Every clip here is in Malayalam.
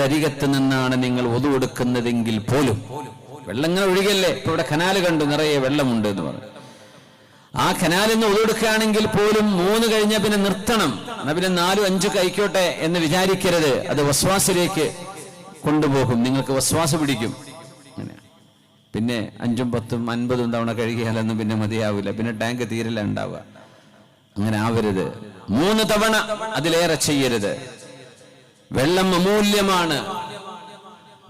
അരികത്ത് നിന്നാണ് നിങ്ങൾ ഒതു കൊടുക്കുന്നതെങ്കിൽ പോലും, വെള്ളങ്ങൾ ഒഴുകല്ലേ, ഇപ്പൊ ഇവിടെ കനാല് കണ്ടു നിറയെ വെള്ളമുണ്ട് എന്ന് പറഞ്ഞു, ആ കനാലിൽ നിന്ന് ഒതു കൊടുക്കുകയാണെങ്കിൽ പോലും 3 കഴിഞ്ഞാൽ പിന്നെ നിർത്തണം. എന്നാ പിന്നെ 4, 5 കഴിക്കോട്ടെ എന്ന് വിചാരിക്കരുത്. അത് വസ്വാസിലേക്ക് കൊണ്ടുപോകും, നിങ്ങൾക്ക് വസ്വാസ് പിടിക്കും. അങ്ങനെ പിന്നെ 5, 10, 50 തവണ കഴുകിയാലൊന്നും പിന്നെ മതിയാവില്ല, പിന്നെ ടാങ്ക് തീരല ഉണ്ടാവുക. അങ്ങനെ ആവരുത്. 3 തവണ അതിലേറെ ചെയ്യരുത്. വെള്ളം അമൂല്യമാണ്,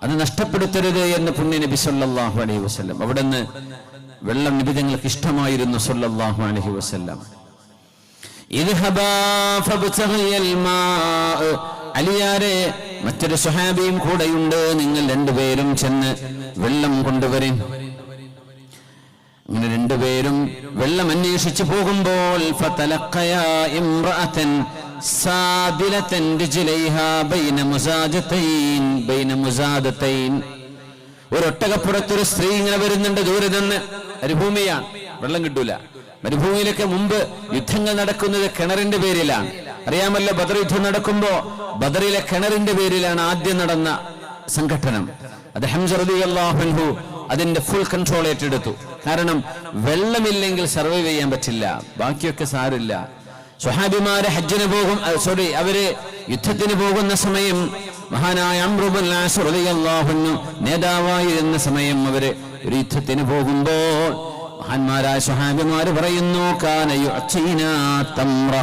അത് നഷ്ടപ്പെടുത്തരുത് എന്ന് പുണ്യ നബി സല്ലല്ലാഹു അലൈഹി വസല്ലം. അവിടുന്ന് വെള്ളം നബി തങ്ങൾക്ക് ഇഷ്ടമായിരുന്നു സല്ലല്ലാഹു അലൈഹി വസല്ലം. ഇദ്ഹബാ ഫബ്തഗിയൽ മാ, അലിയാരെ മറ്റൊരു സ്വഹാബിയും കൂടെയുണ്ട്, നിങ്ങൾ 2 പേരും ചെന്ന് വെള്ളം കൊണ്ടുവരിൻ. അങ്ങനെ 2 പേരും വെള്ളം അന്വേഷിച്ചു പോകുമ്പോൾ ഫതലഖയാ ഇംറഅതൻ സാദിലതൻ റിജ്ലൈഹാ ബൈന മുസാദതൈൻ. ഒരൊട്ടകപ്പുറത്തൊരു സ്ത്രീ ഇങ്ങനെ വരുന്നുണ്ട്, ദൂരെ നിന്ന്. മരുഭൂമിയാണ്, വെള്ളം കിട്ടൂല. മരുഭൂമിയിലൊക്കെ മുമ്പ് യുദ്ധങ്ങൾ നടക്കുന്നത് കിണറിന്റെ പേരിലാണ്. അറിയാമല്ലോ, ബദർ യുദ്ധം നടക്കുമ്പോ ബദറിലെ കിണറിന്റെ പേരിലാണ് ആദ്യം നടന്ന സംഘട്ടനം. അത് ഹംസ റളിയല്ലാഹു അൻഹു അതിന്റെ ഫുൾ കൺട്രോൾ ഏറ്റെടുത്തു. കാരണം വെള്ളമില്ലെങ്കിൽ സർവൈവ് ചെയ്യാൻ പറ്റില്ല, ബാക്കിയൊക്കെ സാരില്ല. സ്വഹാബിമാര് ഹജ്ജിന് പോകും, അവര് യുദ്ധത്തിന് പോകുന്ന സമയം മഹാനായ അംറു ഇബ്നുൽ ആസ് റളിയല്ലാഹു അൻഹു നേതാവായിരുന്ന സമയം അവര് ഒരു യുദ്ധത്തിന് പോകുമ്പോൾ മഹാന്മാരായ സ്വഹാബിമാര് പറയുന്നു, കാന യുഅ്തീനാ തംറ,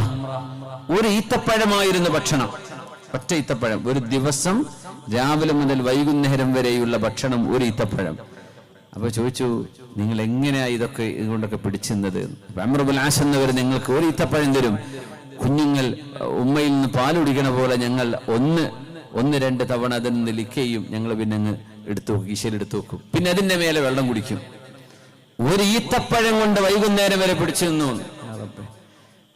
ഒരു ഈത്തപ്പഴമായിരുന്നു ഭക്ഷണം, ഒറ്റ ഈത്തപ്പഴം. ഒരു ദിവസം രാവിലെ മുതൽ വൈകുന്നേരം വരെയുള്ള ഭക്ഷണം ഒരു ഈത്തപ്പഴം. അപ്പൊ ചോദിച്ചു, നിങ്ങൾ എങ്ങനെയാ ഇതുകൊണ്ടൊക്കെ പിടിച്ചിരുന്നത്? അംറു ഇബ്നുൽ ആസ് എന്നവർ നിങ്ങൾക്ക് ഒരു ഈത്തപ്പഴം തരും, കുഞ്ഞുങ്ങൾ ഉമ്മയിൽ നിന്ന് പാലുടിക്കണ പോലെ ഞങ്ങൾ 1-2 തവണ അതിൽ നിന്ന് ലിക്കയും ഞങ്ങൾ പിന്നെ അങ്ങ് എടുത്തു വെക്കും, ഈശയിലെടുത്തു വെക്കും, പിന്നെ അതിന്റെ മേലെ വെള്ളം കുടിക്കും. ഒരു ഈത്തപ്പഴം കൊണ്ട് വൈകുന്നേരം വരെ പിടിച്ചു നിന്നു.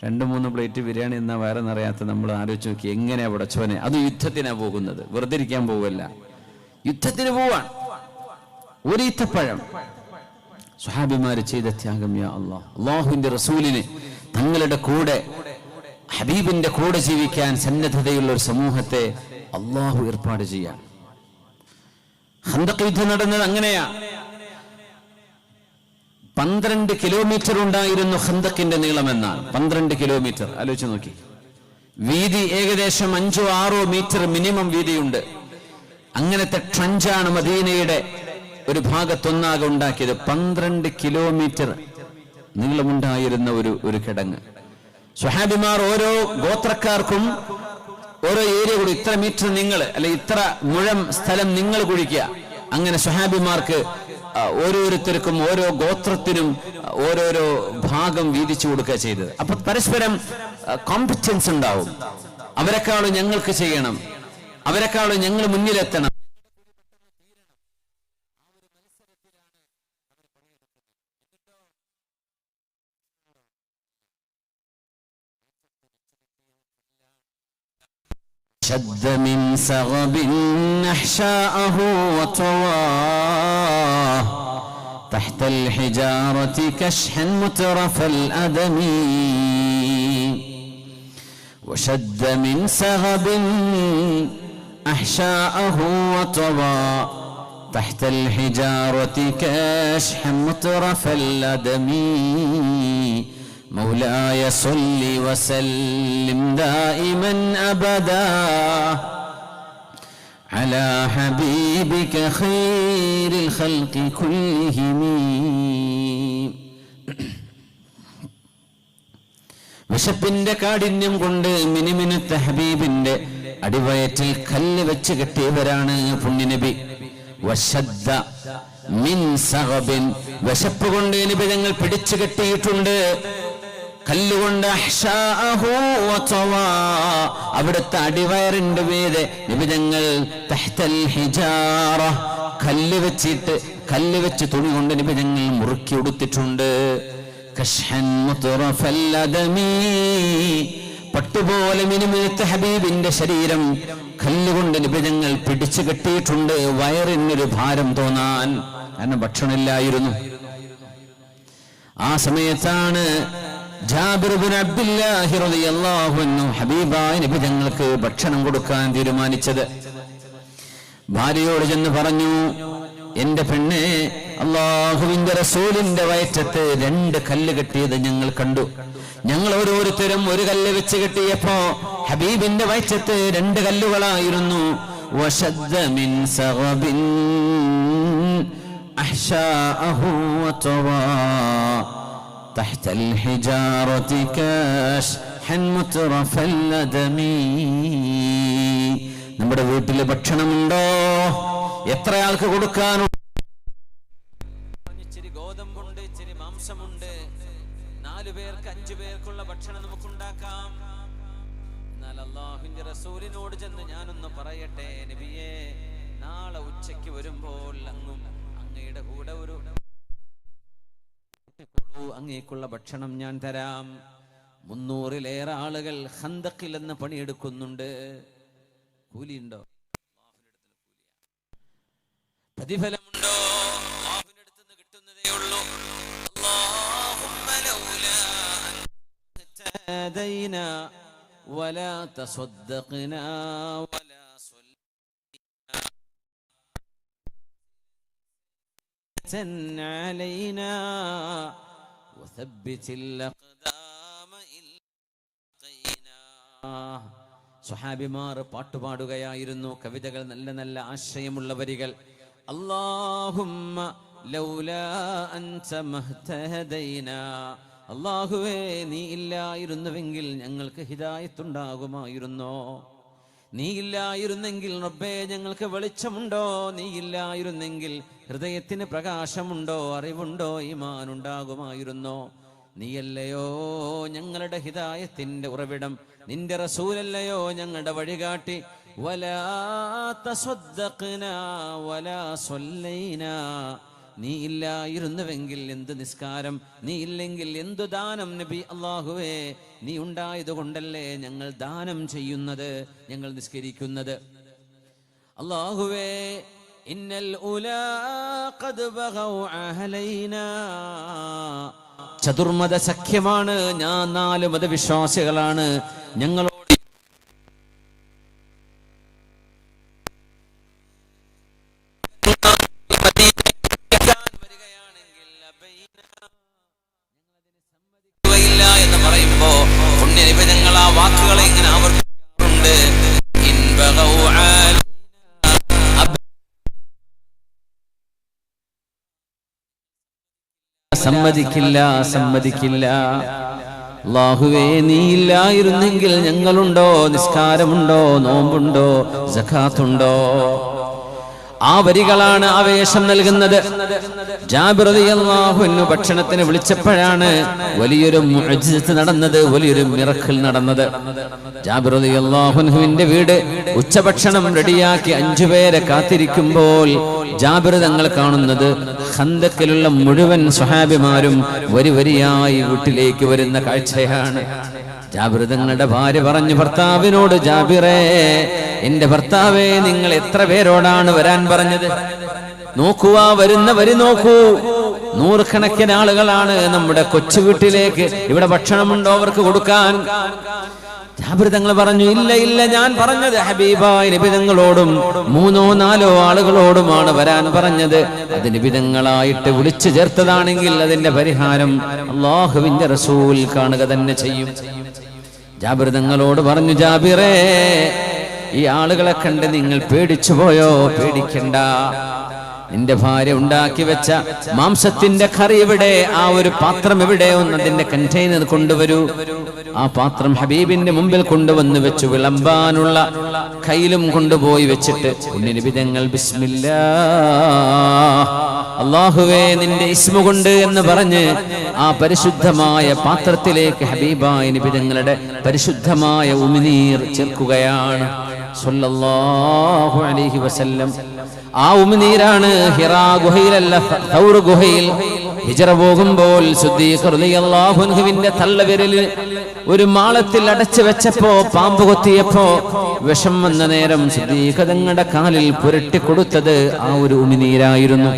2-3 പ്ലേറ്റ് ബിരിയാണി എന്നാ വേറെ നിറയാത്ത നമ്മൾ ആലോചിച്ച് നോക്കി, എങ്ങനെയാ പടച്ചോനെ. അത് യുദ്ധത്തിനാ പോകുന്നത്, വെറുതെ ഇരിക്കാൻ പോവല്ല, യുദ്ധത്തിന് പോവാൻ. ഒരു ഈത്തപ്പഴം. സ്വഹാബിമാര് ചെയ്ത ത്യാഗം, യാ അല്ലാഹ്. അല്ലാഹുവിന്റെ റസൂലിന് തങ്ങളുടെ കൂടെ, ഹബീബിന്റെ കൂടെ ജീവിക്കാൻ സന്നദ്ധതയുള്ള ഒരു സമൂഹത്തെ അല്ലാഹു ഏർപ്പാട് ചെയ്യാൻ. ഖന്തഖ് യുദ്ധം നടന്നത് അങ്ങനെയാ. 12 കിലോമീറ്റർ ഉണ്ടായിരുന്നു ഖന്തഖിന്റെ നീളമെന്നാണ്. 12 കിലോമീറ്റർ ആലോചിച്ച് നോക്കി. വീതി ഏകദേശം 5-6 മീറ്റർ മിനിമം വീതിയുണ്ട്. അങ്ങനത്തെ ട്രഞ്ചാണ് മദീനയുടെ ഒരു ഭാഗത്തൊന്നാകെ ഉണ്ടാക്കിയത്. 12 കിലോമീറ്റർ നീളമുണ്ടായിരുന്ന ഒരു കിടങ്ങ്. സ്വഹാബിമാർ ഓരോ ഗോത്രക്കാർക്കും ഓരോ ഏരിയ കൂടി, ഇത്ര മീറ്റർ നിങ്ങൾ, അല്ലെ ഇത്ര മുഴം സ്ഥലം നിങ്ങൾ കുഴിക്കുക. അങ്ങനെ സ്വഹാബിമാർക്ക് ഓരോരുത്തർക്കും ഓരോ ഗോത്രത്തിനും ഓരോരോ ഭാഗം വീതിച്ചു കൊടുക്കുക ചെയ്തത്. അപ്പൊ പരസ്പരം കോമ്പറ്റൻസ് ഉണ്ടാവും. അവരെക്കാളും ഞങ്ങൾക്ക് ചെയ്യണം, അവരെക്കാളും ഞങ്ങൾ മുന്നിലെത്തണം. شد من سغب أحشاءه وطواه تحت الحجارة كشحا مترف الأدم وشد من سغب أحشاءه وطوى تحت الحجارة كشحا مترف الأدم مولاي صل وسلم دائما أبدا على حبيبك خير الخلق كلهم. വിശപ്പിന്റെ കാഠിന്യം കൊണ്ട് മിനിമിനുത്ത ഹബീബിന്റെ അടിവയറ്റിൽ കല്ല് വെച്ച് കെട്ടിയവരാണ് പുണ്യനബി. വശദ്ദ മിൻ സഗബിൻ, വിശപ്പ് കൊണ്ട് നബി തങ്ങൾ പിടിച്ചു കെട്ടിയിട്ടുണ്ട് കല്ലുകൊണ്ട്. അഹ്ശാഅഹു വതവാ, അവിടുത്തെ അടിവയറിന്റെ മീതെ നബി തങ്ങൾ തഹ്തൽ ഹിജാറ, കല്ല് വെച്ച് തുണി കൊണ്ട് നബി തങ്ങൾ മുറുക്കി ഉടുത്തിട്ടുണ്ട്. കശ്ഹൻ മുതറഫൽ അദമി, പട്ടുപോലെ മിനുമിനുത്ത ഹബീബിന്റെ ശരീരം കല്ലുകൊണ്ട് നബി തങ്ങൾ പിടിച്ചു കെട്ടിയിട്ടുണ്ട്, വയറിനൊരു ഭാരം തോന്നാൻ. കാരണം ഭക്ഷണമില്ലായിരുന്നു. ആ സമയത്താണ് ജാബിർ ഇബ്നു അബ്ദുല്ലാഹി റളിയല്ലാഹു അൻഹു ഹബീബായ നബി തങ്ങൾക്ക് ഭക്ഷണം കൊടുക്കാൻ തീരുമാനിച്ചത്. ഭാര്യയോട് ചെന്ന് പറഞ്ഞു, എന്റെ പെണ്ണെ, അല്ലാഹുവിന്റെ റസൂലിന്റെ വയറ്റത്ത് 2 കല്ല് കെട്ടിയത് ഞങ്ങൾ കണ്ടു. ഞങ്ങൾ ഓരോരുത്തരും ഒരു കല്ല് വെച്ച് കെട്ടിയപ്പോ ഹബീബിന്റെ വയറ്റത്ത് 2 കല്ലുകളായിരുന്നു. വശദ്ദ മിൻ സഗബിൻ അഹ്ശാഅഹു വതവാ തഹ്തൽ ഹിജാറതി കാശ്ഹൻ മുത്രഫൽ ലദമി. നമ്മുടെ വീട്ടിൽ ഭക്ഷണമുണ്ടോ? എത്ര ആൾക്ക് കൊടുക്കാനുണ്ട്? ഇച്ചിരി ഗോതമ്പുണ്ട്, ഇച്ചിരി മാംസമുണ്ട്, 4 പേർക്ക് 5 പേർക്കുള്ള ഭക്ഷണം നമുക്കുണ്ടാക്കാം. എന്നാൽ അല്ലാഹുവിന്റെ റസൂലിനോട് ചെന്ന് ഞാനൊന്ന് പറയട്ടെ നബിയേ, നാളെ ഉച്ചയ്ക്ക് വരുമ്പോൾ അങ്ങയുടെ കൂടെ അങ്ങേക്കുള്ള ഭക്ഷണം ഞാൻ തരാം. 300-ലേറെ ആളുകൾ ഖന്തഖിൽ എന്ന പണിയെടുക്കുന്നുണ്ട്. കൂലിയുണ്ടോ? പ്രതിഫലമുണ്ടോ? അല്ലാഹുവിന്റെ അടുത്ത് നിന്ന് കിട്ടുന്നതേ ഉള്ളൂ. അല്ലാഹുമ്മ ലൗലാ തഹദൈനാ വലാ തസദ്ദഖനാ വലാ സ്വല്ലൈനാ അലൈനാ വസബ്ബിതിൽ അഖ്ദാമ ഇല്ലഖൈനാ. സ്വഹാബിമാർ പാട്ടുപാടുകയായിരുന്നു, കവിതകൾ, നല്ല നല്ല ആശയമുള്ള വരികൾ. അല്ലാഹുമ്മ ലൗലാ അൻത മഹ്തദൈനാ, അല്ലാഹുവേ നീ ഇല്ലായിരുന്നുവെങ്കിൽ ഞങ്ങൾക്ക് ഹിദായത്തുണ്ടാകുമായിരുന്നോ? നീ ഇല്ലായിരുന്നെങ്കിൽ റബ്ബേ ഞങ്ങൾക്ക് വെളിച്ചമുണ്ടോ? നീ ഇല്ലായിരുന്നെങ്കിൽ ഹൃദയത്തിന് പ്രകാശമുണ്ടോ, അറിവുണ്ടോ, ഈമാൻ ഉണ്ടാകുമായിരുന്നോ? നീയല്ലയോ ഞങ്ങളുടെ ഹിദായത്തിന്റെ ഉറവിടം, നിന്റെ റസൂലല്ലയോ ഞങ്ങളുടെ വഴികാട്ടി. വലാ തസദ്ദഖനാ വലാ സ്വല്ലൈനാ, നീ ഇല്ലായിരുന്നുവെങ്കിൽ എന്ത് നിസ്കാരം, നീ ഇല്ലെങ്കിൽ എന്തു ദാനം നബി. അല്ലാഹുവേ നീ ഉണ്ടായതുകൊണ്ടല്ലേ ഞങ്ങൾ ദാനം ചെയ്യുന്നത്, ഞങ്ങൾ നിസ്കരിക്കുന്നത്. അല്ലാഹുവേ ഇന്നൽ ഉലാ ഖദ് ബഗൗ അഹലൈനാ, ചതുർമത സഖ്യമാണ്, ഞാൻ 4 മതവിശ്വാസികളാണ്, ഞങ്ങളോട് എന്ന് പറയുമ്പോ പുണ്യനിബിധങ്ങൾ ആ വാക്കുകളെ ഇങ്ങനെ ആവർത്തിക്കുന്നുണ്ട്. സമ്മതിക്കില്ല, സമ്മതിക്കില്ല. അല്ലാഹുവേ നീ ഇല്ലായിരുന്നെങ്കിൽ ഞങ്ങളുണ്ടോ? നിസ്കാരമുണ്ടോ? നോമ്പുണ്ടോ? സകാത്തുണ്ടോ? ആ വരികളാണ് ആവേശം നൽകുന്നത്. ജാബിർ റളിയല്ലാഹു അൻഹു ഭക്ഷണത്തിന് വിളിച്ചപ്പോഴാണ് വലിയൊരു മുഅ്ജിസത്ത് നടന്നത്, വലിയൊരു മിറക്കിൾ നടന്നത്. ജാബിർ റളിയല്ലാഹു അൻഹുവിന്റെ വീട് ഉച്ചഭക്ഷണം റെഡിയാക്കി 5 പേരെ കാത്തിരിക്കുമ്പോൾ ജാബിർ തങ്ങൾ കാണുന്നത് ഖന്തഖിലുള്ള മുഴുവൻ സ്വഹാബിമാരും വരിവരിയായി വീട്ടിലേക്ക് വരുന്ന കാഴ്ചയാണ്. ജാബിർ തങ്ങളുടെ ഭാര്യ പറഞ്ഞു ഭർത്താവിനോട്, ജാബിറേ, എന്റെ ഭർത്താവേ, നിങ്ങൾ എത്ര പേരോടാണ് വരാൻ പറഞ്ഞത്? നോക്കൂ, ആ വരുന്ന വരി നോക്കൂ, 100 കണക്കിന് ആളുകളാണ് നമ്മുടെ കൊച്ചു വീട്ടിലേക്ക്. ഇവിടെ ഭക്ഷണമുണ്ടോ അവർക്ക് കൊടുക്കാൻ? ജാബിർ തങ്ങൾ പറഞ്ഞു, ഇല്ല ഇല്ല, ഞാൻ പറഞ്ഞത് ഹബീബായ നബി തങ്ങളോടും 3-4 ആളുകളോടുമാണ് വരാൻ പറഞ്ഞത്. അത് നബി തങ്ങളായിട്ട് വിളിച്ചു ചേർത്തതാണെങ്കിൽ അതിന്റെ പരിഹാരം അല്ലാഹുവിന്റെ റസൂൽ കാണുക തന്നെ ചെയ്യും. ജാബിർ തങ്ങളോട് പറഞ്ഞു, ജാബിറേ, ഈ ആളുകളെ കണ്ട് നിങ്ങൾ പേടിച്ചു പോയോ? പേടിക്കണ്ട, നിന്റെ ഭാര്യ ഉണ്ടാക്കി വെച്ച മാംസത്തിന്റെ കറി എവിടെ? ആ ഒരു പാത്രം എവിടെ? അതിന്റെ കണ്ടെയ്നർ കൊണ്ടുവരൂ. ആ പാത്രം ഹബീബിന്റെ മുമ്പിൽ കൊണ്ടുവന്ന് വെച്ചു. വിളമ്പാനുള്ള കയ്യിലും കൊണ്ടുപോയി വെച്ചിട്ട് പുണ്യനിബിതങ്ങൾ ബിസ്മില്ലാഹ്, അല്ലാഹുവേ നിന്റെ ഇസ്മു കൊണ്ട് എന്ന് പറഞ്ഞ് ആ പരിശുദ്ധമായ പാത്രത്തിലേക്ക് ഹബീബായ നിബിതങ്ങളുടെ പരിശുദ്ധമായ ഉമിനീർ ചേർക്കുകയാണ് സ്വല്ലല്ലാഹു അലൈഹി വസല്ലം. ആ ഉമിനീരാണ് ഹിറാ ഗുഹയിലല്ല, തൗർ ഗുഹയിൽ ഹിജ്റ പോകുമ്പോൾ സിദ്ദീഖ് റളിയല്ലാഹു അൻഹുവിന്റെ തള്ളവിരലിൽ ഒരു മാളത്തിൽ അടച്ചു വെച്ചപ്പോ, പാമ്പ് കൊത്തിയപ്പോ വിഷം വന്ന നേരം സിദ്ദീഖ് തങ്ങളുടെ കാലിൽ പുരട്ടി കൊടുത്തത് ആ ഒരു ഉമിനീരായിരുന്നു.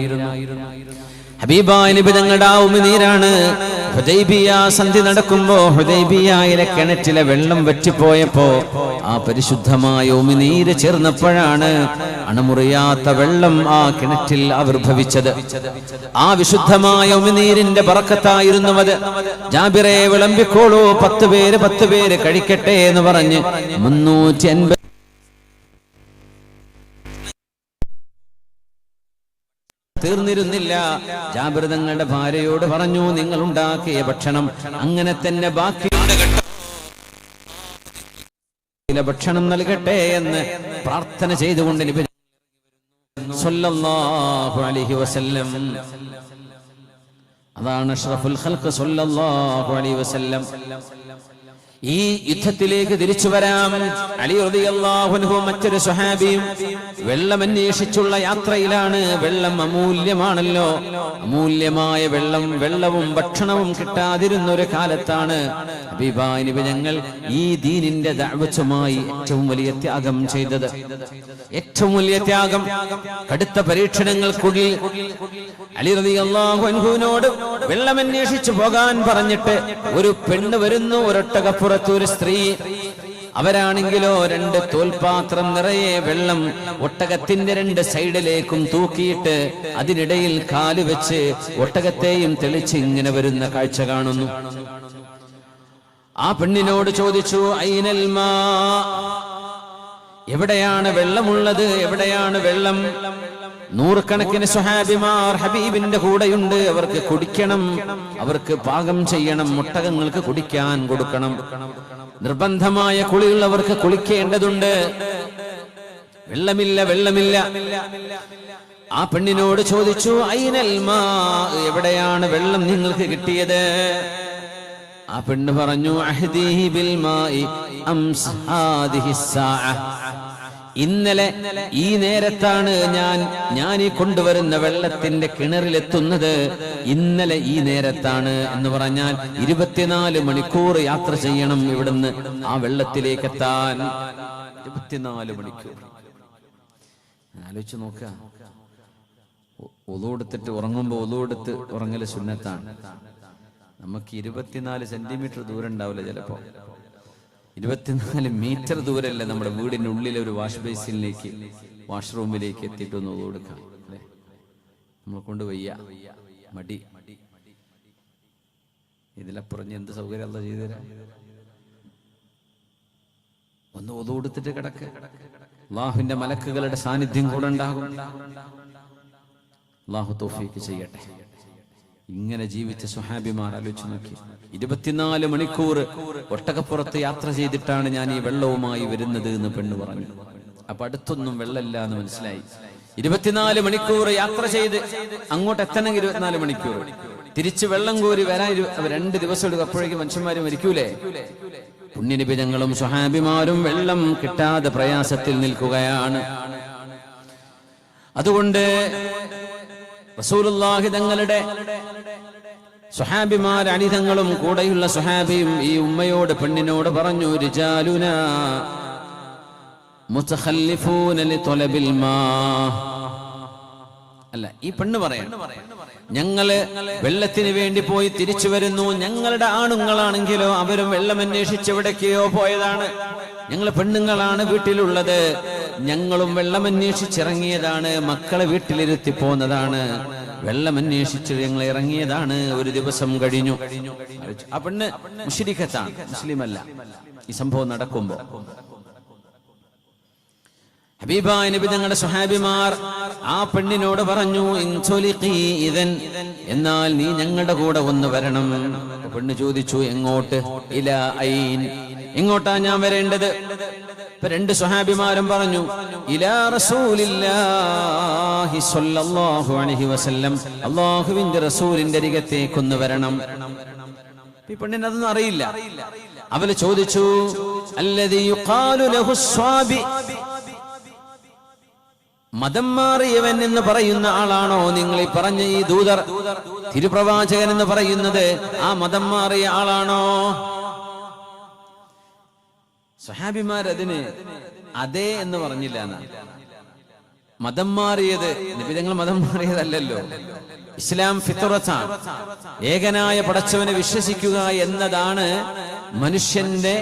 ഹബീബായ നബി തങ്ങളുടെ ആ ഉമിനീരാണ് ഹുദൈബിയ സന്ധി നടക്കുമ്പോ ഹുദൈബിയയിലെ കിണറ്റിലെ വെള്ളം വറ്റിപ്പോയപ്പോ ആ പരിശുദ്ധമായ ഉമിനീര് ചേർന്നപ്പോഴാണ് അണമുറിയാത്ത വെള്ളം ആ കിണറ്റിൽ ആവിർഭവിച്ചത്. ആ വിശുദ്ധമായ ഉമിനീരിന്റെ ബറക്കത്തായിരുന്നു അത്. ജാബിറെ വിളമ്പിക്കോളൂ, 10 പേര് കഴിക്കട്ടെ എന്ന് പറഞ്ഞ് 350 തീർന്നിരുന്നില്ല. ജാബിർ തങ്ങളുടെ ഭാര്യയോട് പറഞ്ഞു, നിങ്ങൾ ഉണ്ടാക്കിയ ഭക്ഷണം അങ്ങനെ തന്നെ ബാക്കി ഭക്ഷണം നൽകട്ടെ എന്ന് പ്രാർത്ഥന ചെയ്തുകൊണ്ട് നബി സല്ലല്ലാഹു അലൈഹി വസല്ലം, അതാണ് അഷ്റഫുൽ ഖൽഖ് സല്ലല്ലാഹു അലൈഹി വസല്ലം. ഈ യുദ്ധത്തിലേക്ക് തിരിച്ചു വരാം. അലി റളിയല്ലാഹു അൻഹു മറ്റൊരു സ്വഹാബിയും വെള്ളം അന്വേഷിച്ചുള്ള യാത്രയിലാണ്. വെള്ളം അമൂല്യമാണല്ലോ. അമൂല്യമായ വെള്ളവും ഭക്ഷണവും കിട്ടാതിരുന്ന ഒരു കാലത്താണ് ഹബീബായ നബി ഞങ്ങൾ ഈ ദീനിന്റെ ദഅവത്തുമായി ഏറ്റവും വലിയ ത്യാഗം ചെയ്തത്. ഏറ്റവും വലിയ ത്യാഗം, കടുത്ത പരീക്ഷണങ്ങൾക്കുള്ളിൽ അലി റളിയല്ലാഹു അൻഹുവിനോട് വെള്ളം അന്വേഷിച്ചു പോകാൻ പറഞ്ഞിട്ട് ഒരു പെണ്ണ് വരുന്നു, ഒരൊട്ടകപ്പുറത്ത് ഒരു സ്ത്രീ. അവരാണെങ്കിലോ 2 തോൽപാത്രം നിറയെ വെള്ളം ഒട്ടകത്തിന്റെ 2 സൈഡിലേക്കും തൂക്കിയിട്ട് അതിനിടയിൽ കാല് വെച്ച് ഒട്ടകത്തെയും തെളിച്ച് ഇങ്ങനെ വരുന്ന കാഴ്ച കാണുന്നു. ആ പെണ്ണിനോട് ചോദിച്ചു, ഐനൽ മാ, എവിടെയാണ് വെള്ളമുള്ളത്, എവിടെയാണ് വെള്ളം? 100 കണക്കിന് സ്വഹാബിമാർ ഹബീബിന്റെ കൂടെയുണ്ട്. അവർക്ക് കുടിക്കണം, അവർക്ക് പാകം ചെയ്യണം, ഒട്ടകങ്ങൾക്ക് കുടിക്കാൻ കൊടുക്കണം. നിർബന്ധമായ കുളിയുള്ളവർക്ക് കുളിക്കേണ്ടതുണ്ട്. വെള്ളമില്ല. ആ പെണ്ണിനോട് ചോദിച്ചു, ഐനൽ മാ, എവിടെയാണ് വെള്ളം നിങ്ങൾക്ക് കിട്ടിയത്? ആ പെണ്ണ് പറഞ്ഞു, അഹ്ദീഹി ബിൽ മാഇ അംസ് ഹാദിഹി സ്സാഅ, ഇന്നലെ ഈ നേരത്താണ് ഞാൻ ഈ കൊണ്ടുവരുന്ന വെള്ളത്തിന്റെ കിണറിലെത്തുന്നത്. ഇന്നലെ ഈ നേരത്താണ് എന്ന് പറഞ്ഞാൽ 24 മണിക്കൂർ യാത്ര ചെയ്യണം ഇവിടുന്ന് ആ വെള്ളത്തിലേക്ക് എത്താൻ. 24 മണിക്കൂർ. ആലോചിച്ച് നോക്കുക. ഒളൂടുത്തിട്ട് ഉറങ്ങുമ്പോ ഒളൂടുത്ത് ഉറങ്ങല് സുന്നത്താണ്. നമുക്ക് 24 സെന്റിമീറ്റർ ദൂരം ഉണ്ടാവില്ല, ചിലപ്പോ 24 മീറ്റർ ദൂരല്ലേ നമ്മുടെ വീടിന്റെ ഉള്ളിലെ ഒരു വാഷ് ബേസിനിലേക്ക്, വാഷ്റൂമിലേക്ക് എത്തിയിട്ടൊന്ന് കൊടുക്കാം. അല്ലെ, നമ്മളെ കൊണ്ട് വയ്യ, മടി. ഇതിലപ്പുറഞ്ഞ് എന്ത് സൗകര്യം അല്ലാഹു ചെയ്തു തരാം. ഒന്ന് ഒതുകൊടുത്തിട്ട് കിടക്ക്. അല്ലാഹുവിന്റെ മലക്കുകളുടെ സാന്നിധ്യം കൂടെ ഉണ്ടാകും. അല്ലാഹു തൗഫീഖ് ചെയ്യട്ടെ. ഇങ്ങനെ ജീവിച്ച സ്വഹാബിമാർ ആലോചിച്ച് നോക്കി. 24 മണിക്കൂർ ഒട്ടകപ്പുറത്ത് യാത്ര ചെയ്തിട്ടാണ് ഞാൻ ഈ വെള്ളവുമായി വരുന്നത് എന്ന് പെണ്ണ് പറഞ്ഞു. അപ്പൊ അടുത്തൊന്നും വെള്ളമില്ല എന്ന് മനസ്സിലായി. 24 മണിക്കൂർ യാത്ര ചെയ്ത് അങ്ങോട്ട് എത്തണമെങ്കിൽ 24 മണിക്കൂർ, തിരിച്ച് വെള്ളം കോരി വരാൻ 2 ദിവസം എടുക്കും. അപ്പോഴേക്കും മനുഷ്യന്മാര് മരിക്കൂലേ? പുണ്യനബി ഞങ്ങളും സ്വഹാബിമാരും വെള്ളം കിട്ടാതെ പ്രയാസത്തിൽ നിൽക്കുകയാണ്. അതുകൊണ്ട് റസൂലുള്ളാഹി തങ്ങളുടെ സ്വഹാബിമാർ അനിതങ്ങളും കൂടെയുള്ള സ്വഹാബിയും ഈ ഉമ്മയോട്, പെണ്ണിനോട് പറഞ്ഞു, റിജാലുനാ മുതഖല്ലിഫൂന ലിതലബിൽ മാ. അല്ല, ഈ പെണ്ണ് പറയാണ്, ഞങ്ങള് വെള്ളത്തിന് വേണ്ടി പോയി തിരിച്ചു വരുന്നു. ഞങ്ങളുടെ ആണുങ്ങളാണെങ്കിലോ അവരും വെള്ളം അന്വേഷിച്ച് എവിടേക്കോ പോയതാണ്. ഞങ്ങൾ പെണ്ണുങ്ങളാണ് വീട്ടിലുള്ളത്. ഞങ്ങളും വെള്ളം അന്വേഷിച്ചിറങ്ങിയതാണ്. മക്കളെ വീട്ടിലിരുത്തി പോന്നതാണ്. വെള്ളം അന്വേഷിച്ച് ഞങ്ങൾ ഇറങ്ങിയതാണ്. ഒരു ദിവസം കഴിഞ്ഞു. ആ പെണ്ണ് മുശ്രിക്കത്താണ്, മുസ്ലിമല്ല. ഈ സംഭവം നടക്കുമ്പോ ഹബീബായ നബി തങ്ങളുടെ സ്വഹാബിമാർ ആ പെണ്ണിനോട് പറഞ്ഞു, ഇൻ, എന്നാൽ നീ ഞങ്ങളുടെ കൂടെ ഒന്ന് വരണം. പെണ്ണ് ചോദിച്ചു, എങ്ങോട്ട്? ഇലാ ഐൻ, എങ്ങോട്ടാ ഞാൻ വരേണ്ടത്? 2 സ്വഹാബിമാരും പറഞ്ഞു, ഇലാ റസൂലില്ലാഹി സ്വല്ലല്ലാഹു അലൈഹി വസല്ലം, അല്ലാഹുവിന്റെ റസൂലിന്റെ അരികത്തേക്കൊന്ന് വരണം. ഈ പെണ്ണിന് അതൊന്നും അറിയില്ല. അവള് ചോദിച്ചു, അല്ലദീ യുഖാലു ലഹു സ്വാബി, മതം മാറിയവൻ എന്ന് പറയുന്ന ആളാണോ നിങ്ങൾ ഈ പറഞ്ഞ ഈ ദൂതർ, തിരുപ്രവാചകൻ എന്ന് പറയുന്നത്? ആ മതം മാറിയ ആളാണോ? സ്വഹാബിമാർ അതിന് അതെ എന്ന് പറഞ്ഞില്ല. മതം മാറിയത് നബി തങ്ങൾ മതം മാറിയതല്ലല്ലോ. ഇസ്ലാം ഫിത്റത്താണ്. ഏകനായ പടച്ചവനെ വിശ്വസിക്കുക എന്നതാണ് മനുഷ്യന്റെ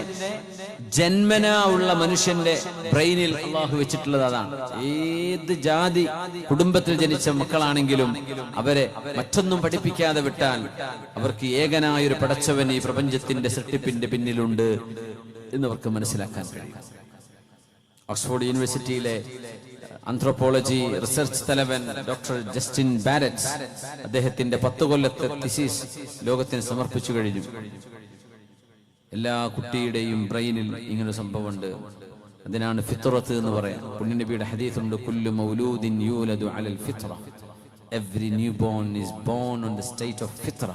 ജന്മനാ ഉള്ള മനുഷ്യന്റെ ബ്രെയിനിൽ അള്ളാഹു വെച്ചിട്ടുള്ളത്. അതാണ് ഏത് ജാതി കുടുംബത്തിൽ ജനിച്ച മക്കളാണെങ്കിലും അവരെ മറ്റൊന്നും പഠിപ്പിക്കാതെ വിട്ടാൽ അവർക്ക് ഏകനായൊരു പടച്ചവൻ ഈ പ്രപഞ്ചത്തിന്റെ സൃഷ്ടിപ്പിന്റെ പിന്നിലുണ്ട് എന്നവർക്ക് മനസ്സിലാക്കാൻ കഴിയും. ഓക്സ്ഫോർഡ് യൂണിവേഴ്സിറ്റിയിലെ ആന്ത്രോപോളജി റിസർച്ച് തലവൻ ഡോക്ടർ ജസ്റ്റിൻ ബാരറ്റ് അദ്ദേഹത്തിന്റെ 10 കൊല്ലത്തെ തിസീസ് ലോകത്തിന് സമർപ്പിച്ചു കഴിഞ്ഞു. എല്ലാ കുട്ടിയുടെയും ബ്രെയിനിൽ ഇങ്ങനെ സംഭവമുണ്ട്. അതിനാണ് ഫിത്റത്ത് എന്ന് പറയാം. പുണ്യനബിയുടെ ഹദീസുണ്ട്, കുല്ലു മൗലൂദിൻ യൂലദു അലൽ ഫിത്റ, every new born is born on the state of ഫിത്റ.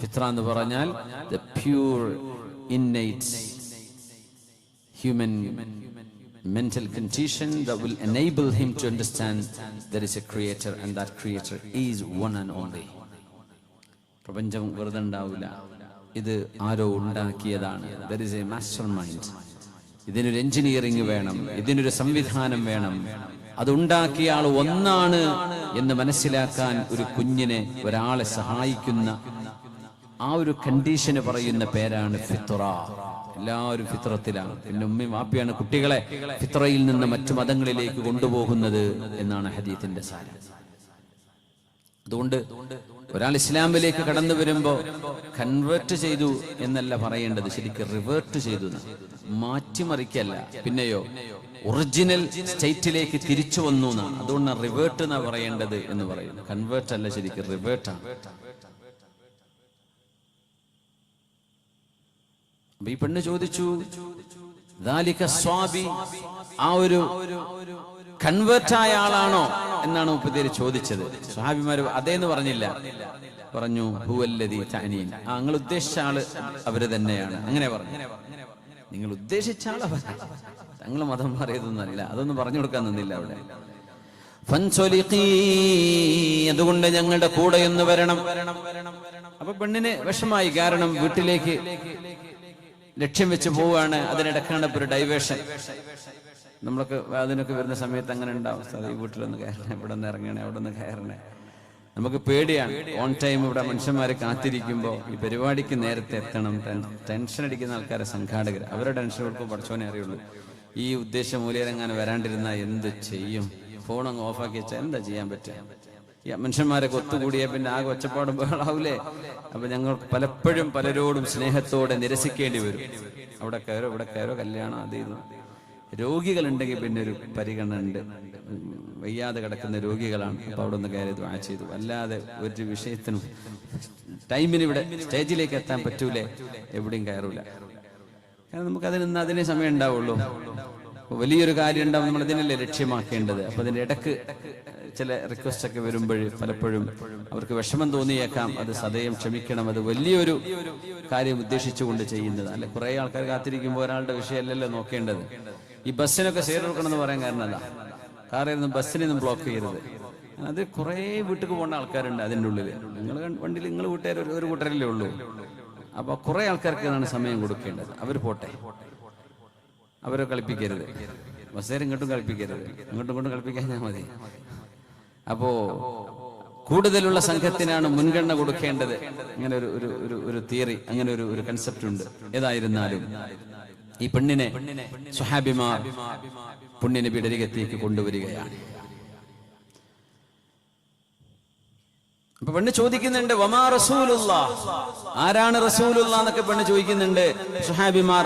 ഫിത്റ എന്ന് പറഞ്ഞാൽ the pure innate human mental condition that will enable him to understand there is a creator and that creator is one and only. പ്രപഞ്ചം വെറുതെ ഉണ്ടാവില്ല, ഇത് ആരോ ഉണ്ടാക്കിയതാണ്. there is a mastermind. ഇതിനൊരു എഞ്ചിനീയറിംഗ് വേണം, ഇതിനൊരു സംവിധാനം വേണം. അതുണ്ടാക്കിയ ആൾ ഒന്നാണ് എന്ന് മനസ്സിലാക്കാൻ ഒരു കുഞ്ഞിനെ, ഒരാളെ സഹായിക്കുന്ന ആ ഒരു കണ്ടീഷന് പറയുന്ന പേരാണ് ഫിത്റ. എല്ലാവരും ഫിത്രത്തിലാണ്. പിന്നെ ഉമ്മയും വാപ്പയാണ് കുട്ടികളെ ഫിത്രയിൽ നിന്ന് മറ്റു മതങ്ങളിലേക്ക് കൊണ്ടുപോകുന്നത് എന്നാണ് ഹദീത്തിന്റെ സാരം. അതുകൊണ്ട് ഒരാൾ ഇസ്ലാമിലേക്ക് കടന്നു വരുമ്പോ കൺവേർട്ട് ചെയ്തു എന്നല്ല പറയേണ്ടത്, ശരിക്കും റിവേർട്ട് ചെയ്തു, മാറ്റിമറിക്കല്ല. പിന്നെയോ ഒറിജിനൽ സ്റ്റേറ്റിലേക്ക് തിരിച്ചു വന്നു എന്നാണ്. അതുകൊണ്ടാണ് റിവേർട്ട് എന്നാ പറയേണ്ടത് എന്ന് പറയുന്നത്. കൺവേർട്ട് അല്ല, ശരിക്കും റിവേർട്ടാണ്. ഈ പെണ്ണ് ചോദിച്ചു, ആ ഒരു കൺവേർട്ടായ ആളാണോ എന്നാണ് മുപ്പത്തിയേര് ചോദിച്ചത്. സ്വഹാബിമാര് അതേന്ന് പറഞ്ഞില്ല, പറഞ്ഞു ഹുവല്ലദീ തഅനീൻ, നിങ്ങൾ ഉദ്ദേശിച്ച ആള് അവര് തന്നെയാണ്. അങ്ങനെ പറഞ്ഞു. നിങ്ങൾ ഉദ്ദേശിച്ച ആൾ അവരാണ്, തങ്ങൾ മതം മാറിയതൊന്നല്ല. അതൊന്നും പറഞ്ഞു കൊടുക്കാൻ നിന്നില്ല അവിടെ. അതുകൊണ്ട് ഞങ്ങളുടെ കൂടെ ഒന്ന് വരണം. അപ്പൊ പെണ്ണിന് വിഷമായി, കാരണം വീട്ടിലേക്ക് ലക്ഷ്യം വെച്ച് പോവുകയാണ്. അതിനിടക്കാണ് ഒരു ഡൈവേഷൻ. നമ്മളൊക്കെ അതിനൊക്കെ വരുന്ന സമയത്ത് അങ്ങനെ ഉണ്ടാവും. ഈ വീട്ടിലൊന്ന് കയറണേ, ഇവിടെ ഒന്ന് ഇറങ്ങണേ, അവിടെ ഒന്ന് കയറണേ. നമുക്ക് പേടിയാണ്. ഓൺ ടൈം ഇവിടെ മനുഷ്യന്മാരെ കാത്തിരിക്കുമ്പോൾ ഈ പരിപാടിക്ക് നേരത്തെ എത്തണം. ടെൻഷൻ അടിക്കുന്ന ആൾക്കാരെ സംഘാടകർ, അവരുടെ ടെൻഷൻ കൊടുക്കും പഠിച്ചോനെ അറിയുള്ളൂ. ഈ ഉദ്ദേശം മൂല്യരങ്ങാൻ വരാണ്ടിരുന്നാൽ എന്ത് ചെയ്യും? ഫോൺ അങ്ങ് ഓഫാക്കി വെച്ചാൽ എന്താ ചെയ്യാൻ പറ്റുക? ഈ മനുഷ്യന്മാരൊക്കെ ഒത്തുകൂടിയ പിന്നെ ആകെ ഒച്ചപ്പാടും ബഹളാവൂലേ? അപ്പൊ ഞങ്ങൾ പലപ്പോഴും പലരോടും സ്നേഹത്തോടെ നിരസിക്കേണ്ടി വരും. അവിടെ കയറോ ഇവിടെ കയറോ, കല്യാണം അത് ഇത്. രോഗികളുണ്ടെങ്കിൽ പിന്നെ ഒരു പരിഗണന ഉണ്ട്. വയ്യാതെ കിടക്കുന്ന രോഗികളാണ്, അപ്പൊ അവിടെ ഒന്ന് കയറി ദുആ ചെയ്തു. അല്ലാതെ ഒരു വിഷയത്തിനും ടൈമിന് ഇവിടെ സ്റ്റേജിലേക്ക് എത്താൻ പറ്റൂലേ, എവിടെയും കയറൂല. കാരണം നമുക്ക് അതിനെ സമയം ഉണ്ടാവുള്ളൂ. വലിയൊരു കാര്യം ഉണ്ടാവും, നമ്മൾ അതിനല്ലേ ലക്ഷ്യമാക്കേണ്ടത്. അപ്പൊ അതിന്റെ ഇടക്ക് ചില റിക്വസ്റ്റ് ഒക്കെ വരുമ്പോൾ പലപ്പോഴും അവർക്ക് വിഷമം തോന്നിയേക്കാം. അത് സദയം ക്ഷമിക്കണം. അത് വലിയൊരു കാര്യം ഉദ്ദേശിച്ചുകൊണ്ട് ചെയ്യുന്നത് അല്ലെ. കുറെ ആൾക്കാർ കാത്തിരിക്കുമ്പോൾ ഒരാളുടെ വിഷയമല്ലല്ലോ നോക്കേണ്ടത്. ഈ ബസ്സിനൊക്കെ ഷെയർ കൊടുക്കണം എന്ന് പറയാൻ കാരണം അല്ല. കാറിൽ ബസ്സിനൊന്നും ബ്ലോക്ക് ചെയ്യരുത്. അത് കുറെ വീട്ടിൽ പോകുന്ന ആൾക്കാരുണ്ട് അതിൻ്റെ ഉള്ളിൽ. നിങ്ങൾ വണ്ടിയിൽ നിങ്ങൾ വീട്ടുകാർ ഒരു കൂട്ടരല്ലേ ഉള്ളൂ. അപ്പൊ കുറെ ആൾക്കാർക്ക് ആണ് സമയം കൊടുക്കേണ്ടത്. അവർ പോട്ടെ, അവരെ കളിപ്പിക്കരുത്. ബസ്സേരെ ഇങ്ങോട്ടും കളിപ്പിക്കരുത്, ഇങ്ങോട്ടും കളിപ്പിക്കാൻ മതി. അപ്പോ കൂടുതലുള്ള സംഘത്തിനാണ് മുൻഗണന കൊടുക്കേണ്ടത്. അങ്ങനെ ഒരു തിയറി, അങ്ങനെ ഒരു കൺസെപ്റ്റ് ഉണ്ട്. ഏതായിരുന്നാലും ഈ പെണ്ണിനെ സ്വഹാബിമാർ പുണ്യനബിയുടെ അരികത്തേക്ക് കൊണ്ടുവരികയാണ്. അപ്പൊ പെണ്ണ് ചോദിക്കുന്നുണ്ട്, വമാ റസൂലുള്ളാഹ്, ആരാണ് റസൂലുള്ളാഹ് എന്നൊക്കെ പെണ്ണ് ചോദിക്കുന്നുണ്ട്. സ്വഹാബിമാർ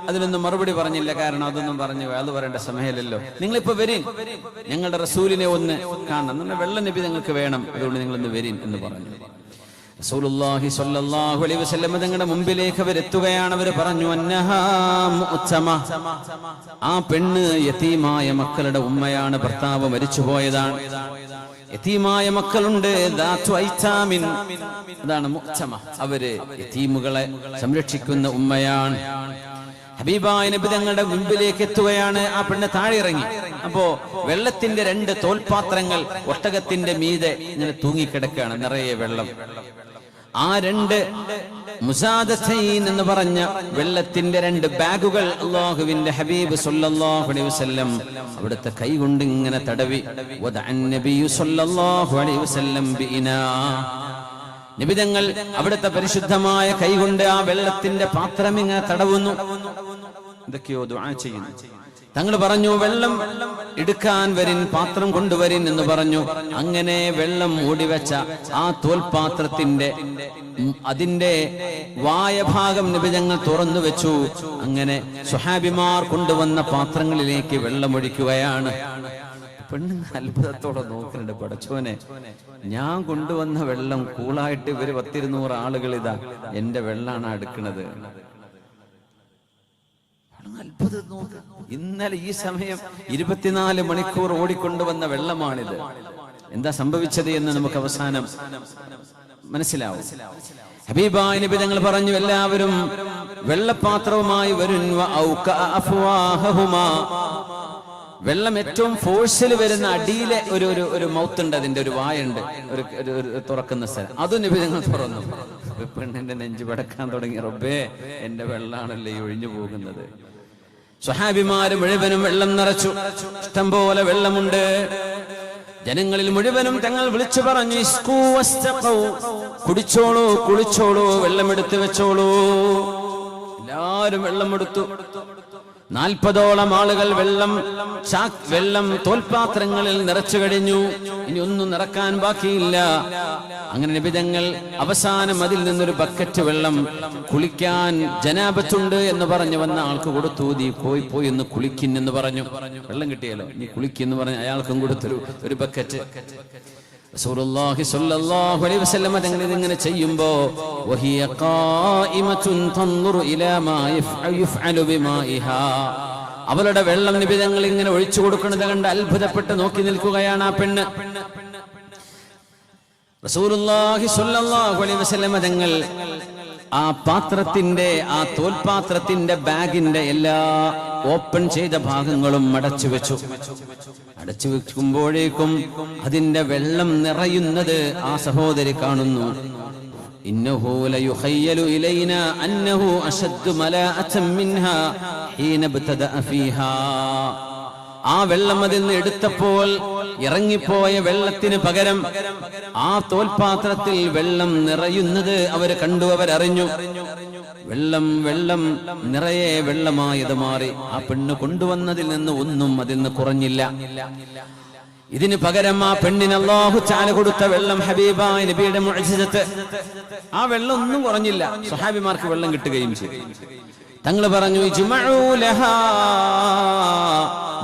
അതിനൊന്നും മറുപടി പറഞ്ഞില്ല. കാരണം അതൊന്നും പറഞ്ഞു അത് പറയേണ്ട സമയമില്ലല്ലോ. നിങ്ങളിപ്പോ വരീൻ, ഞങ്ങളുടെ റസൂലിനെ ഒന്ന് കാണണം. എന്നാൽ വെള്ള നബി നിങ്ങൾക്ക് വേണം, അതുകൊണ്ട് നിങ്ങളൊന്ന് വരീൻ എന്ന് പറഞ്ഞു. റസൂലുള്ളാഹി സ്വല്ലല്ലാഹു അലൈഹി വസല്ലം തങ്ങളുടെ മുമ്പിലേക്ക് അവരെത്തുകയാണ്. അവർ പറഞ്ഞു, അന്നഹാ മുഅ്തമ, ആ പെണ്ണ് യതീമായ മക്കളുടെ ഉമ്മയാണ്, ഭർത്താവ് മരിച്ചുപോയതാണ്. യതീമായ മക്കളുണ്ട്, അതാണ് മുഅ്തമ. അവര് യതീമുകളെ സംരക്ഷിക്കുന്ന ഉമ്മയാണ്. ഹബീബായ നബി തങ്ങളുടെ മുമ്പിലേക്ക് എത്തുകയാണ്. ആ പെണ്ണ് താഴെ ഇറങ്ങി. അപ്പോ വെള്ളത്തിന്റെ 2 തോൽപാത്രങ്ങൾ ഒട്ടകത്തിന്റെ മീതെ ഇങ്ങനെ തൂങ്ങിക്കിടക്കുകയാണ്, നിറയെ വെള്ളം. ആ 2 മുസാദത്തൈൻ എന്ന് പറഞ്ഞ വെള്ളത്തിന്റെ 2 ബാഗുകൾ അല്ലാഹുവിന്റെ ഹബീബ് സല്ലല്ലാഹു അലൈഹി വസല്ലം അവിടുത്തെ കൈ കൊണ്ട് ഇങ്ങനെ തടവി. വദഅൻ നബിയു സല്ലല്ലാഹു അലൈഹി വസല്ലം ബിഇനാ, നബി തങ്ങൾ അവിടുത്തെ പരിശുദ്ധമായ കൈ കൊണ്ട് ആ വെള്ളത്തിന്റെ പാത്രം ഇങ്ങനെ തടവുന്നു. എന്തൊക്കെയോ ദുആ ചെയ്യുന്നു. തങ്ങൾ പറഞ്ഞു, വെള്ളം എടുക്കാൻ വരിൻ, പാത്രം കൊണ്ടുവരിൻ എന്ന് പറഞ്ഞു. അങ്ങനെ വെള്ളം മൂടിവെച്ച ആ തോൽപാത്രത്തിന്റെ അതിന്റെ വായഭാഗം നബി തങ്ങൾ തുറന്നു വെച്ചു. അങ്ങനെ സ്വഹാബിമാർ കൊണ്ടുവന്ന പാത്രങ്ങളിലേക്ക് വെള്ളം ഒഴിക്കുകയാണ്. പെണ്ണുങ്ങൾ അത്ഭുതത്തോടെ നോക്കുന്നുണ്ട്. പടച്ചോനെ, ഞാൻ കൊണ്ടുവന്ന വെള്ളം കൂളായിട്ട് ഇവര് 100-200 ആളുകൾ ഇതാ എന്റെ വെള്ളാണ് എടുക്കുന്നത്. അത്ഭുതം നോക്ക്. ഇന്നലെ ഈ സമയം 24 മണിക്കൂർ ഓടിക്കൊണ്ടുവന്ന വെള്ളമാണിത്. എന്താ സംഭവിച്ചത് എന്ന് നമുക്ക് അവസാനം മനസ്സിലാവും. ഹബീബായ നബി തങ്ങൾ പറഞ്ഞു, എല്ലാവരും വെള്ളപാത്രവുമായി വരും. വെള്ളം ഏറ്റവും ഫോഴ്സിൽ വരുന്ന അടിയിലെ ഒരു മൗത്ത് ഉണ്ട്, അതിന്റെ ഒരു വായുണ്ട്, ഒരു തുറക്കുന്ന സ്ഥലം. അതും നബി തങ്ങൾ തുറന്നു. പെണ്ണിന്റെ നെഞ്ചു പടക്കാൻ തുടങ്ങി. റബ്ബേ, എന്റെ വെള്ളാണല്ലേ ഈ ഒഴിഞ്ഞു പോകുന്നത്. സ്വഹാബിമാര് മുഴുവനും വെള്ളം നിറച്ചു. ഇഷ്ടംപോലെ വെള്ളമുണ്ട്. ജനങ്ങളിൽ മുഴുവനും തങ്ങൾ വിളിച്ചു പറഞ്ഞു, ഇസ്കൂ വസ്തഖൂ, കുടിച്ചോളൂ, കുളിച്ചോളൂ, വെള്ളമെടുത്ത് വെച്ചോളൂ. എല്ലാവരും വെള്ളമെടുത്തു. 40ഓളം ആളുകൾ വെള്ളം തോൽപാത്രങ്ങളിൽ നിറച്ചു കഴിഞ്ഞു. ഇനി ഒന്നും നിറക്കാൻ ബാക്കിയില്ല. അങ്ങനെ നബി തങ്ങൾ അവസാനം അതിൽ നിന്നൊരു ബക്കറ്റ് വെള്ളം, കുളിക്കാൻ ജനാബത്തുണ്ട് എന്ന് പറഞ്ഞു വന്ന ആൾക്ക് കൊടുത്തു. നീ പോയി ഒന്ന് കുളിക്കിന്ന് പറഞ്ഞു. വെള്ളം കിട്ടിയല്ലോ, നീ കുളിക്കെന്ന് പറഞ്ഞ് അയാൾക്കും കൊടുത്തൊരു ബക്കറ്റ്. റസൂലുള്ളാഹി സ്വല്ലല്ലാഹു അലൈഹി വസല്ലം തങ്ങൾ ഇതിങ്ങനെ ചെയ്യുമ്പോ വഹിയ ഖായിമത്തുൻ തൻദുറു ഇലാ മാ യഫ്അലു ബിമാഇഹാ, അവളുടെ വെള്ളം നബി തങ്ങൾ ഇങ്ങനെ ഒഴിച്ചു കൊടുക്കുന്നത് കണ്ട് അത്ഭുതപ്പെട്ട് നോക്കി നിൽക്കുകയാണ് ആ പെണ്ണ്. റസൂലുള്ളാഹി സ്വല്ലല്ലാഹു അലൈഹി വസല്ലം തങ്ങൾ ആ പാത്രത്തിന്റെ, ആ തോൽപാത്രത്തിന്റെ ബാഗിന്റെ എല്ലാ ഓപ്പൺ ചെയ്ത ഭാഗങ്ങളും അടച്ചു വെച്ചു. അടച്ചു വെക്കുമ്പോഴേക്കും അതിന്റെ വെള്ളം നിറയുന്നത് ആ സഹോദരി കാണുന്നു. ഇന്നഹു ലയുഖയ്യലു ഇലൈനാ അന്നഹു അശദ്ദു മലാഅതൻ മിൻഹാ ഹീന ബതദഅ ഫീഹാ. ആ വെള്ളം അതിൽ നിന്ന് എടുത്തപ്പോൾ ഇറങ്ങിപ്പോയ വെള്ളത്തിന് പകരം ആ തോൽപാത്രത്തിൽ വെള്ളം നിറയുന്നത് അവർ കണ്ടു, അവരറിഞ്ഞു. വെള്ളം നിറയെ വെള്ളമായത് മാറി. ആ പെണ്ണ് കൊണ്ടുവന്നതിൽ നിന്ന് ഒന്നും അതിൽ നിന്ന് കുറഞ്ഞില്ല. ഇതിന് പകരം ആ പെണ്ണിന് അല്ലാഹു തആല കൊടുത്ത വെള്ളം, ഹബീബായ നബിയുടെ മുഅ്ജിസത്ത്, ആ വെള്ളം ഒന്നും കുറഞ്ഞില്ല. സ്വഹാബിമാർക്ക് വെള്ളം കിട്ടുകയും ചെയ്തു. തങ്ങൾ പറഞ്ഞു, ഇജ്മഉ ലഹാ,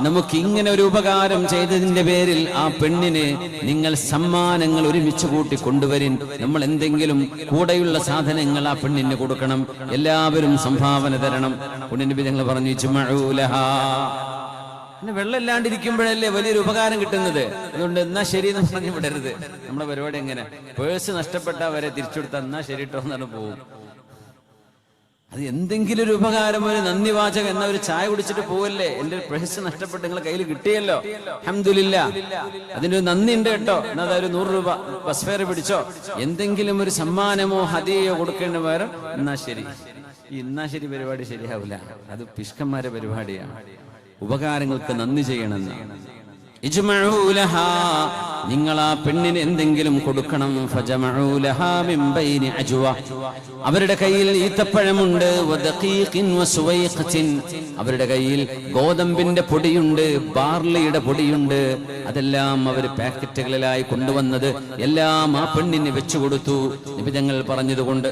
നമുക്ക് ഇങ്ങനെ ഒരു ഉപകാരം ചെയ്തതിന്റെ പേരിൽ ആ പെണ്ണിന് നിങ്ങൾ സമ്മാനങ്ങൾ ഒരുമിച്ച് കൂട്ടി കൊണ്ടുവരിൻ. നമ്മൾ എന്തെങ്കിലും കൂടെയുള്ള സാധനങ്ങൾ ആ പെണ്ണിന് കൊടുക്കണം, എല്ലാവരും സംഭാവന തരണം. നബി തങ്ങൾ പറഞ്ഞു, ഇജ്മഉ ലഹാ. വെള്ളം ഇല്ലാണ്ടിരിക്കുമ്പോഴല്ലേ വലിയൊരു ഉപകാരം കിട്ടുന്നത്. അതുകൊണ്ട് എന്നാ ശരി എന്ന് പറഞ്ഞു വിടരുത്. നമ്മുടെ പരിപാടി എങ്ങനെ, പേഴ്സ് നഷ്ടപ്പെട്ടാൽ വരെ തിരിച്ചു കൊടുത്താൽ എന്നാ ശരിട്ടോ എന്നാണ് പോകും. അത് എന്തെങ്കിലും ഒരു ഉപകാരം, ഒരു നന്ദി വാചകം, എന്നാ ഒരു ചായ കുടിച്ചിട്ട് പോവല്ലേ, എന്റെ പേഴ്സ് നഷ്ടപ്പെട്ട് നിങ്ങളെ കയ്യിൽ കിട്ടിയല്ലോ, അൽഹംദുലില്ലാ, അതിനൊരു നന്ദി ഉണ്ട് കേട്ടോ, എന്നാ ഒരു 100 രൂപ ബസ് ഫെയർ പിടിച്ചോ, എന്തെങ്കിലും ഒരു സമ്മാനമോ ഹദിയയോ കൊടുക്കേണ്ട പകരം എന്നാ ശരി. ഈ എന്നാ ശരി പരിപാടി ശരിയാവില്ല. അത് പിഷ്കന്മാരുടെ പരിപാടിയാണ്. ഉപകാരങ്ങൾക്ക് നന്ദി ചെയ്യണമെന്ന്. ഇജ്മഉ ലഹാ, നിങ്ങൾ ആ പെണ്ണിന് എന്തെങ്കിലും കൊടുക്കണം. ഫജമഉ ലഹാ മിൻ ബൈനി അജ്വ, അവരുടെ കയ്യിൽ ഈത്തപ്പഴമുണ്ട്. വദഖീഖിൻ വസുവൈഖത്തിൻ, അവരുടെ കയ്യിൽ ഗോതമ്പിന്റെ പൊടിയുണ്ട്, ബാർലിയുടെ പൊടിയുണ്ട്. അതെല്ലാം അവർ പാക്കറ്റുകളിലായി കൊണ്ടുവന്നത് എല്ലാം ആ പെണ്ണിന് വെച്ചു കൊടുത്തു. നബി തങ്ങൾ പറഞ്ഞതുകൊണ്ട്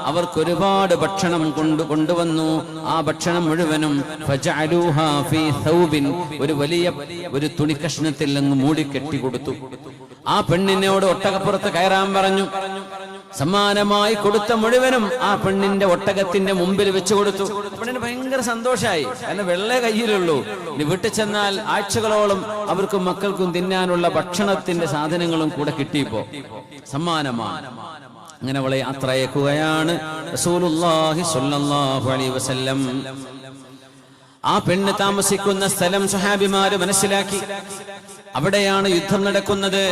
അവർക്ക് ഒരുപാട് ഭക്ഷണം കൊണ്ടുവന്നു. ആ ഭക്ഷണം മുഴുവനും ഒരു വലിയ തുണിക്കഷ്ണത്തിൽ അങ്ങ് മൂടിക്കെട്ടി കൊടുത്തു. ആ പെണ്ണിനോട് ഒട്ടകപ്പുറത്ത് കയറാൻ പറഞ്ഞു. സമ്മാനമായി കൊടുത്ത മുഴുവനും ആ പെണ്ണിന്റെ ഒട്ടകത്തിന്റെ മുമ്പിൽ വെച്ചു കൊടുത്തു. പെണ്ണിന് ഭയങ്കര സന്തോഷമായി. കാരണം വെള്ളേ കയ്യിലുള്ളൂ. ഇനി വീട്ടിൽ ചെന്നാൽ ആഴ്ചകളോളം അവർക്കും മക്കൾക്കും തിന്നാനുള്ള ഭക്ഷണത്തിന്റെ സാധനങ്ങളും കൂടെ കിട്ടിയപ്പോ സമ്മാനമാണ്. അങ്ങനെ അവളെ യാത്രയക്കുകയാണ് റസൂലുള്ളാഹി സ്വല്ലല്ലാഹു അലൈഹി വസല്ലം. ആ പെണ്ണ് താമസിക്കുന്ന സ്ഥലം സ്വഹാബിമാര് മനസ്സിലാക്കി. അവിടെയാണ് യുദ്ധം നടക്കുന്നത്.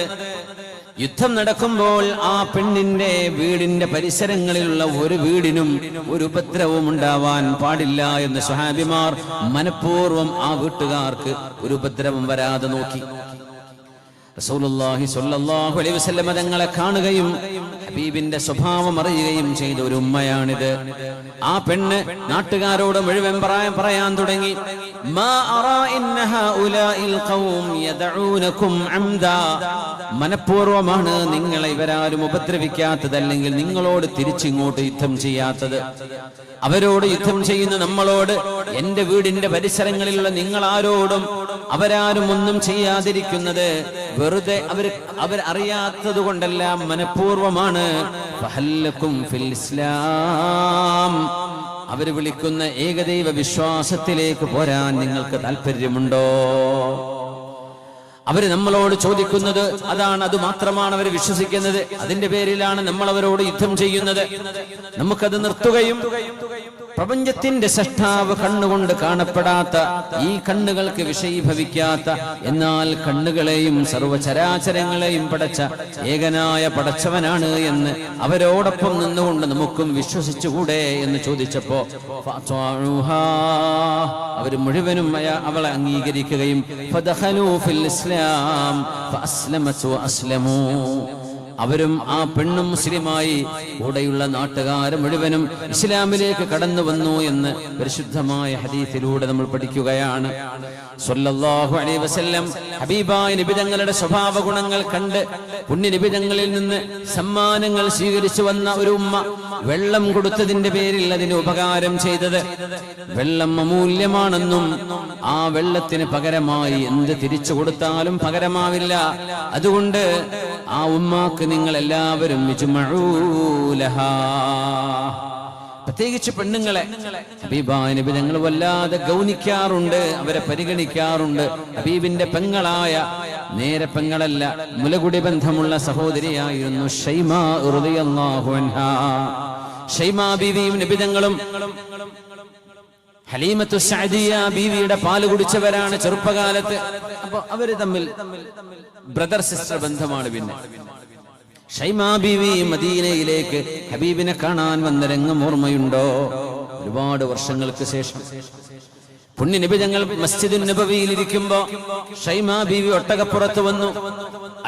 യുദ്ധം നടക്കുമ്പോൾ ആ പെണ്ണിന്റെ വീടിന്റെ പരിസരങ്ങളിലുള്ള ഒരു വീടിനും ഒരു ഉപദ്രവവും ഉണ്ടാവാൻ പാടില്ല എന്ന് സ്വഹാബിമാർ മനഃപൂർവ്വം ആ വീട്ടുകാർക്ക് ഒരു ഉപദ്രവം വരാതെ നോക്കി. റസൂലുള്ളാഹി സ്വല്ലല്ലാഹു അലൈഹി വസല്ലം തങ്ങളെ കാണുകയും ഹബീബിന്റെ സ്വഭാവം അറിയുകയും ചെയ്ത ഒരു ഉമ്മയാണിത്. ആ പെണ്ണ് നാട്ടുകാരോട് മുഴുവൻ പറയാൻ തുടങ്ങി, മാ അറാ ഇന്ന ഹൗലാഇൽ ഖൗം യദഊനകും അംദാ, മനഃപൂർവ്വമാണ് നിങ്ങളെ ഇവരാരും ഉപദ്രവിക്കാത്തത്, അല്ലെങ്കിൽ നിങ്ങളോട് തിരിച്ചിങ്ങോട്ട് യുദ്ധം ചെയ്യാത്തത്. അവരോട് യുദ്ധം ചെയ്യുന്ന നമ്മളോട്, എന്റെ വീടിന്റെ പരിസരങ്ങളിലുള്ള നിങ്ങളാരോടും അവരാരും ഒന്നും ചെയ്യാതിരിക്കുന്നത് വെറുതെ അവർ അറിയാത്തത് കൊണ്ടല്ല, മനഃപൂർവ്വമാണ്. ഫഹല്ലക്കും ഫിൽ ഇസ്ലാം, അവർ വിളിക്കുന്ന ഏകദൈവ വിശ്വാസത്തിലേക്ക് പോരാൻ നിങ്ങൾക്ക് താല്പര്യമുണ്ടോ? അവര് നമ്മളോട് ചോദിക്കുന്നത് അതാണ്, അത് മാത്രമാണ് അവർ വിശ്വസിക്കുന്നത്. അതിന്റെ പേരിലാണ് നമ്മൾ അവരോട് യുദ്ധം ചെയ്യുന്നത്. നമുക്കത് നിർത്തുകയും പ്രപഞ്ചത്തിന്റെ സൃഷ്ടാവ് കണ്ണുകൊണ്ട് കാണപ്പെടാത്ത, ഈ കണ്ണുകൾക്ക് വിഷയീഭവിക്കാത്ത, എന്നാൽ കണ്ണുകളെയും സർവചരാചരങ്ങളെയും പടച്ച ഏകനായ പടച്ചവനാണ് എന്ന് അവരോടൊപ്പം നിന്നുകൊണ്ട് നമുക്കും വിശ്വസിച്ചുകൂടെ എന്ന് ചോദിച്ചപ്പോ അവര് മുഴുവനും അവളെ അംഗീകരിക്കുകയും അവരും ആ പെണ്ണും മുസ്ലിമായി, കൂടെയുള്ള നാട്ടുകാർ മുഴുവനും ഇസ്ലാമിലേക്ക് കടന്നു വന്നു എന്ന് പരിശുദ്ധമായ ഹദീസിലൂടെ നമ്മൾ പഠിക്കുകയാണ്. സ്വല്ലല്ലാഹു അലൈഹി വസല്ലം ഹബീബായ നബി തങ്ങളുടെ സ്വഭാവ ഗുണങ്ങൾ കണ്ട് പുണ്യ നബി തങ്ങളിൽ നിന്ന് സമ്മാനങ്ങൾ സ്വീകരിച്ചു വന്ന ഒരു ഉമ്മ വെള്ളം കൊടുത്തതിന്റെ പേരിൽ അതിന് ഉപകാരം ചെയ്തത്. വെള്ളം അമൂല്യമാണെന്നും ആ വെള്ളത്തിന് പകരമായി എന്ത് തിരിച്ചു കൊടുത്താലും പകരമാവില്ല. അതുകൊണ്ട് ആ ഉമ്മാക്ക് നിങ്ങൾ എല്ലാവരും പ്രത്യേകിച്ച് പെണ്ണുങ്ങളെ ഹബീബായ നബി തങ്ങൾ വല്ലാതെ ഗൗനിക്കാറുണ്ട്, അവരെ പരിഗണിക്കാറുണ്ട്. ഹബീബിന്റെ പെങ്ങളായ, നേരെ പെങ്ങളല്ല, മുലകുടി ബന്ധമുള്ള സഹോദരിയായിരുന്നു ഷൈമാ റളിയല്ലാഹു അൻഹാ. ഷൈമാ ബീവിയും നബി തങ്ങളും ഹലീമത്തു സഅദിയ ബീവിയുടെ പാല് കുടിച്ചവരാണ് ചെറുപ്പകാലത്ത്. അപ്പൊ അവര് തമ്മിൽ ബ്രദർ സിസ്റ്റർ ബന്ധമാണ്. പിന്നെ ഷൈമാ ബീവി മദീനയിലേക്ക് ഹബീബിനെ കാണാൻ വന്ന രംഗം ഓർമ്മയുണ്ടോ? ഒരുപാട് വർഷങ്ങൾക്ക് ശേഷം പുണ്യ നബി തങ്ങൾ മസ്ജിദുൻ നബവിയിൽ ഇരിക്കുമ്പോ ഷൈമാ ബീവി ഒട്ടകപ്പുറത്ത് വന്നു.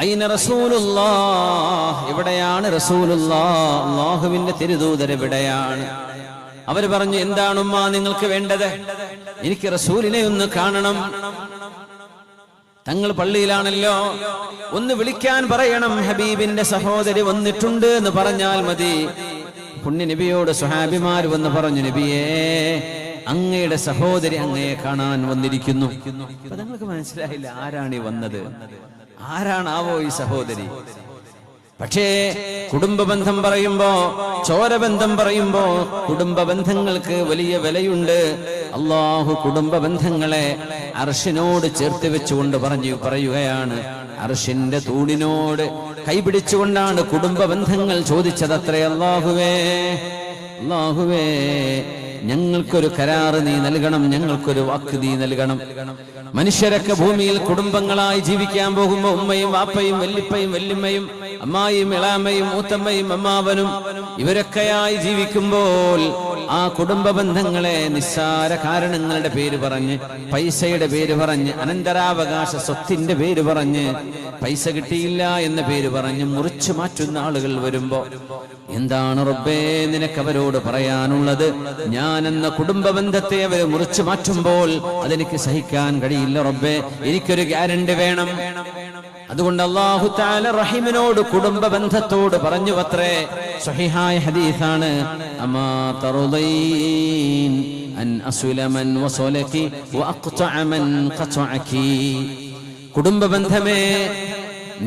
അയ്ന റസൂലുള്ളാഹ്, എവിടെയാണ് റസൂലുള്ളാഹ്, അല്ലാഹുവിന്റെ തിരുദൂതർ എവിടെയാണ്? അവര് പറഞ്ഞു, എന്താണുമ്മ നിങ്ങൾക്ക് വേണ്ടത്? എനിക്ക് റസൂലിനെ ഒന്ന് കാണണം. തങ്ങൾ പള്ളിയിലാണല്ലോ, ഒന്ന് വിളിക്കാൻ പറയണം, ഹബീബിന്റെ സഹോദരി വന്നിട്ടുണ്ട് എന്ന് പറഞ്ഞാൽ മതി. പുണ്യ നബിയോട് സ്വഹാബിമാർ വന്ന് പറഞ്ഞു, നബിയേ, അങ്ങയുടെ സഹോദരി അങ്ങയെ കാണാൻ വന്നിരിക്കുന്നു. അപ്പൊ തങ്ങൾക്ക് മനസ്സിലായില്ല ആരാണ് ഈ വന്നത്, ആരാണാവോ ഈ സഹോദരി. പക്ഷേ കുടുംബ ബന്ധം പറയുമ്പോ, ചോരബന്ധം പറയുമ്പോ കുടുംബ ബന്ധങ്ങൾക്ക് വലിയ വിലയുണ്ട്. അള്ളാഹു കുടുംബ ബന്ധങ്ങളെ അർശിനോട് ചേർത്ത് വെച്ചുകൊണ്ട് പറയുകയാണ്. അർശിന്റെ തൂണിനോട് കൈപിടിച്ചുകൊണ്ടാണ് കുടുംബ ബന്ധങ്ങൾ ചോദിച്ചതത്രേ. അല്ലാഹുവേ, അല്ലാഹുവേ, ഞങ്ങൾക്കൊരു കരാറ് നീ നൽകണം, ഞങ്ങൾക്കൊരു വാക്ക് നീ നൽകണം. മനുഷ്യരൊക്കെ ഭൂമിയിൽ കുടുംബങ്ങളായി ജീവിക്കാൻ പോകുമ്പോ ഉമ്മയും വാപ്പയും വല്ലിപ്പയും വല്യമ്മയും അമ്മായിയും ഇളാമയും മൂത്തമ്മയും അമ്മാവനും ഇവരൊക്കെയായി ജീവിക്കുമ്പോൾ ആ കുടുംബ ബന്ധങ്ങളെ നിസ്സാര കാരണങ്ങളുടെ പേര് പറഞ്ഞ്, പൈസയുടെ പേര് പറഞ്ഞ്, അനന്തരാവകാശ സ്വത്തിന്റെ പേര് പറഞ്ഞ്, പൈസ കിട്ടിയില്ല എന്ന പേര് പറഞ്ഞ് മുറിച്ചു മാറ്റുന്ന ആളുകൾ വരുമ്പോ എന്താണ് റബ്ബേ നിനക്ക് അവരോട് പറയാനുള്ളത്? ഞാൻ എന്ന കുടുംബ ബന്ധത്തെ അവർ മുറിച്ചു മാറ്റുമ്പോൾ അതെനിക്ക് സഹിക്കാൻ കഴിയില്ല റബ്ബേ, എനിക്കൊരു ഗ്യാരണ്ടി വേണം. അതുകൊണ്ട് അല്ലാഹു തആല റഹീമിനോട് കുടുംബ ബന്ധത്തോട് പറഞ്ഞു അത്രേ. സ്വഹീഹായ ഹദീസാണ്, അമാ തർദീൻ അൻ അസ്ല മൻ വസലകി വഅഖ്തഅ മൻ ഖതഅകി. കുടുംബ ബന്ധമേ,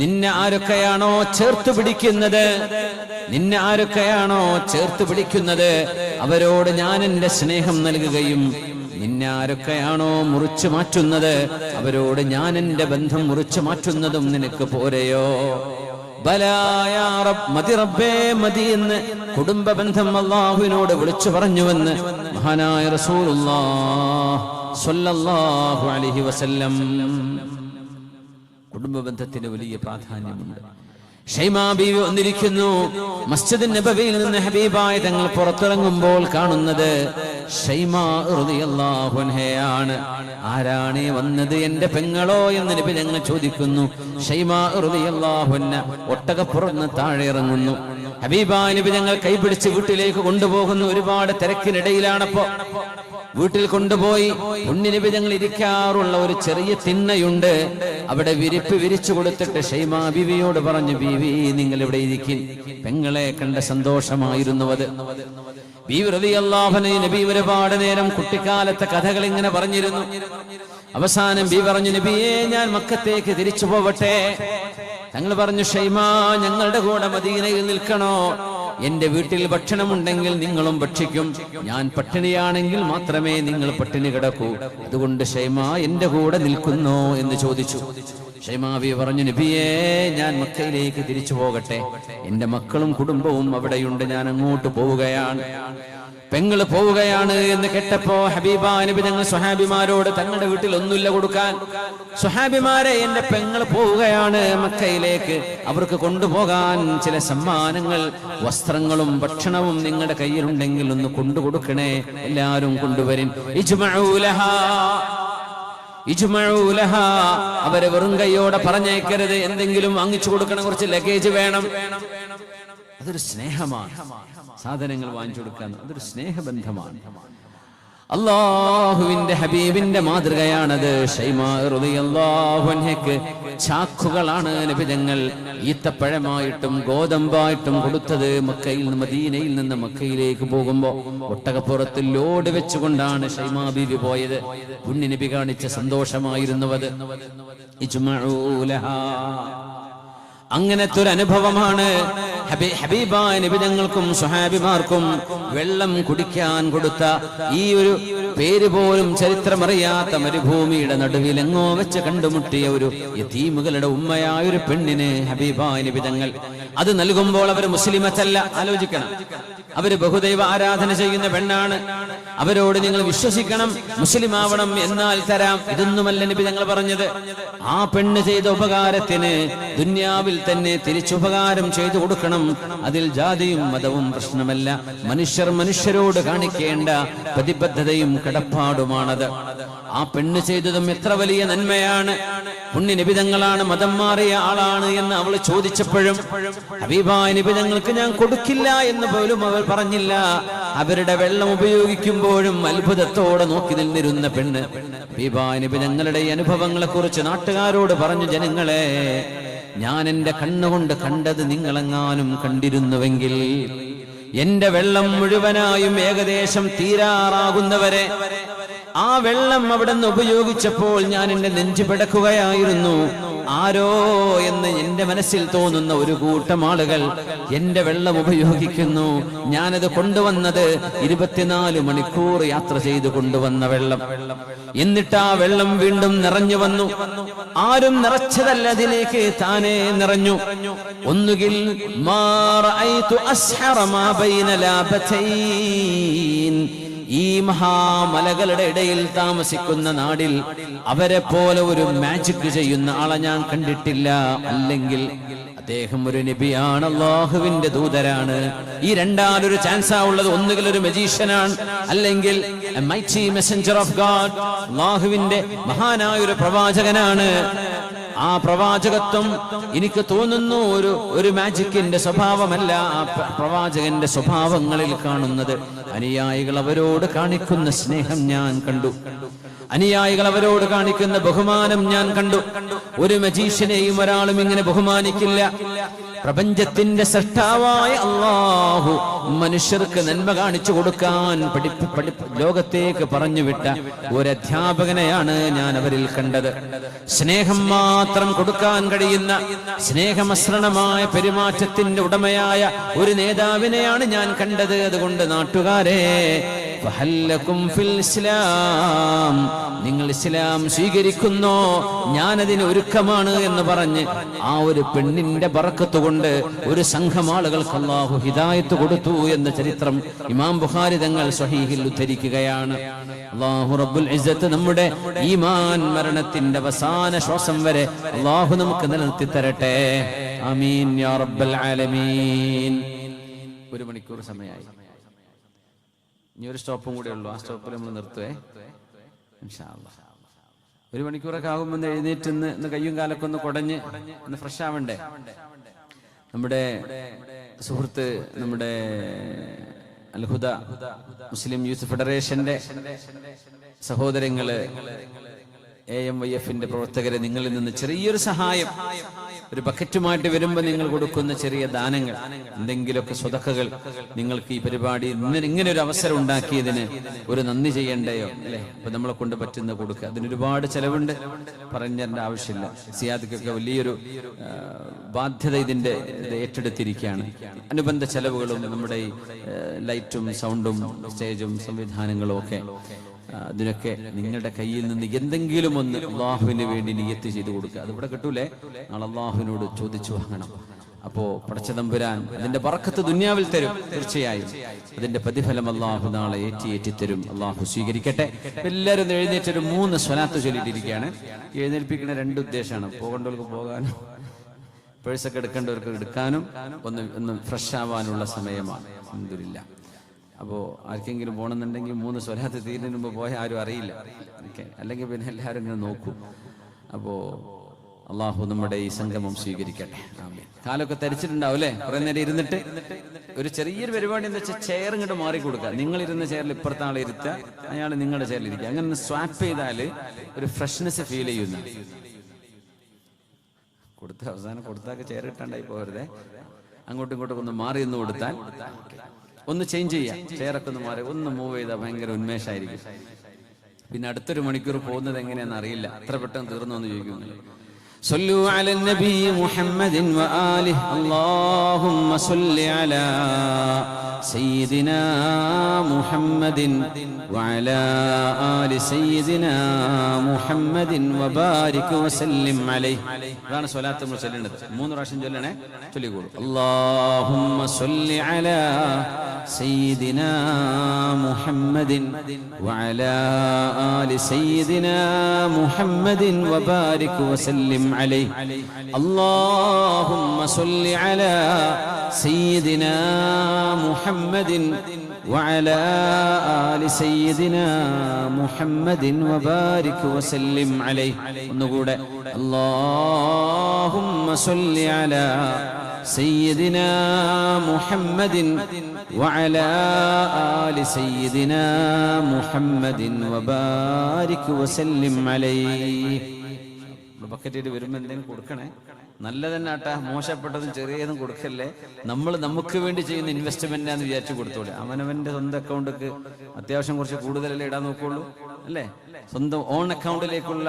നിന്നെ ആരൊക്കെയാണോ ചേർത്ത് പിടിക്കുന്നത്, നിന്നെ ആരൊക്കെയാണോ ചേർത്ത് പിടിക്കുന്നത് അവരോട് ഞാൻ എന്റെ സ്നേഹം നൽകുകയും നിന്നെ ആരൊക്കെയാണോ മുറിച്ചു മാറ്റുന്നത് അവരോട് ഞാൻ എന്റെ ബന്ധം മുറിച്ചു മാറ്റുന്നതും നിനക്ക് പോരെയോ? ബലായ റബ്ബ്, മതി റബ്ബേ മതി എന്ന് കുടുംബ ബന്ധം അല്ലാഹുവിനോട് വിളിച്ചു പറഞ്ഞുവെന്ന് മഹാനായ റസൂലുള്ളാഹി സ്വല്ലല്ലാഹു അലൈഹി വസല്ലം. കുടുംബ ബന്ധത്തിന് വലിയ പ്രാധാന്യമുണ്ട്. ഷൈമാ ബീവി വന്നിരിക്കുന്നു. മസ്ജിദ് നബവിയിൽ നിന്ന് ഹബീബായ തങ്ങൾ പുറത്തിറങ്ങുമ്പോൾ കാണുന്നത് ഷൈമാ റളിയല്ലാഹു അൻഹയാണ്. ആരാണ് വന്നത്? എന്റെ പെങ്ങളോ എന്ന് നബി ഞങ്ങൾ ചോദിക്കുന്നു. ഷൈമാ റളിയല്ലാഹു അൻഹ ഒട്ടകപ്പുറത്ത് താഴെ ഇറങ്ങുന്നു. ഹബീബായ നബി ഞങ്ങൾ കൈപിടിച്ച് വീട്ടിലേക്ക് കൊണ്ടുപോകുന്നു. ഒരുപാട് തിരക്കിനിടയിലാണപ്പോ വീട്ടിൽ കൊണ്ടുപോയി ഉണ്ണിനബി ഞങ്ങൾ ഇരിക്കാറുള്ള ഒരു ചെറിയ തിണ്ണയുണ്ട്. അവിടെ വിരിപ്പ് വിരിച്ചു കൊടുത്തിട്ട് ഷൈമാ ബീവിയോട് പറഞ്ഞു, ബീവി നിങ്ങൾ ഇവിടെ ഇരിക്കും. പെങ്ങളെ കണ്ട സന്തോഷമായിരുന്നു അത്. ബീവി റളിയല്ലാഹു അൻഹ നബി ഒരുപാട് നേരം കുട്ടിക്കാലത്തെ കഥകൾ ഇങ്ങനെ പറഞ്ഞിരുന്നു. അവസാനം ബീവി പറഞ്ഞു, നബിയെ ഞാൻ മക്കത്തേക്ക് തിരിച്ചു പോവട്ടെ. തങ്ങൾ പറഞ്ഞു, ഷൈമാ ഞങ്ങളുടെ കൂടെ മദീനയിൽ നിൽക്കണോ? എന്റെ വീട്ടിൽ ഭക്ഷണമുണ്ടെങ്കിൽ നിങ്ങളും ഭക്ഷിക്കും, ഞാൻ പട്ടിണിയാണെങ്കിൽ മാത്രമേ നിങ്ങൾ പട്ടിണി കിടക്കൂ. അതുകൊണ്ട് ഷൈമാ എന്റെ കൂടെ നിൽക്കുന്നോ എന്ന് ചോദിച്ചു. ഷൈമാ ബീവി പറഞ്ഞു, നബിയേ ഞാൻ മക്കയിലേക്ക് തിരിച്ചു പോകട്ടെ, എന്റെ മക്കളും കുടുംബവും അവിടെയുണ്ട്, ഞാൻ അങ്ങോട്ട് പോവുകയാണ്. പെങ്ങള് പോവുകയാണ് എന്ന് കേട്ടപ്പോ ഹബീബാ നബി ഞങ്ങൾ സ്വഹാബിമാരോട് തങ്ങളുടെ വീട്ടിൽ ഒന്നുമില്ല കൊടുക്കാൻ. സ്വഹാബിമാരെ, എന്റെ പെങ്ങള് പോവുകയാണ് മക്കയിലേക്ക്, അവർക്ക് കൊണ്ടുപോകാൻ ചില സമ്മാനങ്ങൾ, വസ്ത്രങ്ങളും ഭക്ഷണവും നിങ്ങളുടെ കയ്യിലുണ്ടെങ്കിൽ ഒന്ന് കൊണ്ടുകൊടുക്കണേ, എല്ലാവരും കൊണ്ടുവരും. അവരെ വെറും കൈയോടെ പറഞ്ഞേക്കരുത്, എന്തെങ്കിലും വാങ്ങിച്ചു കൊടുക്കണം, കുറച്ച് ലഗേജ് വേണം. അതൊരു സ്നേഹമാണ്. സാധനങ്ങൾ വാങ്ങിച്ചു കൊടുക്കാൻ അതൊരു സ്നേഹബന്ധമാണ്. അല്ലാഹുവിന്റെ ഹബീബിന്റെ മാതൃകയാണത്. ഷൈമാ റളിയല്ലാഹു അൻഹയ്ക്ക് ചാക്കുകളാണ് നബി തങ്ങൾ ഈത്തപ്പഴമായിട്ടും ഗോതമ്പായിട്ടും കൊടുത്തത്. മക്കയിൽ നിന്ന് മദീനയിൽ നിന്ന് മക്കയിലേക്ക് പോകുമ്പോ ഒട്ടകപ്പുറത്തിൽ ലോഡ് വെച്ചുകൊണ്ടാണ് ഷൈമാ ബീവി പോയത്. പുണ്യ നബി കാണിച്ച സന്തോഷമായിരുന്നുവത്. ഇജ്മഉ ലഹാ, അങ്ങനത്തെ ഒരു അനുഭവമാണ്. ഹബീബായ നബി തങ്ങൾക്കും സ്വഹാബിമാർക്കും വെള്ളം കുടിക്കാൻ കൊടുത്ത ഈ ഒരു പേര് പോലും ചരിത്രമറിയാത്ത മരുഭൂമിയുടെ നടുവിൽ എങ്ങോ വെച്ച് കണ്ടുമുട്ടിയ ഒരു യതീമുകളുടെ ഉമ്മയായ ഒരു പെണ്ണിന് ഹബീബായ നബി തങ്ങൾ അത് നൽകുമ്പോൾ അവർ മുസ്ലിമത്തല്ല. ആലോചിക്കണം, അവര് ബഹുദൈവ ആരാധന ചെയ്യുന്ന പെണ്ണാണ്. അവരോട് നിങ്ങൾ വിശ്വസിക്കണം, മുസ്ലിം ആവണം, എന്നാൽ തരാം. ഇതൊന്നുമല്ല നബി തങ്ങൾ പറഞ്ഞത്. ആ പെണ്ണ് ചെയ്ത ഉപകാരത്തിന് ദുന്യാവിൽ തന്നെ തിരിച്ചുപകാരം ചെയ്തു കൊടുക്കണം. അതിൽ ജാതിയും മതവും പ്രശ്നമല്ല. മനുഷ്യർ മനുഷ്യരോട് കാണിക്കേണ്ട പ്രതിബദ്ധതയും കടപ്പാടുമാണത്. ആ പെണ്ണ് ചെയ്തതും എത്ര വലിയ നന്മയാണ്. പുണ്യ നബി തങ്ങളാണ് മതം മാറിയ ആളാണ് എന്ന് അവൾ ചോദിച്ചപ്പോഴും ഹബീബായ നബി തങ്ങൾക്ക് ഞാൻ കൊടുക്കില്ല എന്ന് പോലും അവർ പറഞ്ഞില്ല. അവരുടെ വെള്ളം ഉപയോഗിക്കുമ്പോഴും അത്ഭുതത്തോടെ നോക്കി നിന്നിരുന്ന പെണ്ണ് ഹബീബായ നബി തങ്ങളുടെ അനുഭവങ്ങളെ കുറിച്ച് നാട്ടുകാരോട് പറഞ്ഞു, ജനങ്ങളെ, ഞാൻ എന്റെ കണ്ണുകൊണ്ട് കണ്ടത് നിങ്ങളെങ്ങാനും കണ്ടിരുന്നുവെങ്കിൽ, എന്റെ വെള്ളം മുഴുവനായും ഏകദേശം തീരാറാകുന്നവരെ ആ വെള്ളം അവിടെ നിന്ന് ഉപയോഗിച്ചപ്പോൾ ഞാൻ എന്റെ നെഞ്ചു പിടക്കുകയായിരുന്നു. ആരോ എന്ന് എന്റെ മനസ്സിൽ തോന്നുന്ന ഒരു കൂട്ടം ആളുകൾ എന്റെ വെള്ളം ഉപയോഗിക്കുന്നു. ഞാനത് കൊണ്ടുവന്നത് 24 മണിക്കൂർ യാത്ര ചെയ്ത് കൊണ്ടുവന്ന വെള്ളം. എന്നിട്ട് ആ വെള്ളം വീണ്ടും നിറഞ്ഞു വന്നു. ആരും നിറച്ചതല്ല, അതിലേക്ക് താനേ നിറഞ്ഞു. ഒന്നുകിൽ ഈ മഹാമലകളുടെ ഇടയിൽ താമസിക്കുന്ന നാടിൽ അവരെ പോലെ ഒരു മാജിക് ചെയ്യുന്ന ആളെ ഞാൻ കണ്ടിട്ടില്ല. അല്ലെങ്കിൽ അദ്ദേഹം ഒരു നബിയാണ്, അല്ലാഹുവിന്റെ ദൂതരാണ്. ഈ രണ്ടാലൊരു ചാൻസാ ഉള്ളത്. ഒന്നുകിൽ ഒരു മജീഷ്യനാണ്, അല്ലെങ്കിൽ മൈറ്റി മെസഞ്ചർ ഓഫ് ഗാഡ്, അല്ലാഹുവിന്റെ മഹാനായ ഒരു പ്രവാചകനാണ്. ആ പ്രവാചകത്വം എനിക്ക് തോന്നുന്നു ഒരു മാജിക്കിന്റെ സ്വഭാവമല്ല. ആ പ്രവാചകന്റെ സ്വഭാവങ്ങളിൽ കാണുന്നത് അനുയായികൾ അവരോട് കാണിക്കുന്ന സ്നേഹം ഞാൻ കണ്ടു. അനുയായികൾ അവരോട് കാണിക്കുന്ന ബഹുമാനം ഞാൻ കണ്ടു. ഒരു മജീഷ്യനെയും ഒരാളും ഇങ്ങനെ ബഹുമാനിക്കില്ല. പ്രപഞ്ചത്തിന്റെ സൃഷ്ടാവായ അല്ലാഹു മനുഷ്യർക്ക് നന്മ കാണിച്ചു കൊടുക്കാൻ ലോകത്തേക്ക് പറഞ്ഞുവിട്ട ഒരു അധ്യാപകനെയാണ് ഞാൻ അവരിൽ കണ്ടത്. സ്നേഹം മാത്രം കൊടുക്കാൻ കഴിയുന്ന, സ്നേഹമസൃണമായ പെരുമാറ്റത്തിന്റെ ഉടമയായ ഒരു നേതാവിനെയാണ് ഞാൻ കണ്ടത്. അതുകൊണ്ട് നാട്ടുകാരെ, നിങ്ങൾ ഇസ്ലാം സ്വീകരിക്കുന്നോ? ഞാനതിന് ഒരുക്കമാണ് എന്ന് പറഞ്ഞ് ആ ഒരു പെണ്ണിന്റെ ബറക്കത്ത് കൊണ്ട് ഒരു സംഘം ആളുകൾക്ക് അല്ലാഹു ഹിദായത്ത് കൊടുത്തു എന്ന ചരിത്രം ഇമാം ബുഖാരി തങ്ങൾ സ്വഹീഹിൽ ഉദ്ധരിക്കുകയാണ്. അല്ലാഹു റബ്ബുൽ ഇസ്സത്ത് നമ്മുടെ ഈമാൻ മരണത്തിന്റെ അവസാന ശ്വാസം വരെ അല്ലാഹു നമുക്ക് നിലനിർത്തി തരട്ടെ. ആമീൻ യാ റബ്ബൽ ആലമീൻ. 1 മണിക്കൂർ സമയമായി. ഇനി ഒരു സ്റ്റോപ്പും കൂടെ ഉള്ളൂ. ആ സ്റ്റോപ്പിൽ നമ്മൾ നിർത്തുവേ ഇൻഷാ അല്ലാഹ്. 1 മണിക്കൂറൊക്കെ ആകുമ്പോൾ എഴുന്നേറ്റ് ഇന്ന് കയ്യും കാലൊക്കെ ഒന്ന് കുടഞ്ഞ് ഒന്ന് ഫ്രഷ് ആവണ്ടേ? നമ്മുടെ സുഹൃത്ത്, നമ്മുടെ അൽഹുദ മുസ്ലിം യൂത്ത് ഫെഡറേഷന്റെ സഹോദരങ്ങള്, AMYFന്റെ പ്രവർത്തകരെ, നിങ്ങളിൽ നിന്ന് ചെറിയൊരു സഹായം, ഒരു ബക്കറ്റുമായിട്ട് വരുമ്പോൾ നിങ്ങൾ കൊടുക്കുന്ന ചെറിയ ദാനങ്ങൾ, എന്തെങ്കിലുമൊക്കെ സ്വതക്കകൾ നിങ്ങൾക്ക് ഈ പരിപാടി ഇങ്ങനെ ഒരു അവസരം ഉണ്ടാക്കിയതിന് ഒരു നന്ദി ചെയ്യണ്ടയോ അല്ലെ? അപ്പൊ നമ്മളെ കൊണ്ട് പറ്റുന്ന കൊടുക്കുക. അതിനൊരുപാട് ചെലവുണ്ട്, പറഞ്ഞേണ്ട ആവശ്യമില്ല. സിയാദിക്കൊക്കെ വലിയൊരു ബാധ്യത ഇതിന്റെ ഏറ്റെടുത്തിരിക്കുകയാണ്. അനുബന്ധ ചെലവുകളും നമ്മുടെ ഈ ലൈറ്റും സൗണ്ടും സ്റ്റേജും സംവിധാനങ്ങളും ഒക്കെ, അതിനൊക്കെ നിങ്ങളുടെ കയ്യിൽ നിന്ന് എന്തെങ്കിലും ഒന്ന് അള്ളാഹുവിന് വേണ്ടി നിയ്യത്ത് ചെയ്ത് കൊടുക്കുക. അതിവിടെ കിട്ടൂലേ, നാളെ അള്ളാഹുവിനോട് ചോദിച്ചു വാങ്ങണം. അപ്പോ പടച്ചതമ്പുരാൻ അതിന്റെ ബർക്കത്ത് ദുനിയാവിൽ തരും, തീർച്ചയായും അതിന്റെ പ്രതിഫലം അള്ളാഹു നാളെ ഏറ്റി തരും. അള്ളാഹു സ്വീകരിക്കട്ടെ. എല്ലാവരും എഴുന്നേറ്റൊരു 3 സ്വലാത്ത് ചൊല്ലിയിട്ടിരിക്കുകയാണ്. എഴുന്നേൽപ്പിക്കുന്ന 2 ഉദ്ദേശമാണ്. പോകേണ്ടവർക്ക് പോകാനും പേഴ്സൊക്കെ എടുക്കേണ്ടവർക്ക് എടുക്കാനും ഒന്ന് ഫ്രഷ് ആവാനുള്ള സമയമാണ്. അൽഹംദുലില്ലാഹ്. അപ്പോൾ ആർക്കെങ്കിലും പോകണമെന്നുണ്ടെങ്കിൽ 3 സ്വലാത്ത് തീരുന്നതിന് മുമ്പ് പോയാൽ ആരും അറിയില്ല. അല്ലെങ്കിൽ പിന്നെ എല്ലാവരും ഇങ്ങനെ നോക്കും. അപ്പോൾ അള്ളാഹു നമ്മുടെ ഈ സംഗമം സ്വീകരിക്കട്ടെ. ആമീൻ. കാലൊക്കെ തരിച്ചിട്ടുണ്ടാവും അല്ലേ? കുറെ നേരം ഇരുന്നിട്ട് ഒരു ചെറിയൊരു പരിപാടി എന്ന് വെച്ചാൽ ചെയർ ഇങ്ങോട്ട് മാറി കൊടുക്കുക. നിങ്ങളിരുന്ന ചെയറിൽ ഇപ്പുറത്തെ ആളെ ഇരുത്തുക, അയാൾ നിങ്ങളുടെ ചെയറിൽ ഇരിക്കുക. അങ്ങനെ സ്വാപ്പ് ചെയ്താൽ ഒരു ഫ്രഷ്നെസ് ഫീൽ ചെയ്യുന്ന. അവസാനം കൊടുത്താൽ ചെയർ ഇട്ടാണ്ടായി പോകരുതേ. അങ്ങോട്ടും ഇങ്ങോട്ടും ഒന്ന് മാറി നിന്ന് കൊടുത്താൽ, ഒന്ന് ചേഞ്ച് ചെയ്യാം, ചെയറൊക്കെ ഒന്ന് മാറി ഒന്ന് മൂവ് ചെയ്താൽ ഭയങ്കര ഉന്മേഷമായിരിക്കും. പിന്നെ അടുത്തൊരു മണിക്കൂർ പോകുന്നത് എങ്ങനെയാണെന്ന് അറിയില്ല. എത്ര പെട്ടെന്ന് തീർന്നു എന്ന് ചോദിക്കുന്നു. സല്ലു അലൻ നബി മുഹമ്മദിൻ വആലിഹി അല്ലാഹുമ്മ സല്ലി അലാ സയ്യിദിനാ മുഹമ്മദിൻ വഅലാ ആലി സയ്യിദിനാ മുഹമ്മദിൻ വബാരിക് വസല്ലിം അലൈഹി. അതാണ് സ്വലാത്ത് നമ്മൾ ചൊല്ലേണ്ടത്. 3 പ്രാവശ്യം ചൊല്ലണേ, ചൊല്ലിക്കോളൂ. അല്ലാഹുമ്മ സല്ലി അലാ സയ്യിദിനാ മുഹമ്മദിൻ വഅലാ ആലി സയ്യിദിനാ മുഹമ്മദിൻ വബാരിക് വസല്ലിം അലൈഹി. അല്ലാഹുമ്മ സല്ലി അലാ സയ്യിദിനാ മുഹമ്മദിൻ വഅലാ ആലി സയ്യിദിനാ മുഹമ്മദിൻ വബാരിക് വസല്ലിം അലൈഹി. ഒന്നുകൂടെ. അല്ലാഹുമ്മ സല്ലി അലാ സയ്യിദിനാ മുഹമ്മദിൻ വഅലാ ആലി സയ്യിദിനാ മുഹമ്മദിൻ വബാരിക് വസല്ലിം അലൈഹി. ബക്കറ്റ് വരുമ്പോൾ എന്തെങ്കിലും കൊടുക്കണേ. നല്ലതന്നെ ആട്ടാ, മോശപ്പെട്ടതും ചെറിയതും കൊടുക്കല്ലേ. നമ്മൾ നമുക്ക് വേണ്ടി ചെയ്യുന്ന ഇൻവെസ്റ്റ്മെന്റാന്ന് വിചാരിച്ചു കൊടുത്തോളൂ. അവനവന്റെ സ്വന്തം അക്കൗണ്ടിലേക്ക് അത്യാവശ്യം കുറച്ച് കൂടുതലല്ലേ ഇടാൻ നോക്കുള്ളൂ അല്ലേ? സ്വന്തം ഓൺ അക്കൗണ്ടിലേക്കുള്ള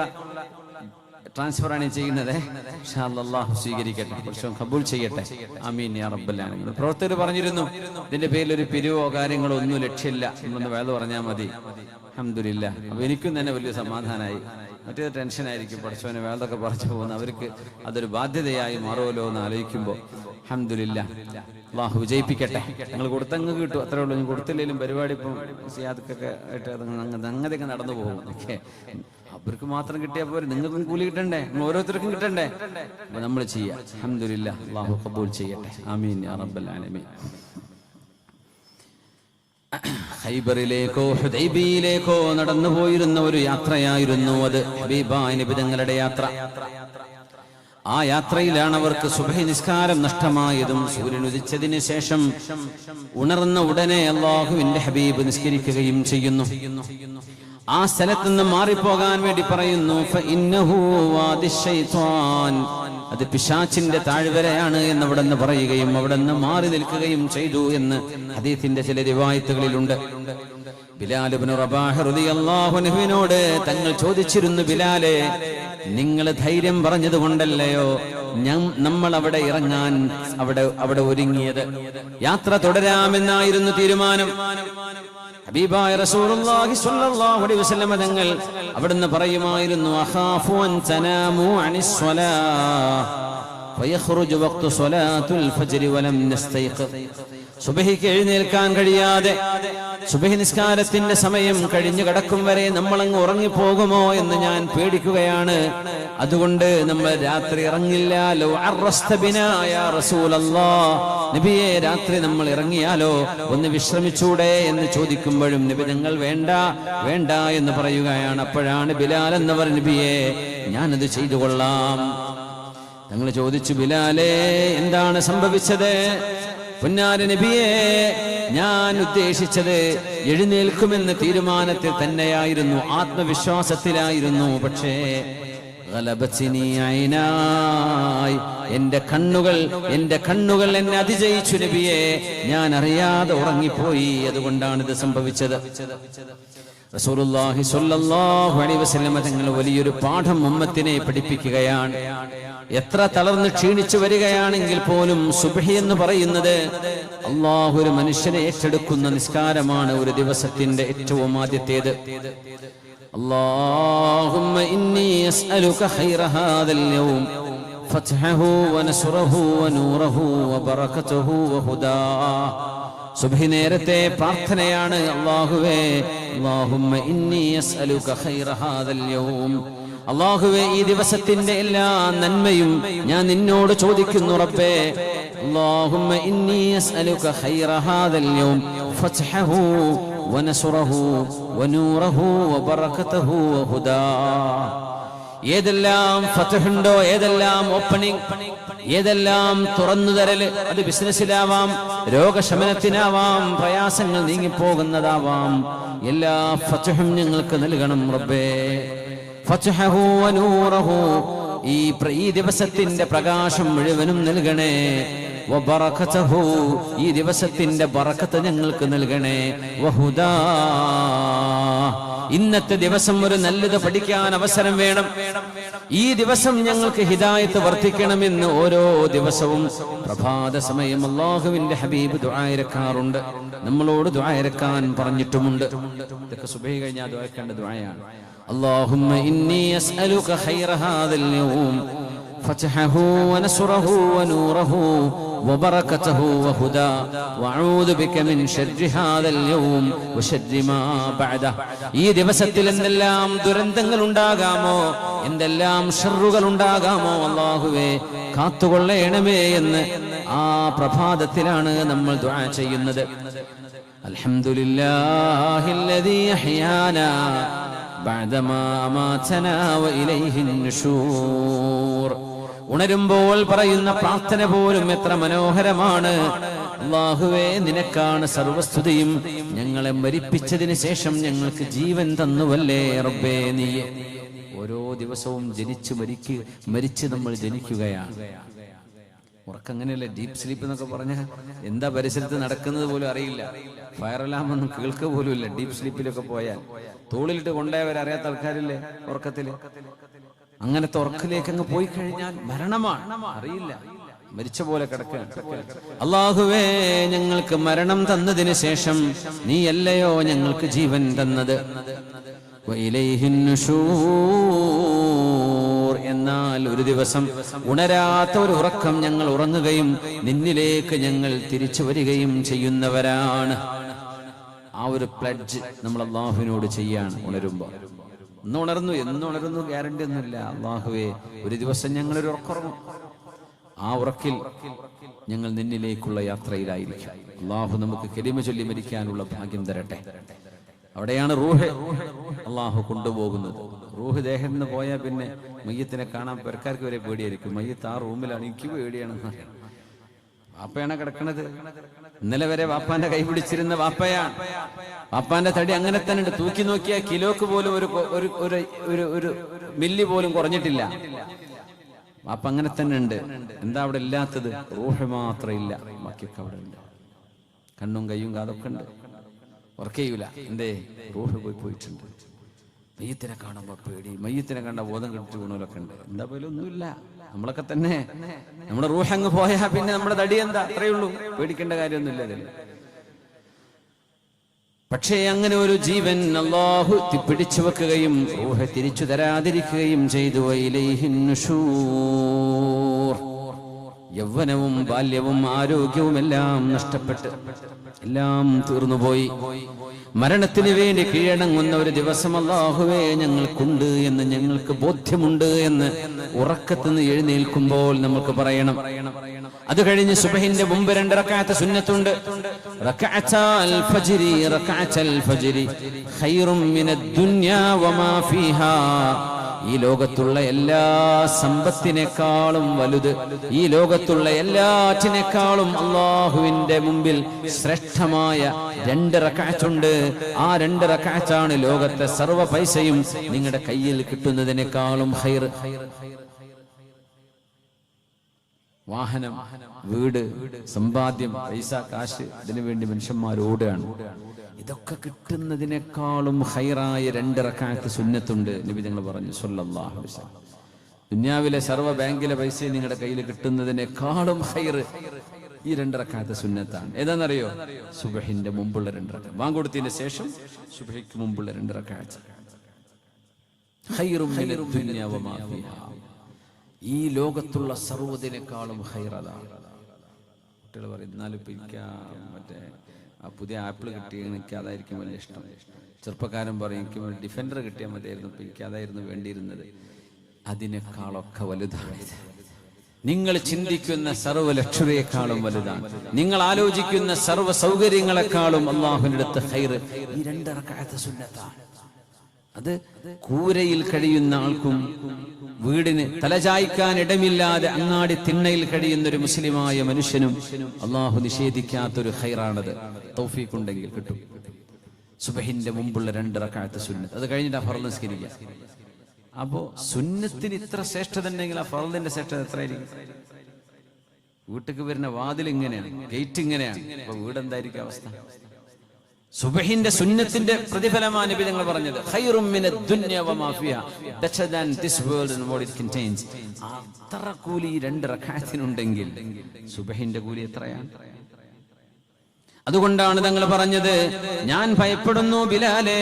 ട്രാൻസ്ഫർ ആണ് ചെയ്യുന്നത്. ഇൻഷാ അല്ലാഹ് സ്വീകരിക്കട്ടെ, ഖബൂൽ ചെയ്യട്ടെ. ആമീൻ യാ റബ്ബൽ ആലമീൻ. പ്രവർത്തകർ പറഞ്ഞിരുന്നു, ഇതിന്റെ പേരിൽ ഒരു പിരിവോ കാര്യങ്ങളോ ഒന്നും ലക്ഷ്യമില്ല, നമ്മളൊന്ന് വേദ പറഞ്ഞാൽ മതി. അൽഹംദുലില്ലാഹ്. അപ്പൊ എനിക്കും തന്നെ വലിയ സമാധാനമായി. മറ്റേത് ടെൻഷനായിരിക്കും, പഠിച്ചവനെ വേദമൊക്കെ പറഞ്ഞു പോകുന്ന അവർക്ക് അതൊരു ബാധ്യതയായി മാറുമല്ലോ എന്ന് ആലോചിക്കുമ്പോൾ അൽഹംദുലില്ലാഹ്. അല്ലാഹു വിജയിപ്പിക്കട്ടെ. നിങ്ങൾ കൊടുത്തങ്ങ് കിട്ടും, അത്രേ ഉള്ളൂ. നിങ്ങൾ കൊടുത്തില്ലെങ്കിലും പരിപാടി ഇപ്പം സിയാദക്കൊക്കെ ആയിട്ട് അങ്ങനെയൊക്കെ നടന്നു പോകും. ഓക്കെ, അവർക്ക് മാത്രം കിട്ടിയാൽ പോരെ, നിങ്ങൾക്കും കൂലി കിട്ടണ്ടേ, നിങ്ങൾ ഓരോരുത്തർക്കും കിട്ടണ്ടേ. അപ്പൊ നമ്മൾ ചെയ്യാം. അൽഹംദുലില്ലാഹ്. അല്ലാഹു ഖബൂൽ ചെയ്യട്ടെ. ആമീൻ യാ റബ്ബൽ ആലമീൻ. ഖൈബറിലേക്കോ ഹുദൈബിയിലേക്കോ നടന്നു പോയിരുന്ന ഒരു യാത്രയായിരുന്നു അത്, ഹബീബായ നബി തങ്ങളുടെ യാത്ര. ആ യാത്രയിലാണ് അവർക്ക് സുബ്ഹി നിസ്കാരം നഷ്ടമായതും. സൂര്യൻ ഉദിച്ചതിന് ശേഷം ഉണർന്ന ഉടനെ അല്ലാഹുവിന്റെ ഹബീബ് നിസ്കരിക്കുകയും ചെയ്യുന്നു. ആ സ്ഥലത്ത് നിന്ന് മാറിപ്പോകാൻ വേണ്ടി പറയുന്നു. ഫഇന്നഹു വാദി ശൈത്വാൻ, അത് പിശാചിന്റെ താഴ്വരയാണ് എന്ന് അവിടെ നിന്ന് പറയുകയും അവിടെ നിന്ന് മാറി നിൽക്കുകയും ചെയ്തു എന്ന് ഹദീസിന്റെ ചില റിവായത്തുകളിലുണ്ട്. ബിലാൽ ഇബ്നു റബാഹ് റളിയല്ലാഹു അൻഹുവിനോട് തങ്ങൾ ചോദിച്ചിരുന്നു, ബിലാലെ, നിങ്ങൾ ധൈര്യം പറഞ്ഞത് കൊണ്ടല്ലയോ നമ്മൾ അവിടെ ഇറങ്ങാൻ അവിടെ ഒരുങ്ങിയത്? യാത്ര തുടരാമെന്നായിരുന്നു തീരുമാനം. ഹബീബായ റസൂലുള്ളാഹി സ്വല്ലല്ലാഹു അലൈഹി വസല്ലം തങ്ങൾ അവിടുന്ന് പറയുമായിരുന്നു, അഖാഫു അൻ തനാമു അനിസ് സ്വലാ ഫയഖ്റുജു വഖ്തു സ്വലാത്തുൽ ഫജ്ർ വലം നസ്തൈഖ്. സുബഹിക്ക് എഴുന്നേൽക്കാൻ കഴിയാതെ സുബഹി നിസ്കാരത്തിന്റെ സമയം കഴിഞ്ഞു കടക്കും വരെ നമ്മളങ്ങ് ഉറങ്ങിപ്പോകുമോ എന്ന് ഞാൻ പേടിക്കുകയാണ്. അതുകൊണ്ട് നമ്മൾ രാത്രി ഇറങ്ങില്ല. ലോ അർറസ്ത ബിനാ യാ റസൂലല്ലാഹ്, നബിയെ രാത്രി നമ്മൾ ഇറങ്ങിയാലോ, ഒന്ന് വിശ്രമിച്ചൂടെ എന്ന് ചോദിക്കുമ്പോഴും നബി ഞങ്ങൾ വേണ്ട വേണ്ട എന്ന് പറയുകയാണ്. അപ്പോഴാണ് ബിലാൽ എന്നവർ നബിയെ ഞാനത് ചെയ്തു കൊള്ളാം. ഞങ്ങൾ ചോദിച്ചു, ബിലാലേ എന്താണ് സംഭവിച്ചത്? പൊന്നാര നബിയെ, ഞാൻ ഉദ്ദേശിച്ചത് എഴുന്നേൽക്കുമെന്ന തീരുമാനത്തിൽ തന്നെയായിരുന്നു, ആത്മവിശ്വാസത്തിലായിരുന്നു. പക്ഷേ എന്റെ കണ്ണുകൾ എന്നെ അതിജയിച്ചു നബിയെ, ഞാൻ അറിയാതെ ഉറങ്ങിപ്പോയി. അതുകൊണ്ടാണ് ഇത് സംഭവിച്ചത്. റസൂലുള്ളാഹി സ്വല്ലല്ലാഹു അലൈഹി വസല്ലം തങ്ങൾ വലിയൊരു പാഠം ഉമ്മത്തിനെ പഠിപ്പിക്കുകയാണ്. എത്ര തളർന്ന് ക്ഷീണിച്ചു വരികയാണെങ്കിൽ പോലും സുബ്ഹി എന്ന് പറയുന്നത് അല്ലാഹു ഒരു മനുഷ്യനെ ഏറ്റെടുക്കുന്ന നിസ്കാരമാണ്, ഒരു ദിവസത്തിന്റെ ഏറ്റവും ആദ്യത്തേത്. അല്ലാഹുമ്മ ഇന്നി അസ്അലുക ഖൈറ ഹാദൽ യൗം ഫത്ഹഹു വനസ്റഹു വനൂറഹു വബറകതഹു വഹുദാ. സുബ്ഹി നേരത്തെ പ്രാർത്ഥനയാണ്, അല്ലാഹുവേ അല്ലാഹുമ്മ ഇന്നി അസ്അലുക ഖൈറ ഹാദൽ യൗം, അല്ലാഹുവേ ഈ ദിവസത്തിന്റെ എല്ലാ നന്മയും ഞാൻ നിന്നോട് ചോദിക്കുന്നു റബ്ബേ. അല്ലാഹുമ്മ ഇന്നി അസ്അലുക ഖൈറ ഹാദൽ യൗം ഫത്ഹഹു വനസ്റഹു വനൂറഹു വബറകതഹു വഹുദാ. ഏതെല്ലാം ഫത്ഹുണ്ടോ, ഏതെല്ലാം ഓപ്പണിംഗ്, ഏതെല്ലാം തുറന്നു തരല്, അത് ബിസിനസ്സിലാവാം, രോഗശമനത്തിനാവാം, പ്രയാസങ്ങൾ നീങ്ങിപ്പോകുന്നതാവാം, എല്ലാ ഫത്ഹും ഞങ്ങൾക്ക് നൽകണം റബ്ബേ. ഫത്ഹഹു വനൂറഹു, ഈ ദിവസത്തിന്റെ പ്രകാശം മുഴുവനും നൽകണേ. വബറകതഹു, ഈ ദിവസത്തിന്റെ ബറക്കത്ത് ഞങ്ങൾക്ക് നൽകണേ. വഹുദാ, ഇന്നത്തെ ദിവസം ഒരു നല്ലത് പഠിക്കാൻ അവസരം വേണം. ഈ ദിവസം ഞങ്ങൾക്ക് ഹിദായത്ത് വർദ്ധിക്കണമെന്ന് ഓരോ ദിവസവും പ്രഭാത സമയം അല്ലാഹുവിന്റെ ഹബീബ് ദുആ ഇറക്കാറുണ്ട്. നമ്മളോട് ദുആ ഇറക്കാൻ പറഞ്ഞിട്ടുമുണ്ട്. ഇതൊക്കെ സുബഹി കഴിഞ്ഞാൽ ദുആ ഇറക്കേണ്ട ദുആയാണ്. അല്ലാഹുമ്മ ഇന്നി അസ്അലുക ഖൈറ ഹാദൽ യൗം ഫത്ഹഹു വനസ്റഹു വനൂറഹു വബറകതഹു വഹുദാ വഅഊദു ബിക മിൻ ശർരി ഹാദൽ യൗം വശർരി മാ ബഅദ. ഈ ദിവസത്തിൽ എന്തെല്ലാം ദുരന്തങ്ങൾ ഉണ്ടാകാമോ, എന്തെല്ലാം ഷർറുകൾ ഉണ്ടാകാമോ, അല്ലാഹുവേ കാത്തുകൊള്ളണമേ എന്ന് ആ പ്രഭാതത്തിലാണ് നമ്മൾ ദുആ ചെയ്യുന്നത്. അൽഹംദുലില്ലാഹില്ലദീ അഹ്യാനാ ബഅദമാ അമാതനാ വഇലൈഹിൻ നുശൂർ. ഉണരുമ്പോൾ പറയുന്ന പ്രാർത്ഥന പോലും എത്ര മനോഹരമാണ്. അല്ലാഹുവേ നിനക്കാണ് സർവസ്തുതിയും, ഞങ്ങളെ മരിപ്പിച്ചതിന് ശേഷം ഞങ്ങൾക്ക് ജീവൻ തന്നുവല്ലേ റബ്ബേ നീ. ഓരോ ദിവസവും മരിച്ച് നമ്മൾ ജനിക്കുകയാണ്. ഉറക്കങ്ങനെയല്ലേ, ഡീപ് സ്ലീപ്പ് എന്നൊക്കെ പറഞ്ഞ എന്താ പരിസരത്ത് നടക്കുന്നത് പോലും അറിയില്ല, ഫയർ അലാം ഒന്നും കേൾക്കുക പോലും ഇല്ല. ഡീപ് സ്ലീപ്പിലൊക്കെ പോയാൽ തോളിലിട്ട് കൊണ്ടുപോയവരറിയാത്ത ആൾക്കാരില്ലേ ഉറക്കത്തില്. അങ്ങനത്തെ ഉറക്കിലേക്ക് അങ്ങ് പോയി കഴിഞ്ഞാൽ മരണമാണ്, അറിയില്ല, മരിച്ച പോലെ കിടക്കുകയാണ്. അല്ലാഹുവേ ഞങ്ങൾക്ക് മരണം തന്നതിന് ശേഷം നീയല്ലയോ ഞങ്ങൾക്ക് ജീവൻ തന്നത്. വഇലൈഹിൻ നുശൂർ, എന്നാൽ ഒരു ദിവസം ഉണരാത്ത ഒരു ഉറക്കം ഞങ്ങൾ ഉറങ്ങുകയും നിന്നിലേക്ക് ഞങ്ങൾ തിരിച്ചു വരികയും ചെയ്യുന്നവരാണ്. ആ ഒരു പ്ലഡ്ജ് നമ്മൾ അല്ലാഹുവിനോട് ചെയ്യാണ്. ഉണരുമ്പോ എന്നുണരുന്നു ഗ്യാരണ്ടി ഒന്നുമില്ല. അല്ലാഹുവേ ഒരു ദിവസം ഞങ്ങളൊരു ഉറക്കുറങ്ങും, ആ ഉറക്കിൽ ഞങ്ങൾ നിന്നിലേക്കുള്ള യാത്രയിലായിരിക്കും. അല്ലാഹു നമുക്ക് കലിമ ചൊല്ലി മരിക്കാനുള്ള ഭാഗ്യം തരട്ടെ. അവിടെയാണ് റൂഹ് അല്ലാഹു കൊണ്ടുപോകുന്നത്. റൂഹ് ദേഹം നിന്ന് പോയാൽ പിന്നെ മയ്യത്തിനെ കാണാൻ പെരക്കാർക്ക് വരെ പേടിയായിരിക്കും. മയ്യത്ത് ആ റൂമിലാണ്, എനിക്ക് പേടിയാണെന്ന്. വാപ്പയാണ് കിടക്കണത്. ഇന്നലെ വരെ വാപ്പാന്റെ കൈ പിടിച്ചിരുന്ന വാപ്പയാണ്. വാപ്പാന്റെ തടി അങ്ങനെ തന്നെ ഉണ്ട്. തൂക്കി നോക്കിയാൽ കിലോക്ക് പോലും ഒരു മില്ലി പോലും കുറഞ്ഞിട്ടില്ല. വാപ്പ അങ്ങനെ തന്നെ ഉണ്ട്. എന്താ അവിടെ ഇല്ലാത്തത്? റൂഹ് മാത്രം ഇല്ല, ബാക്കിയൊക്കെ അവിടെ ഉണ്ട്. കണ്ണും കയ്യും കാതൊക്കെ ഉണ്ട്, വർക്ക് ചെയ്യൂല. എന്തേ? റൂഹ് പോയിട്ടുണ്ട്. മയ്യത്തിനെ കാണുമ്പോ പേടി, മയ്യത്തിനെ കണ്ട ബോധം കെട്ടിട്ട് വീണോലൊക്കെ ഉണ്ട്. എന്താ പോലും ഒന്നുമില്ല. നമ്മളൊക്കെ തന്നെ നമ്മുടെ റൂഹ് അങ്ങ് പോയാ പിന്നെ നമ്മുടെ തടി എന്താ? അത്രയേ ഉള്ളൂ, പേടിക്കേണ്ട കാര്യമൊന്നുമില്ല അതിൽ. പക്ഷേ അങ്ങനെ ഒരു ജീവൻ അല്ലാഹു പിടിച്ചു വെക്കുകയും റൂഹ് തിരിച്ചു തരാതിരിക്കുകയും ചെയ്തു. ഇലൈഹിൻ നുശൂർ, യൗവനവും ബാല്യവും ആരോഗ്യവും എല്ലാം നഷ്ടപ്പെട്ട് എല്ലാം തീർന്നുപോയി. മരണത്തിന് വേണ്ടി കീഴടങ്ങുന്ന ഒരു ദിവസം അല്ലാഹുവേ ഞങ്ങൾക്കുണ്ട് എന്ന് ഞങ്ങൾക്ക് ബോധ്യമുണ്ട് എന്ന് ഉറക്കത്തുനിന്ന് എഴുന്നേൽക്കുമ്പോൾ നമുക്ക് പറയണം. അത് കഴിഞ്ഞ് സുബഹിന്റെ മുമ്പ് 2 റക്അത്ത് സുന്നത്തുണ്ട്. റക്അത്തൽ ഫജ്രി ഖൈറും മിനദ് ദുനിയാ വമാ ഫീഹാ. ഈ ലോകത്തുള്ള എല്ലാ സമ്പത്തിനേക്കാളും വലുത്, ഈ ലോകത്തുള്ള എല്ലാറ്റിനേക്കാളും അള്ളാഹുവിന്റെ മുമ്പിൽ ശ്രേഷ്ഠമായ 2 റക്അത്തുണ്ട്. ആ 2 റക്അത്താണ് ലോകത്തെ സർവ്വ പൈസയും നിങ്ങളുടെ കയ്യിൽ കിട്ടുന്നതിനേക്കാളും ഖൈർ. വാഹനം, വീട്, സമ്പാദ്യം, പൈസ, കാശ്, ഇതിനു വേണ്ടി മനുഷ്യന്മാർ ഓടുകയാണ്. ഇതൊക്കെ കിട്ടുന്നതിനേക്കാളും ഖൈറായ 2 റക്അത്ത് സുന്നത്തുണ്ട്. നബി തങ്ങൾ പറഞ്ഞു സ്വല്ലല്ലാഹു അലൈഹി വസല്ലം. ദുനിയാവിലെ സർവ്വ ബാങ്കിലെ പൈസ നിങ്ങളുടെ കയ്യിൽ കിട്ടുന്നതിനേക്കാളും ഖൈർ ഈ 2 റക്അത്ത് സുന്നത്താണ്. ഏതാണെന്നറിയോ? സുബ്ഹിന്റെ മുമ്പുള്ള 2 റക്അത്ത്, ബാങ്ക് കൊടുത്തതിന് ശേഷം സുബ്ഹിക്ക് മുമ്പുള്ള 2 റക്അത്ത്. ഖൈറും മിനദ് ദുനിയാ വമാ ഫീഹാ. ഈ ലോകത്തുള്ള സർവ്വതിനേക്കാളും ഖൈറതാണ്. കുട്ടികൾ പറയും എന്നാലും ഇപ്പം എനിക്ക് മറ്റേ പുതിയ ആപ്പിൾ കിട്ടിയ എനിക്ക് അതായിരിക്കും വലിയ ഇഷ്ടം. ചെറുപ്പക്കാരൻ പറയും എനിക്ക് ഡിഫൻഡർ കിട്ടിയാൽ മതിയായിരുന്നു, ഇപ്പം എനിക്ക് അതായിരുന്നു വേണ്ടിയിരുന്നത്. അതിനേക്കാളൊക്കെ വലുതാണ്. നിങ്ങൾ ചിന്തിക്കുന്ന സർവ്വ ലക്ഷറിയേക്കാളും വലുതാണ്. നിങ്ങൾ ആലോചിക്കുന്ന സർവ്വ സൗകര്യങ്ങളെക്കാളും അല്ലാഹുവിന്റെ അടുത്ത് ഖൈർ ഈ 2 റക്അത്ത് സുന്നത്താണ്. അത് കൂരയിൽ കഴിയുന്ന ആൾക്കും വീടിന് തലചായ്ക്കാൻ ഇടമില്ലാതെ അങ്ങാടി തിണ്ണയിൽ കഴിയുന്ന ഒരു മുസ്ലിമായ മനുഷ്യനും അള്ളാഹു നിഷേധിക്കാത്തൊരു ഖൈറാണത്. തൗഫീഖ് ഉണ്ടെങ്കിൽ കിട്ടും. സുബഹിന്റെ മുമ്പുള്ള 2 റക്അത്ത് സുന്നത്ത്, അത് കഴിഞ്ഞിട്ട് ആ ഫർള് നിസ്കരിക്കുക. അപ്പോ സുന്നത്തിന് ഇത്ര ശ്രേഷ്ഠത ഉണ്ടെങ്കിൽ ആ ഫർളിന്റെ ശ്രേഷ്ഠത എത്രയായിരിക്കും? വീട്ടിക്ക് വരുന്ന വാതിൽ ഇങ്ങനെയാണ്, ഗേറ്റ് ഇങ്ങനെയാണ്. അപ്പൊ വീടെന്തായിരിക്കും അവസ്ഥ? സുബഹിന്റെ സുന്നത്തിന്റെ പ്രതിഫലമാണ് നബി തങ്ങൾ പറഞ്ഞത്. ഖൈറും മിനദ് ദുനിയാ വമാ ഫീഹാ, better than this world and what it contains. അത്ര കൂലി 2 റക്അത്തിനുണ്ടെങ്കിൽ സുബഹിന്റെ കൂലി എത്രയാണ്? അതുകൊണ്ടാണ് തങ്ങൾ പറഞ്ഞത്, ഞാൻ ഭയപ്പെടുന്നു ബിലാലേ,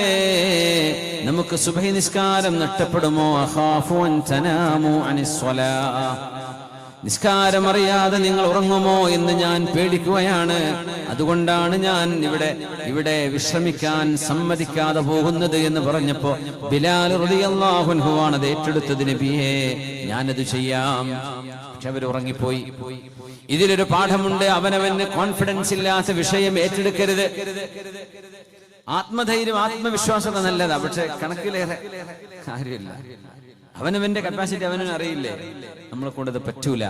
നമുക്ക് സുബഹി നിസ്കാരം നഷ്ടപ്പെടുമോ? അഖാഫു അൻ തനാമു അനിസ് സ്വലാ, നിസ്കാരം അറിയാതെ നിങ്ങൾ ഉറങ്ങുമോ എന്ന് ഞാൻ പേടിക്കുകയാണ്. അതുകൊണ്ടാണ് ഞാൻ ഇവിടെ വിശ്രമിക്കാൻ സമ്മതിക്കാതെ പോകുന്നത് എന്ന് പറഞ്ഞപ്പോ ബിലാൽ റളിയല്ലാഹു അൻഹു ആണ് അത് ഏറ്റെടുത്തത്. നബിയേ, ഞാനത് ചെയ്യാം. പക്ഷെ അവർ ഉറങ്ങിപ്പോയി. ഇതിലൊരു പാഠമുണ്ട്. അവനവന് കോൺഫിഡൻസ് ഇല്ലാത്ത വിഷയം ഏറ്റെടുക്കരുത്. ആത്മധൈര്യം, ആത്മവിശ്വാസം നല്ലതാ, പക്ഷെ കണക്കിലേറെ കാര്യമില്ല. അവനവന്റെ കപ്പാസിറ്റി അവനും അറിയില്ലേ, നമ്മളെ കൊണ്ടത് പറ്റൂല,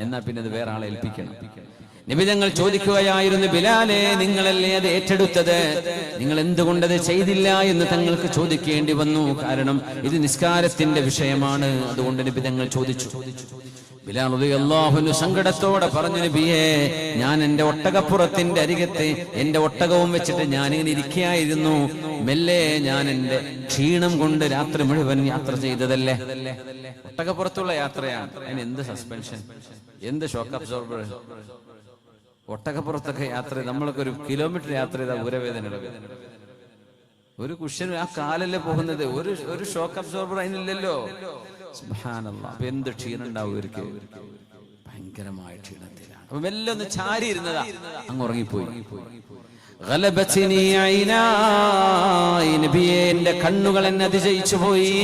എന്നാ പിന്നെ അത് വേറെ ആളെ ഏൽപ്പിക്കണം. നബി തങ്ങൾ ചോദിക്കുകയായിരുന്നു, ബിലാലെ നിങ്ങളല്ലേ അത് ഏറ്റെടുത്തത്, നിങ്ങൾ എന്തുകൊണ്ടത് ചെയ്തില്ല എന്ന് തങ്ങൾക്ക് ചോദിക്കേണ്ടി വന്നു. കാരണം ഇത് നിസ്കാരത്തിന്റെ വിഷയമാണ്. അതുകൊണ്ട് നബി തങ്ങൾ ചോദിച്ചു. ബിലാൽ റളിയല്ലാഹു അൻഹു സങ്കടത്തോടെ പറഞ്ഞു, നബിയേ, ഞാൻ എന്റെ ഒട്ടകപ്പുറത്തിന്റെ അരികത്തെ എന്റെ ഒട്ടകവും വെച്ചിട്ട് ഞാനിങ്ങനെ ഇരിക്കുകയായിരുന്നു. മെല്ലെ ഞാൻ എന്റെ ക്ഷീണം കൊണ്ട് രാത്രി മുഴുവൻ യാത്ര ചെയ്തതല്ലേ. ഒട്ടകപ്പുറത്തുള്ള യാത്രയാണ്, അതിന് എന്ത് സസ്പെൻഷൻ, എന്ത് ഷോക്ക് അബ്സോർബർ. ഒട്ടകപ്പുറത്തൊക്കെ യാത്ര, നമ്മളൊക്കെ 1 കിലോമീറ്റർ യാത്ര ചെയ്താൽ ഊരവേദന. ഒരു കുഷ്യൻ ആ കാലല്ലേ പോകുന്നത്, ഒരു ഷോക്ക് അബ്സോർബർ അതിനില്ലല്ലോ. സുബ്ഹാനല്ലാഹ്. അപ്പൊ എന്ത് ക്ഷീണം ഉണ്ടാവും ഇവർക്ക്, ഭയങ്കരമായ ക്ഷീണത്തിലാണ്. അപ്പൊ മെല്ലെ ഒന്ന് ചാരി ഇരുന്നതാ, അങ്ങ് ഉറങ്ങിപ്പോയി. ഗലബത്നി ഐനായി, നബിയേ എന്റെ കണ്ണുകൾ എന്നെ അതിജയിച്ചു പോയി.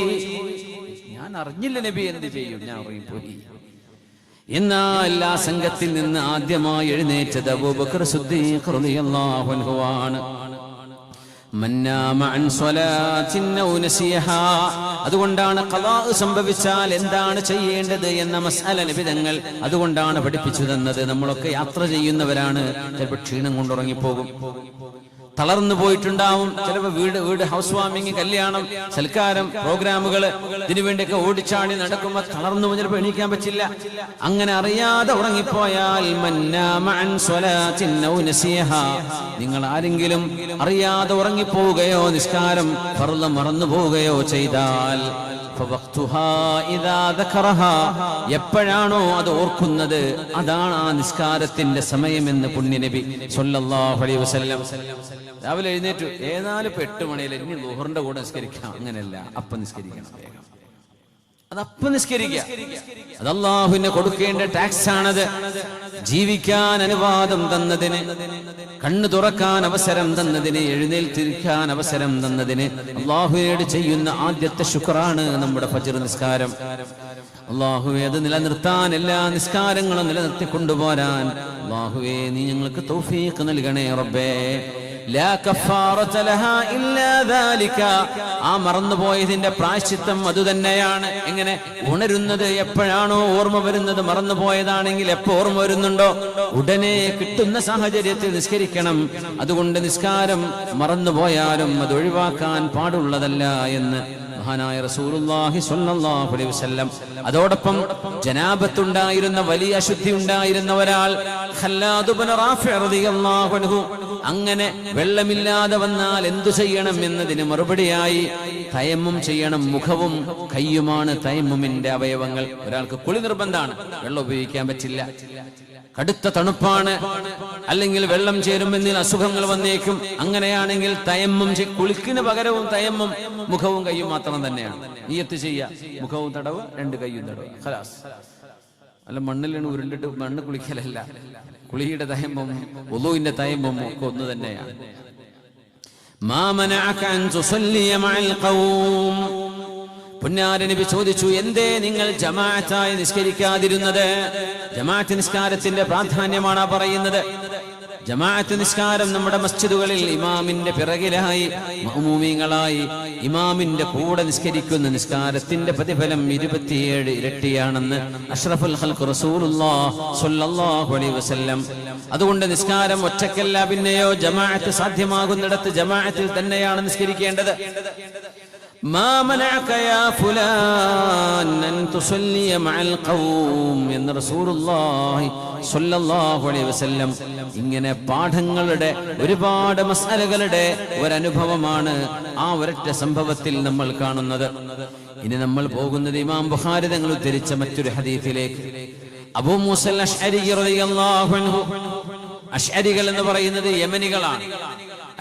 ഞാൻ അറിഞ്ഞില്ല നബി എന്ത് ചെയ്യും, ഞാൻ ഉറങ്ങിപ്പോയി. എന്നാൽ ആ സംഘത്തിൽ നിന്ന് ആദ്യമായി എഴുന്നേറ്റത് അബൂബക്കർ സിദ്ദീഖ് റളിയല്ലാഹു അൻഹു ആണ്. അതുകൊണ്ടാണ് ഖളാ സംഭവിച്ചാൽ എന്താണ് ചെയ്യേണ്ടത് എന്ന മസ്അല നബി തങ്ങൾ അതുകൊണ്ടാണ് പഠിപ്പിച്ചു തന്നത്. നമ്മളൊക്കെ യാത്ര ചെയ്യുന്നവരാണ്, ചിലപ്പോൾ ക്ഷീണം കൊണ്ടുറങ്ങിപ്പോകും, തളർന്നു പോയിട്ടുണ്ടാവും. ചിലപ്പോൾ വീട് ഹൗസ് വാമിങ്, കല്യാണം, സൽക്കാരം, പ്രോഗ്രാമുകൾ, ഇതിനുവേണ്ടിയൊക്കെ ഓടിച്ചാടി നടക്കുമ്പോൾ തളർന്നു ചിലപ്പോൾ എണീക്കാൻ പറ്റില്ല. അങ്ങനെ അറിയാതെ ഉറങ്ങിപ്പോയാൽ നിങ്ങൾ ആരെങ്കിലും അറിയാതെ ഉറങ്ങിപ്പോവുകയോ നിസ്കാരം ഫർള് മറന്നു പോവുകയോ ചെയ്താൽ എപ്പോഴാണോ അത് ഓർക്കുന്നത് അതാണ് ആ നിസ്കാരത്തിന്റെ സമയമെന്ന് പുണ്യനബി സ്വല്ലല്ലാഹു അലൈഹി വസല്ലം. രാവിലെ എഴുന്നേറ്റു, ഏതായാലും 8 മണിയിൽ ഇനി ളുഹറിന്റെ കൂടെ നിസ്കരിക്കാം, അങ്ങനെയല്ല, അപ്പം നിസ്കരിക്കണം വേഗം. അതപ്പം നിസ്കരിക്കുക. അത് അല്ലാഹുവിന് കൊടുക്കേണ്ട ടാക്സ് ആണത്. ജീവിക്കാൻ അനുവാദം തന്നതിന്, കണ്ണു തുറക്കാൻ അവസരം തന്നതിന്, എഴുന്നേൽത്തിരിക്കാൻ അവസരം തന്നതിന് അല്ലാഹുവിനോട് ചെയ്യുന്ന ആദ്യത്തെ ശുക്റാണ് നമ്മുടെ ഫജ്ർ നിസ്കാരം. അല്ലാഹുവേ, അത് നിലനിർത്താൻ, എല്ലാ നിസ്കാരങ്ങളും നിലനിർത്തിക്കൊണ്ടുപോരാൻ അല്ലാഹുവേ നീ ഞങ്ങൾക്ക് തൗഫീഖ് നൽകണേ റബ്ബേ. ലാ കഫാറത ലഹാ ഇല്ലാ ദാലിക. ആ മറന്നുപോയതിന്റെ പ്രായശ്ചിത്തം അതുതന്നെയാണ്. എങ്ങനെ? ഉണരുന്നത് എപ്പോഴാണോ ഓർമ്മ വരുന്നത്. മറന്നുപോയതാണെങ്കിൽ എപ്പോ ഓർമ്മ വരുന്നുണ്ടോ ഉടനെ കിട്ടുന്ന സാഹചര്യത്തിൽ നിസ്കരിക്കണം. അതുകൊണ്ട് നിസ്കാരം മറന്നുപോയാലും അത് ഒഴിവാക്കാൻ പാടുള്ളതല്ല എന്ന് മഹാനായ റസൂലുള്ളാഹി സ്വല്ലല്ലാഹു അലൈഹി വസല്ലം. അതോടൊപ്പം ജനാബത്തുണ്ടായിരുന്ന, വലിയ അശുദ്ധി ഉണ്ടായിരുന്ന ഒരാൾ ഖല്ലാദ് ഇബ്നു റാഫിഅ റളിയല്ലാഹു അൻഹു അങ്ങനെ വെള്ളമില്ലാതെ വന്നാൽ എന്തു ചെയ്യണം എന്നതിന് മറുപടിയായി തയമ്മും ചെയ്യണം. മുഖവും കയ്യുമാണ് തയമ്മുമിന്റെ അവയവങ്ങൾ. ഒരാൾക്ക് കുളി നിർബന്ധമാണ്, വെള്ളം ഉപയോഗിക്കാൻ പറ്റില്ല, കടുത്ത തണുപ്പാണ്, അല്ലെങ്കിൽ വെള്ളം ചേരുമെന്നിൽ അസുഖങ്ങൾ വന്നേക്കും. അങ്ങനെയാണെങ്കിൽ തയമ്മും, കുളിക്കിന് പകരവും തയമ്മും മുഖവും കയ്യും മാത്രം തന്നെയാണ്. നിയ്യത്ത് ചെയ്യുക, മുഖവും തടവ്, രണ്ട് കയ്യും തടവ്, ഖലാസ്. അല്ല മണ്ണിലാണ് ഉരുണ്ടിട്ട് മണ്ണ് കുളിക്കലല്ല. കുളിയുടെ തയമ്മും വുളൂഇന്റെ തയമ്മും ഒക്കെ ഒന്ന് തന്നെയാണ്. മാ മനഅക അൻ തുസല്ലിയ മഅൽ ഖൗം. പുന്നാര നബി ചോദിച്ചു, എന്തേ നിങ്ങൾ ജമാഅത്തായി നിസ്കരിക്കാതിരുന്നത്? ജമാഅത്ത് നിസ്കാരത്തിന്റെ പ്രാധാന്യമാണ് പറയുന്നത്. ജമാഅത്ത് നിസ്കാരം നമ്മുടെ മസ്ജിദുകളിൽ ഇമാമിന്റെ പിറകിലായി, മഅ്മൂമീങ്ങളായി ഇമാമിന്റെ കൂടെ നിസ്കരിക്കുന്ന നിസ്കാരത്തിന്റെ പ്രതിഫലം 27 ഇരട്ടിയാണെന്ന് അഷ്റഫുൽ ഖൽഖ് റസൂലുള്ളാഹി സ്വല്ലല്ലാഹു അലൈഹി വസല്ലം. അതുകൊണ്ട് നിസ്കാരം ഒറ്റക്കല്ല, പിന്നെയോ ജമാഅത്ത് സാധ്യമാകുന്നിടത്ത് ജമാഅത്തിൽ തന്നെയാണ് നിസ്കരിക്കേണ്ടത്. മാ മനഅക യാ ഫുലാൻ അൻ തുസല്ലിയ മഅൽ ഖൗം എന്ന് റസൂലുള്ളാഹി സ്വല്ലല്ലാഹു അലൈഹി വസല്ലം. ഇങ്ങനെ പാഠങ്ങളുടെ, ഒരുപാട് മസ്അലകളുടെ ഒരനുഭവമാണ് ആ ഒരൊറ്റ സംഭവത്തിൽ നമ്മൾ കാണുന്നത്. ഇനി നമ്മൾ പോകുന്നത് ഇമാം ബുഖാരി തങ്ങൾ ഉദ്ധരിച്ച മറ്റൊരു ഹദീസിലേക്ക്. അബൂ മൂസൽ അശ്അരി റളിയല്ലാഹു അൻഹു. അശ്അരികൾ എന്ന് പറയുന്നത് യമനികളാണ്.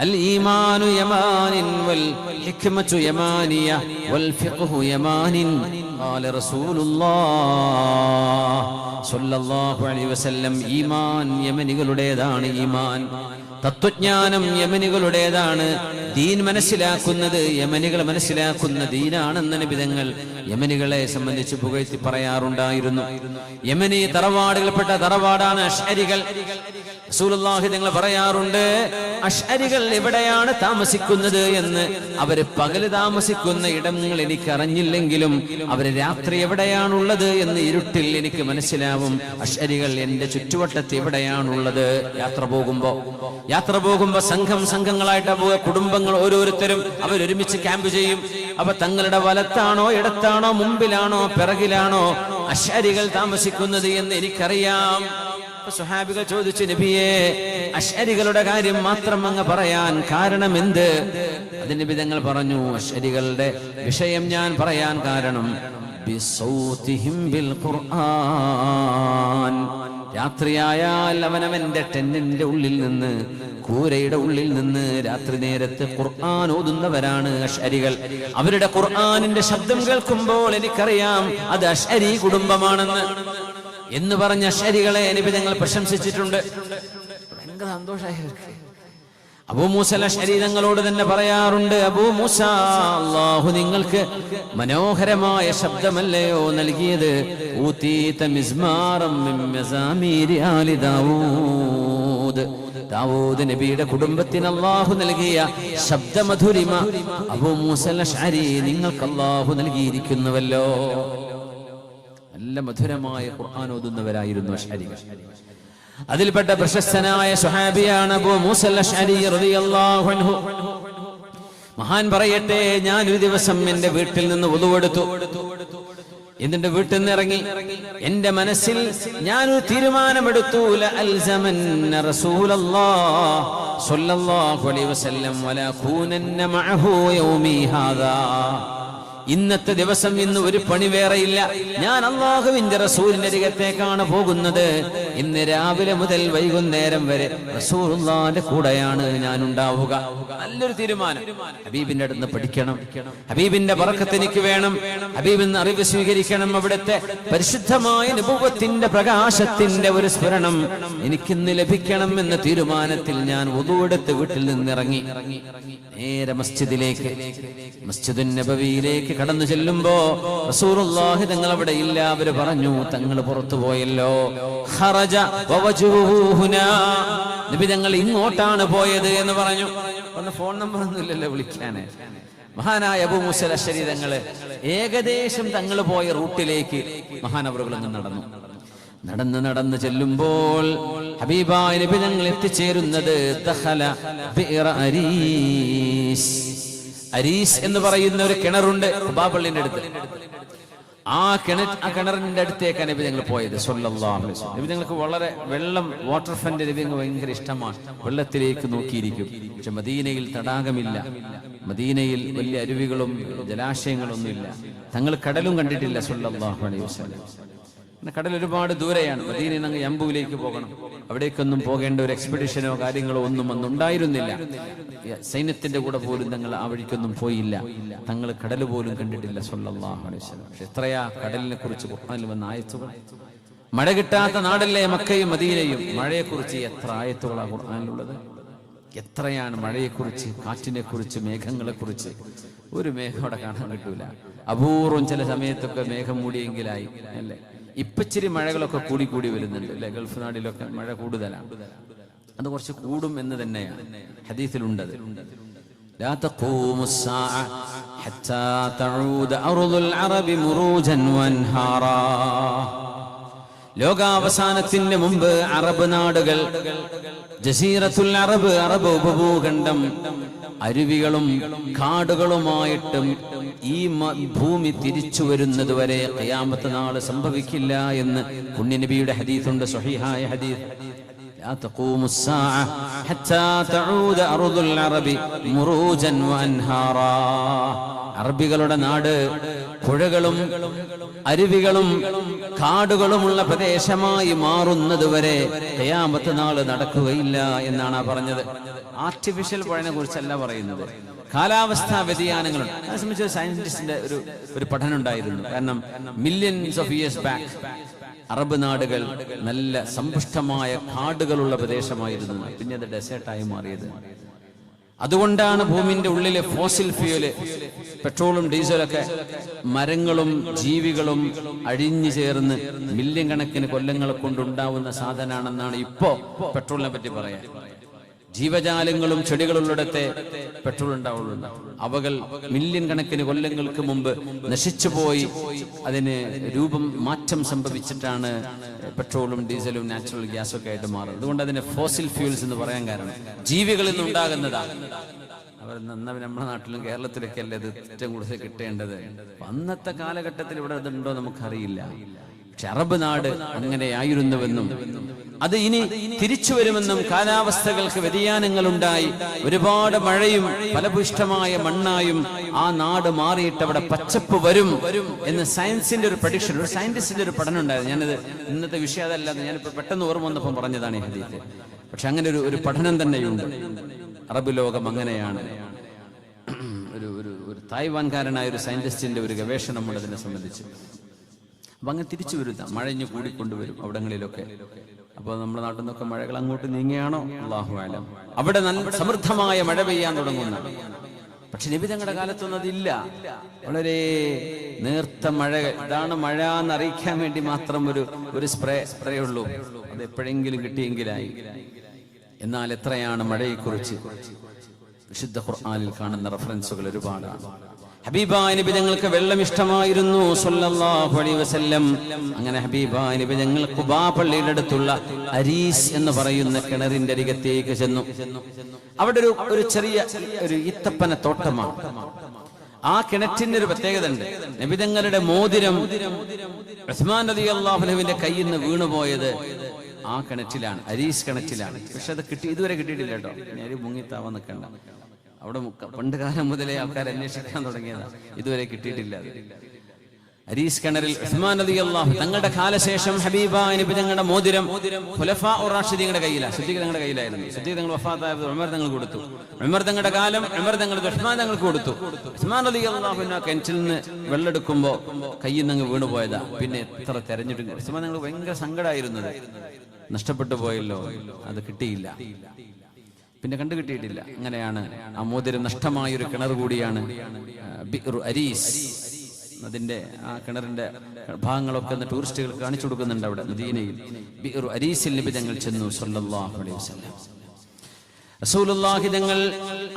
അൽ ഈമാനു യമാനിൻ വൽ ഹിക്മതു യമാനിയ വൽ ഫിഖ്ഹു യമാനിൻ ഖാല റസൂലുള്ളാഹി സ്വല്ലല്ലാഹു അലൈഹി വസല്ലം. ഈമാൻ യമനികളുടേതാണ്. ഈമാൻ, തത്വജ്ഞാനം യമനികളുടേതാണ്. ദീൻ മനസ്സിലാക്കുന്നത് യമനികൾ മനസ്സിലാക്കുന്ന ദീനാണെന്ന് നബി തങ്ങൾ യമനികളെ സംബന്ധിച്ച് പുകഴ്ത്തി പറയാറുണ്ടായിരുന്നു. യമനി തറവാടുകൾപ്പെട്ട തറവാടാണ് അശ്അരികൾ. റസൂലുള്ളാഹി തങ്ങൾ പറയാറുണ്ട്, അശ്അരികൾ എവിടെയാണ് താമസിക്കുന്നത് എന്ന്. അവര് പകല് താമസിക്കുന്ന ഇടങ്ങൾ എനിക്കറിഞ്ഞില്ലെങ്കിലും അവര് രാത്രി എവിടെയാണുള്ളത് എന്ന് ഇരുട്ടിൽ എനിക്ക് മനസ്സിലാവും. അശ്അരികൾ എന്റെ ചുറ്റുവട്ടത്ത് എവിടെയാണുള്ളത്. യാത്ര പോകുമ്പോ സംഘങ്ങളായിട്ട് പോവുക. കുടുംബങ്ങൾ ഓരോരുത്തരും അവരൊരുമിച്ച് ക്യാമ്പ് ചെയ്യും. അപ്പൊ തങ്ങളുടെ വലത്താണോ ഇടത്താണോ മുമ്പിലാണോ പിറകിലാണോ അശ്അരികൾ താമസിക്കുന്നത് എന്ന് എനിക്കറിയാം. സ്വഹാബികൾ ചോദിച്ചു, നബിയേ, അശ്അരികളുടെ കാര്യം മാത്രം അങ്ങ് പറയാൻ കാരണം എന്ത്? അതിന് നബി തങ്ങൾ പറഞ്ഞു, അശ്അരികളുടെ വിഷയം ഞാൻ പറയാൻ കാരണം ബിസൗതിഹിം ബിൽ ഖുർആൻ. രാത്രിയായാൽ അവനവന്റെ ടെന്നിന്റെ ഉള്ളിൽ നിന്ന്, കൂരയുടെ ഉള്ളിൽ നിന്ന് രാത്രി നേരത്ത് ഖുർആൻ ഓതുന്നവരാണ് അശ്അരികൾ. അവരുടെ ഖുർആനിന്റെ ശബ്ദം കേൾക്കുമ്പോൾ എനിക്കറിയാം അത് അശ്അരി കുടുംബമാണെന്ന് എന്ന് പറഞ്ഞ അശ്അരികളെ നബി തങ്ങൾ പ്രശംസിച്ചിട്ടുണ്ട്. ഭയങ്കര സന്തോഷമായവർക്ക്. അബൂ മൂസ അശ്അരി തങ്ങളോട് തന്നെ പറയാറുണ്ട്, അബൂ മൂസ, അല്ലാഹു നിങ്ങൾക്ക് മനോഹരമായ ശബ്ദമല്ലയോ നൽകിയത്? ഊതീത മിസ്മാറം മിൻ മസാമീരി ആലി ദാവൂദ്. ദാവൂദ് നബിയുടെ കുടുംബത്തിന് അല്ലാഹു നൽകിയ ശബ്ദമധുരിമ അബൂ മൂസ അശ്അരി നിങ്ങൾക്ക് അല്ലാഹു നൽകിയിരിക്കുന്നുവല്ലോ. നല്ല മധുരമായ ഖുർആൻ ഓതുന്നവരായിരുന്നു അശ്അരികൾ. അതിൽപ്പെട്ട പ്രശസ്തനായ സ്വഹാബിയാണ് അബൂ മൂസ അശ്അരി റളിയല്ലാഹു അൻഹു. മഹാൻ പറയട്ടെ, ഞാൻ ഒരു ദിവസം എന്റെ വീട്ടിൽ നിന്ന് വുളൂഅെടുത്തു. എന്നിട്ട് വീട്ടിൽ നിന്ന് ഇറങ്ങി. എന്റെ മനസ്സിൽ ഞാനൊരു തീരുമാനമെടുത്തു, ലഅൽസമന്ന റസൂലല്ലാഹി സ്വല്ലല്ലാഹു അലൈഹി വസല്ലം വലാ കൂനന്ന മഅഹു യൗമി ഹാദാ. ഇന്നത്തെ ദിവസം ഇന്ന് ഒരു പണി വേറെയില്ല. ഞാൻ അല്ലാഹുവിന്റെ റസൂലിന്റെ അരികത്തേക്കാണ് പോകുന്നത്. ഇന്ന് രാവിലെ മുതൽ വൈകുന്നേരം വരെ റസൂലുള്ളാഹിന്റെ കൂടെയാണ് ഞാൻ ഉണ്ടാവുക. നല്ലൊരു തീരുമാനം. ഹബീബിന്റെ അടുത്ത് പഠിക്കണം, ഹബീബിന്റെ ബറക്കത്ത് എനിക്ക് വേണം, ഹബീബിൽ നിന്ന് അറിവ് സ്വീകരിക്കണം, അവിടുത്തെ പരിശുദ്ധമായ നബുവത്തിന്റെ പ്രകാശത്തിന്റെ ഒരു സ്ഫുരണം എനിക്കിന്ന് ലഭിക്കണം എന്ന തീരുമാനത്തിൽ ഞാൻ വുദൂ എടുത്ത് വീട്ടിൽ നിന്നിറങ്ങി നേരെ മസ്ജിദിലേക്ക്, മസ്ജിദുൻ നബവിയിലേക്ക് കടന്നു ചെല്ലുമ്പോ റസൂലുള്ളാഹി തങ്ങൾ അവിടെ ഇല്ല. അവര് പറഞ്ഞു, തങ്ങൾ പുറത്തു പോയല്ലോ. ഖറജ വവജൂഹു ഹുനാ, നബി തങ്ങൾ ഇങ്ങോട്ടാണ് പോയത് എന്ന് പറഞ്ഞു. ഫോൺ നമ്പർ ഒന്നും ഇല്ലല്ലോ വിളിക്കാന്. മഹാനായ അബൂ മൂസ അശ്ശരി തങ്ങള് ഏകദേശം തങ്ങൾ പോയ റൂട്ടിലേക്ക് മഹാനവറുകൾ നടന്നു. നടന്ന് ചെല്ലുമ്പോൾ ഹബീബായ നബി തങ്ങൾ എത്തിച്ചേരുന്നത് ദഖല ബിഅറ അരീസ്. അരീസ് എന്ന് പറയുന്ന ഒരു കിണറുണ്ട് ഖുബാപള്ളിന്റെ അടുത്ത്. ആ കിണറിന്റെ അടുത്തേക്കാണ് നബി തങ്ങൾ പോയത് സ്വല്ലല്ലാഹു അലൈഹി വസല്ലം. നബി തങ്ങൾക്ക് വളരെ വെള്ളം, വാട്ടർ ഫ്രണ്ട് നബി തങ്ങൾക്ക് ഭയങ്കര ഇഷ്ടമാണ്. വെള്ളത്തിലേക്ക് നോക്കിയിരിക്കും. പക്ഷെ മദീനയിൽ തടാകമില്ല, മദീനയിൽ വലിയ അരുവികളും ജലാശയങ്ങളൊന്നും ഇല്ല. തങ്ങൾ കടലും കണ്ടിട്ടില്ല സ്വല്ലല്ലാഹു അലൈഹി വസല്ലം. കടൽ ഒരുപാട് ദൂരെയാണ്. മദീനയിൽ നിന്ന് യംബുവിലേക്ക് പോകണം. അവിടേക്കൊന്നും പോകേണ്ട ഒരു എക്സ്പെഡിഷനോ കാര്യങ്ങളോ ഒന്നും അന്നുണ്ടായിരുന്നില്ല. സൈന്യത്തിന്റെ കൂടെ പോലും തങ്ങൾ ആ വഴിക്കൊന്നും പോയില്ല. തങ്ങൾ കടൽ പോലും കണ്ടിട്ടില്ല സ്വല്ലല്ലാഹു അലൈഹി വസല്ലം. പക്ഷെ എത്രയാ കടലിനെ കുറിച്ച് ഖുർആനിൽ വന്ന ആയത്തുകൾ. മഴ കിട്ടാത്ത നാടല്ലേ മക്കയും മദീനയും. മഴയെക്കുറിച്ച് എത്ര ആയത്തുകളാണ് ഖുർആനിലുള്ളത്. എത്രയാണ് മഴയെക്കുറിച്ച്, കാറ്റിനെ കുറിച്ച്, മേഘങ്ങളെ കുറിച്ച്. ഒരു മേഘം അവിടെ കാണാൻ കിട്ടൂല. അപൂർവം ചില സമയത്തൊക്കെ മേഘം മൂടിയെങ്കിലായി അല്ലേ. ഇപ്പച്ചിരി മഴകളൊക്കെ കൂടി വരുന്നുണ്ട് അല്ലെ. ഗൾഫ് നാട്ടിലൊക്കെ മഴ കൂടുതലാണ്. അത് കുറച്ച് കൂടും എന്ന് തന്നെയാണ് ഹദീസിലുണ്ടത്. ലാ തഖൂമുസ് സാഅ ഹത്താ തഊദ അർദുൽ അറബി മുറൂജൻ വൻഹാറാ. ലോകാവസാനത്തിന് മുമ്പ് അറബ് നാടുകൾ, ജസീറത്തുൽ അറബ്, അറബ് ഉപഭൂഖണ്ഡം അരുവികളും കാടുകളുമായിട്ടും ഈ ഭൂമി തിരിച്ചു വരുന്നത് വരെ ഖിയാമത്ത് നാൾ സംഭവിക്കില്ല എന്ന് പുണ്യനബിയുടെ ഹദീസുണ്ട്, സ്വഹീഹായ ഹദീസ്. ലാ തഖൂമുസ് സാഅ ഹത്താ തഊദ അർദുൽ അറബി മുറൂജൻ വൻഹാറാ. അറബികളുടെ നാട് പുഴകളും അരുവികളും കാടുകളുമുള്ള പ്രദേശമായി മാറുന്നത് വരെ ഖിയാമത്ത് നാൾ നടക്കുകയില്ല എന്നാണ് പറഞ്ഞത്. ആർട്ടിഫിഷ്യൽ പുഴനെ കുറിച്ചല്ല പറയുന്നത്, കാലാവസ്ഥാ വ്യതിയാനങ്ങളുണ്ട്. അത് സംബന്ധിച്ച് സയന്റിസ്റ്റിന്റെ ഒരു പഠനം ഉണ്ടായിരുന്നു. കാരണം millions of years back Arab നാടുകൾ നല്ല സമ്പുഷ്ടമായ കാടുകളുള്ള പ്രദേശമായിരുന്നു. പിന്നെ അത് ഡെസേർട്ടായി മാറിയത്. അതുകൊണ്ടാണ് ഭൂമിന്റെ ഉള്ളിലെ ഫോസിൽ ഫ്യൂല്, പെട്രോളും ഡീസലൊക്കെ മരങ്ങളും ജീവികളും അഴിഞ്ഞു ചേർന്ന് മില്യൺ കണക്കിന് കൊല്ലങ്ങളെ കൊണ്ടുണ്ടാവുന്ന സാധനമാണെന്നാണ് ഇപ്പോ പെട്രോളിനെ പറ്റി പറയാൻ. ജീവജാലങ്ങളും ചെടികളുള്ളിടത്തെ പെട്രോൾ ഉണ്ടാവുള്ളൂ. അവകൾ മില്യൺ കണക്കിന് കൊല്ലങ്ങൾക്ക് മുമ്പ് നശിച്ചുപോയി അതിന് രൂപം മാറ്റം സംഭവിച്ചിട്ടാണ് പെട്രോളും ഡീസലും നാച്ചുറൽ ഗ്യാസും ഒക്കെ ആയിട്ട് മാറുന്നത്. അതുകൊണ്ട് അതിനെ ഫോസിൽ ഫ്യൂൽസ് എന്ന് പറയാൻ കാരണം ജീവികളിൽ നിന്നുണ്ടാകുന്നതാണ്. അവർ നമ്മുടെ നാട്ടിലും കേരളത്തിലൊക്കെ അല്ലേ ഇത് ഏറ്റവും കൂടുതൽ കിട്ടേണ്ടത്. അന്നത്തെ കാലഘട്ടത്തിൽ ഇവിടെ അതുണ്ടോ നമുക്കറിയില്ല. പക്ഷെ അറബ് നാട് അങ്ങനെയായിരുന്നുവെന്നും അത് ഇനി തിരിച്ചു വരുമെന്നും കാലാവസ്ഥകൾക്ക് വ്യതിയാനങ്ങൾ ഉണ്ടായി ഒരുപാട് മഴയും ഫലഭൂയിഷ്ഠമായ മണ്ണായും ആ നാട് മാറിയിട്ട് അവിടെ പച്ചപ്പ് വരും എന്ന് സയൻസിന്റെ ഒരു പ്രഡിക്ഷൻ, ഒരു സയന്റിസ്റ്റിന്റെ ഒരു പഠനം ഉണ്ടായിരുന്നു. ഞാനിത് ഇന്നത്തെ വിഷയം അതല്ലാതെ ഞാനിപ്പോ പെട്ടെന്ന് ഓർമ്മ വന്നപ്പോൾ പറഞ്ഞതാണ് ഈ ഹദീസ്. പക്ഷെ അങ്ങനെ ഒരു പഠനം തന്നെയുണ്ട്. അറബ് ലോകം അങ്ങനെയാണ്. ഒരു തായ്വാൻകാരനായ ഒരു സയന്റിസ്റ്റിന്റെ ഒരു ഗവേഷണമുണ്ട് അതിനെ സംബന്ധിച്ച്. അപ്പൊ അങ്ങനെ തിരിച്ചു വരുന്ന മഴ ഇഞ്ഞ് കൂടിക്കൊണ്ടുവരും അവിടങ്ങളിലൊക്കെ. അപ്പൊ നമ്മുടെ നാട്ടിൽ നിന്നൊക്കെ മഴകൾ അങ്ങോട്ട് നീങ്ങിയാണോ അല്ലാഹു അലം. അവിടെ നല്ല സമൃദ്ധമായ മഴ പെയ്യാൻ തുടങ്ങുന്ന. പക്ഷെ നബി തങ്ങളുടെ കാലത്തൊന്നും അതില്ല. വളരെ നേർത്ത മഴ. ഇതാണ് മഴ എന്ന് അറിയിക്കാൻ വേണ്ടി മാത്രം ഒരു സ്പ്രേ ഉള്ളൂ. അത് എപ്പോഴെങ്കിലും കിട്ടിയെങ്കിലായി. എന്നാൽ എത്രയാണ് മഴയെക്കുറിച്ച് വിശുദ്ധ ഖുർആനിൽ കാണുന്ന റഫറൻസുകൾ ഒരുപാടാണ്. ഹബീബായ നബി തങ്ങൾക്ക് വെള്ളം ഇഷ്ടമായിരുന്നു സ്വല്ലല്ലാഹു അലൈഹി വസല്ലം. അങ്ങനെ ഹബീബായ നബി തങ്ങൾ ഖുബാ പള്ളിയുടെ അടുത്തുള്ള അരീസ് എന്ന് പറയുന്ന കിണറിന്റെ അരികത്തേക്ക് ചെന്നു. അവിടെ ഒരു ചെറിയ ഒരു ഈത്തപ്പന തോട്ടമാണ്. ആ കിണറ്റിന്റെ ഒരു പ്രത്യേകത ഉണ്ട്. നബി തങ്ങളുടെ മോതിരം ഉസ്മാൻ റളിയല്ലാഹു അൻഹുവിന്റെ കയ്യിൽ നിന്ന് വീണുപോയത് ആ കിണറ്റിലാണ്, അരീസ് കിണറ്റിലാണ്. പക്ഷെ അത് ഇതുവരെ കിട്ടിയിട്ടില്ല കേട്ടോ. ഞാൻ മുങ്ങിത്താവാൻ നിൽക്കണ്ട. അവിടെ പണ്ട് കാലം മുതലേ ആൾക്കാർ അന്വേഷിക്കാൻ തുടങ്ങിയതാണ്, ഇതുവരെ കിട്ടിയിട്ടില്ല. അരീസ് കിണറിൽ ഉസ്മാൻ റളിയല്ലാഹു തങ്ങളുടെ കാലശേഷം ഹബീബായ നബി തങ്ങളുടെ മോതിരം ഖുലഫാ റാഷിദീങ്ങളുടെ കയ്യിലാണ്, സിദ്ദീഖ് തങ്ങളുടെ കയ്യിലായിരുന്നു. സിദ്ദീഖ് തങ്ങൾ വഫാത്തായപ്പോൾ ഉമർ തങ്ങൾ കൊടുത്തു. ഉമർ തങ്ങളുടെ കാലം ഉമർ തങ്ങൾ ഉസ്മാൻ തങ്ങൾക്ക് കൊടുത്തു. ഉസ്മാൻ റളിയല്ലാഹു കിണറ്റിൽ നിന്ന് വെള്ളെടുക്കുമ്പോൾ കയ്യിൽ നിന്ന് വീണു പോയതാ. പിന്നെ എത്ര തെരഞ്ഞെടുക്കും. ഉസ്മാൻ തങ്ങൾ ഭയങ്കര സങ്കടമായിരുന്നത്, നഷ്ടപ്പെട്ടു പോയല്ലോ, അത് കിട്ടിയില്ല, പിന്നെ കണ്ടു കിട്ടിയിട്ടില്ല. അങ്ങനെയാണ് ആ മോതിരം നഷ്ടമായൊരു കിണർ കൂടിയാണ് ബിർ അരീസ്. അതിന്റെ ആ കിണറിന്റെ ഭാഗങ്ങളൊക്കെ ടൂറിസ്റ്റുകൾ കാണിച്ചു കൊടുക്കുന്നുണ്ട് അവിടെ മദീനയിൽ. ബിർ അരീസിൽ നബി തങ്ങൾ ചെന്നു സല്ലല്ലാഹു അലൈഹി വസല്ലം. റസൂലുള്ളാഹി തങ്ങൾ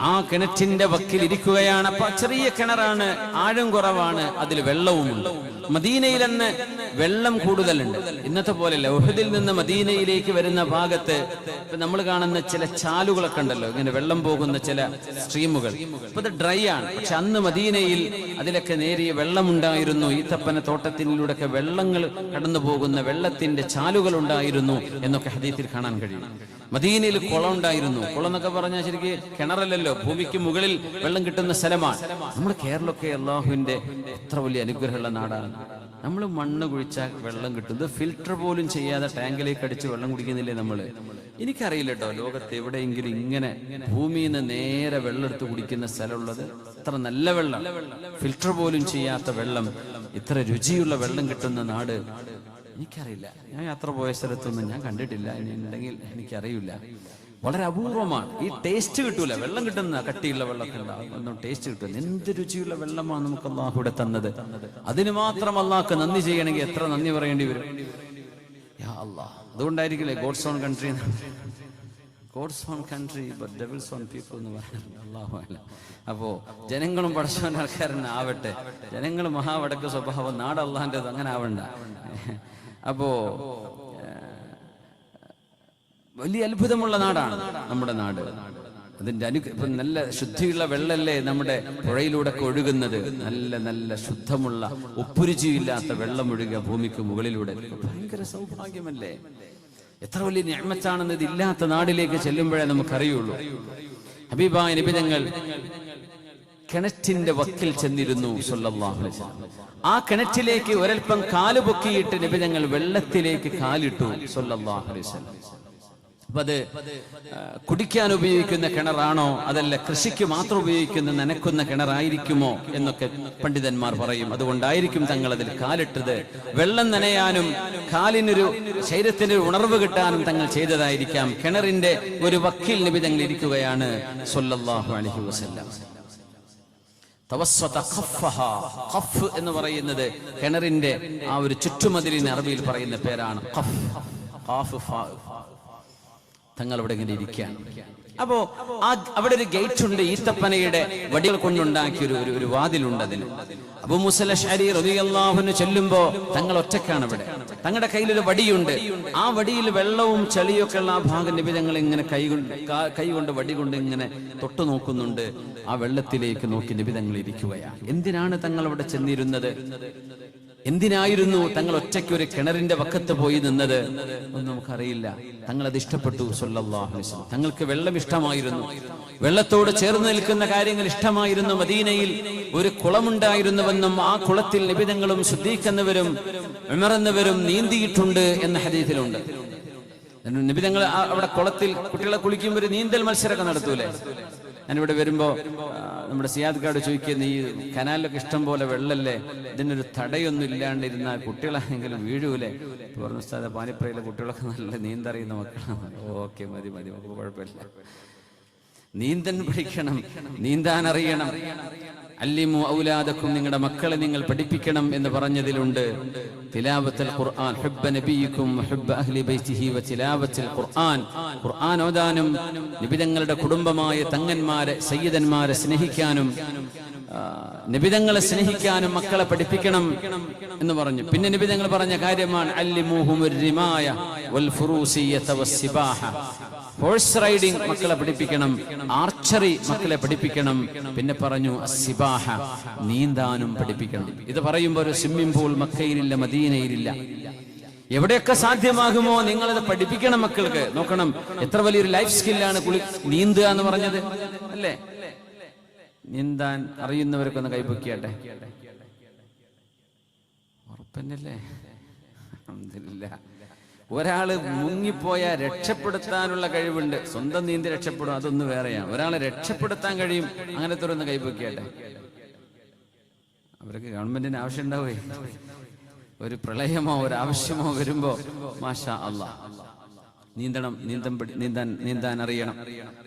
ആ കിണറ്റിന്റെ വക്കിൽ ഇരിക്കുകയാണ്. അപ്പൊ ചെറിയ കിണറാണ്, ആഴം കുറവാണ്, അതിൽ വെള്ളവുമുണ്ട്. മദീനയിലെന്ന് വെള്ളം കൂടുതലുണ്ട്, ഇന്നത്തെ പോലെയല്ല. ഉഹദിൽ നിന്ന് മദീനയിലേക്ക് വരുന്ന ഭാഗത്ത് ഇപ്പൊ നമ്മൾ കാണുന്ന ചില ചാലുകളൊക്കെ ഉണ്ടല്ലോ, ഇങ്ങനെ വെള്ളം പോകുന്ന ചില സ്ട്രീമുകൾ. ഇപ്പൊ ഇത് ഡ്രൈ ആണ്. പക്ഷെ അന്ന് മദീനയിൽ അതിലൊക്കെ നേരിയ വെള്ളമുണ്ടായിരുന്നു. ഈത്തപ്പന തോട്ടത്തിലൂടെയൊക്കെ വെള്ളങ്ങൾ കടന്നു പോകുന്ന വെള്ളത്തിന്റെ ചാലുകൾ ഉണ്ടായിരുന്നു എന്നൊക്കെ ഹദീസിൽ കാണാൻ കഴിയും. മദീനയിൽ കുളം ഉണ്ടായിരുന്നു. കുളം എന്നൊക്കെ പറഞ്ഞാൽ ശരിക്കും കിണറല്ലല്ലോ, ഭൂമിക്ക് മുകളിൽ വെള്ളം കിട്ടുന്ന സ്ഥലമാണ്. നമ്മുടെ കേരളമൊക്കെ അള്ളാഹുവിന്റെ എത്ര വലിയ അനുഗ്രഹമുള്ള നാടാണ്. നമ്മൾ മണ്ണ് കുഴിച്ചാൽ വെള്ളം കിട്ടുന്നത് ഫിൽട്ടർ പോലും ചെയ്യാതെ ടാങ്കിലേക്ക് അടിച്ച് വെള്ളം കുടിക്കുന്നില്ലേ നമ്മള്? എനിക്കറിയില്ല കേട്ടോ, ലോകത്ത് എവിടെയെങ്കിലും ഇങ്ങനെ ഭൂമിയിൽ നിന്ന് നേരെ വെള്ളം എടുത്ത് കുടിക്കുന്ന സ്ഥലമുള്ളത്. ഇത്ര നല്ല വെള്ളം, ഫിൽട്ടർ പോലും ചെയ്യാത്ത വെള്ളം, ഇത്ര രുചിയുള്ള വെള്ളം കിട്ടുന്ന നാട് എനിക്കറിയില്ല. ഞാൻ യാത്ര പോയ സ്ഥലത്തൊന്നും ഞാൻ കണ്ടിട്ടില്ല. ഇനി ഉണ്ടെങ്കിൽ എനിക്കറിയില്ല. വളരെ അപൂർവമാണ്. ഈ ടേസ്റ്റ് കിട്ടൂല. വെള്ളം കിട്ടുന്ന കട്ടിയുള്ള വെള്ളമൊക്കെ ഉണ്ടാവും, ഒന്നും ടേസ്റ്റ് കിട്ടില്ല. എന്ത് രുചിയുള്ള വെള്ളമാണ് നമുക്ക് അള്ളാഹു ഇവിടെ തന്നത്. അതിന് മാത്രം അള്ളാഹ്ക്ക് നന്ദി ചെയ്യണമെങ്കിൽ എത്ര നന്ദി പറയേണ്ടി വരും. യാ അല്ലാഹ്. അതുകൊണ്ടായിരിക്കില്ലേ God's own country, God's own country but devil's own people എന്ന് പറയുന്നത്. അല്ലാഹു അല്ല. അപ്പോ ജനങ്ങളും പടച്ചവന്റെ ആൾക്കാരനെ ആവട്ടെ. ജനങ്ങൾ മഹാവടക്ക് സ്വഭാവം, നാട് അള്ളാഹിൻ്റെത്, അങ്ങനെ ആവണ്ട. അപ്പോ വലിയ അത്ഭുതമുള്ള നാടാണ് നമ്മുടെ നാട്. അതിന്റെ ഇപ്പം നല്ല ശുദ്ധിയുള്ള വെള്ളല്ലേ നമ്മുടെ പുഴയിലൂടെ ഒക്കെ ഒഴുകുന്നത്. നല്ല നല്ല ശുദ്ധമുള്ള ഉപ്പുരുചിയില്ലാത്ത വെള്ളം ഒഴുകുക ഭൂമിക്ക് മുകളിലൂടെ. ഭയങ്കര സൗഭാഗ്യമല്ലേ? എത്ര വലിയ നിഅമത്താണെന്ന് ഇതില്ലാത്ത നാടിലേക്ക് ചെല്ലുമ്പോഴേ നമുക്കറിയുള്ളൂ. ഹബീബായ നബി തങ്ങൾ കിണറ്റിന്റെ വക്കിൽ ചെന്നിരുന്നു സല്ലല്ലാഹു അലൈഹി വസല്ലം. ആ കിണറ്റിലേക്ക് ഒരൽപ്പം കാല് പൊക്കിയിട്ട് നബി തങ്ങൾ വെള്ളത്തിലേക്ക് കാലിട്ടു സല്ലല്ലാഹു അലൈഹി വസല്ലം. അപ്പൊ അത് കുടിക്കാൻ ഉപയോഗിക്കുന്ന കിണറാണോ, അതല്ല കൃഷിക്ക് മാത്രം ഉപയോഗിക്കുന്ന നനക്കുന്ന കിണറായിരിക്കുമോ എന്നൊക്കെ പണ്ഡിതന്മാർ പറയും. അതുകൊണ്ടായിരിക്കും തങ്ങൾ അതിൽ കാലിട്ടത്. വെള്ളം നനയാനും കാലിനൊരു ശരീരത്തിന് ഉണർവ് കിട്ടാനും തങ്ങൾ ചെയ്തതായിരിക്കാം. കിണറിന്റെ ഒരു വക്കിൽ നബി തങ്ങൾ ഇരിക്കുകയാണ് സല്ലല്ലാഹു അലൈഹി വസല്ലം. തവസ്സത ഖഫ്ഫഹാ. ഖഫ് എന്ന് പറയുന്നത് കിണറിന്റെ ആ ഒരു ചുറ്റുമതിലിന് അറബിയിൽ പറയുന്ന പേരാണ് ഖഫ്. ഖാഫ് ഫാ. തങ്ങൾ അവിടെ ഇങ്ങനെ ഇരിക്കുകയാണ്. അപ്പോ അവിടെ ഒരു ഗേറ്റ് ഉണ്ട്, ഈത്തപ്പനയുടെ വടികൾ കൊണ്ടുണ്ടാക്കിയ ഒരു വാതിലുണ്ട്. അതിന് അബൂ മൂസ അശ്അരി റളിയല്ലാഹു അൻഹു ചെല്ലുമ്പോ തങ്ങൾ ഒറ്റക്കാണ് അവിടെ. തങ്ങളുടെ കയ്യിലൊരു വടിയുണ്ട്. ആ വടിയിൽ വെള്ളവും ചെളിയൊക്കെ ഉള്ള ആ ഭാഗം നബി തങ്ങൾ ഇങ്ങനെ കൈകൊണ്ട് വടി കൊണ്ട് ഇങ്ങനെ തൊട്ടു നോക്കുന്നുണ്ട്. ആ വെള്ളത്തിലേക്ക് നോക്കി നബി തങ്ങൾ ഇരിക്കുകയാണ്. എന്തിനാണ് തങ്ങൾ അവിടെ ചെന്നിരുന്നത്? എന്തിനായിരുന്നു തങ്ങൾ ഒറ്റയ്ക്ക് ഒരു കിണറിന്റെ വക്കത്ത് പോയി നിന്നത് ഒന്നും നമുക്കറിയില്ല. തങ്ങൾ അത് ഇഷ്ടപ്പെട്ടു സല്ലല്ലാഹു അലൈഹി വസല്ലം. തങ്ങൾക്ക് വെള്ളം ഇഷ്ടമായിരുന്നു, വെള്ളത്തോട് ചേർന്ന് നിൽക്കുന്ന കാര്യങ്ങൾ ഇഷ്ടമായിരുന്നു. മദീനയിൽ ഒരു കുളമുണ്ടായിരുന്നുവെന്നും ആ കുളത്തിൽ നബി തങ്ങളും സിദ്ദീഖ് എന്നവരും ഉമർ എന്നവരും നീന്തിയിട്ടുണ്ട് എന്ന ഹദീസിലുണ്ട്. നബി തങ്ങൾ അവിടെ കുളത്തിൽ കുട്ടികളെ കുളിക്കുമ്പോൾ ഒരു നീന്തൽ മത്സരമൊക്കെ നടത്തൂലേ? ഞാനിവിടെ വരുമ്പോ നമ്മുടെ സിയാദ്ക്കാട് ചോദിക്കുന്ന, ഈ കനാലിലൊക്കെ ഇഷ്ടം പോലെ വെള്ളല്ലേ, ഇതിനൊരു തടയൊന്നും ഇല്ലാണ്ടിരുന്നാൽ കുട്ടികളാണെങ്കിലും വീഴൂലേ? പറഞ്ഞു ഉസ്താദേ, പാനിപ്പറയിലെ കുട്ടികളൊക്കെ നല്ല നീന്തറിയുന്ന മക്കളാണ്. ഓക്കെ, മതി മതി, നമുക്ക് കുഴപ്പമില്ല. നീന്തൻ പഠിക്കണം, നീന്താൻ അറിയണം. അല്ലിമു ഔലാദക്കും, നിങ്ങളുടെ മക്കളെ നിങ്ങൾ പഠിപ്പിക്കണം എന്ന് പറഞ്ഞതിലുണ്ട്. തിലാവത്തുൽ ഖുർആൻ, ഹുബ്ബ നബിയിക്കും ഹുബ്ബ അഹ്ലി ബൈതിഹി വ തിലാവത്തുൽ ഖുർആൻ. ഖുർആൻ ഓതാനും നബിതങ്ങളുടെ കുടുംബമായ തങ്ങന്മാരെ സയ്യിദന്മാരെ സ്നേഹിക്കാനും നബിതങ്ങളെ സ്നേഹിക്കാനും മക്കളെ പഠിപ്പിക്കണം എന്ന് പറഞ്ഞു. പിന്നെ നബിതങ്ങൾ പറഞ്ഞ കാര്യമാണ് അല്ലിമുഹുമുർ റിമായ വൽ ഫുറൂസിയ്യത വസ്സിബാഹ. ഹോഴ്സ് റൈഡിംഗ് മക്കളെ പഠിപ്പിക്കണം, ആർച്ചറി മക്കളെ പഠിപ്പിക്കണം. പിന്നെ പറഞ്ഞു അസ്സിബാഹ, നീന്താനും പഠിപ്പിക്കണം. ഇത് പറയുമ്പോൾ ഒരു സ്വിമ്മിംഗ് പൂൾ മക്കയിലില്ല, മദീനയിലില്ല. എവിടെയൊക്കെ സാധ്യമാകുമോ നിങ്ങളത് പഠിപ്പിക്കണം മക്കൾക്ക്. നോക്കണം, എത്ര വലിയൊരു ലൈഫ് സ്കില്ലാണ് നീന്തുക എന്ന് പറഞ്ഞത്, അല്ലേ? നീന്താൻ അറിയുന്നവരൊക്കെ ഒന്ന് കൈപൊക്കിയാട്ടെ. ഉറപ്പന്നല്ലേ? അൽഹംദുലില്ലാ. ഒരാള് മുങ്ങിപ്പോയ രക്ഷപ്പെടുത്താനുള്ള കഴിവുണ്ട്, സ്വന്തം നീന്തി രക്ഷപ്പെടും, അതൊന്ന് വേറെയാണ്. ഒരാളെ രക്ഷപ്പെടുത്താൻ കഴിയും, അങ്ങനത്തെ ഒന്ന് കൈപൊക്കിയാട്ടെ. അവർക്ക് ഗവൺമെന്റിന് ആവശ്യം ഉണ്ടാവേ, ഒരു പ്രളയമോ ഒരാവശ്യമോ വരുമ്പോ മാഷാ അല്ലാഹ് നീന്താൻ അറിയണം.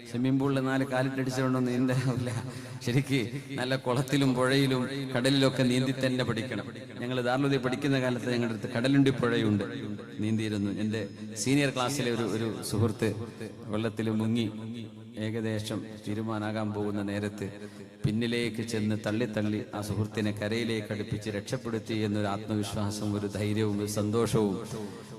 സ്വിമ്മിംഗ് പൂളിൽ 4 കാലിട്ടടിച്ചുകൊണ്ടൊന്നും നീന്താനില്ല. ശരിക്ക് നല്ല കുളത്തിലും പുഴയിലും കടലിലൊക്കെ നീന്തി തന്നെ പഠിക്കണം. ഞങ്ങൾ ദാറുൽ പഠിക്കുന്ന കാലത്ത് ഞങ്ങളുടെ അടുത്ത് കടലുണ്ടി പുഴയുണ്ട്, നീന്തിയിരുന്നു. എൻ്റെ സീനിയർ ക്ലാസ്സിലെ ഒരു സുഹൃത്ത് വെള്ളത്തിൽ മുങ്ങി ഏകദേശം തീരുമാനാകാൻ പോകുന്ന നേരത്ത് പിന്നിലേക്ക് ചെന്ന് തള്ളി ആ സുഹൃത്തിനെ കരയിലേക്ക് അടുപ്പിച്ച് രക്ഷപ്പെടുത്തി എന്നൊരു ആത്മവിശ്വാസവും ഒരു ധൈര്യവും ഒരു സന്തോഷവും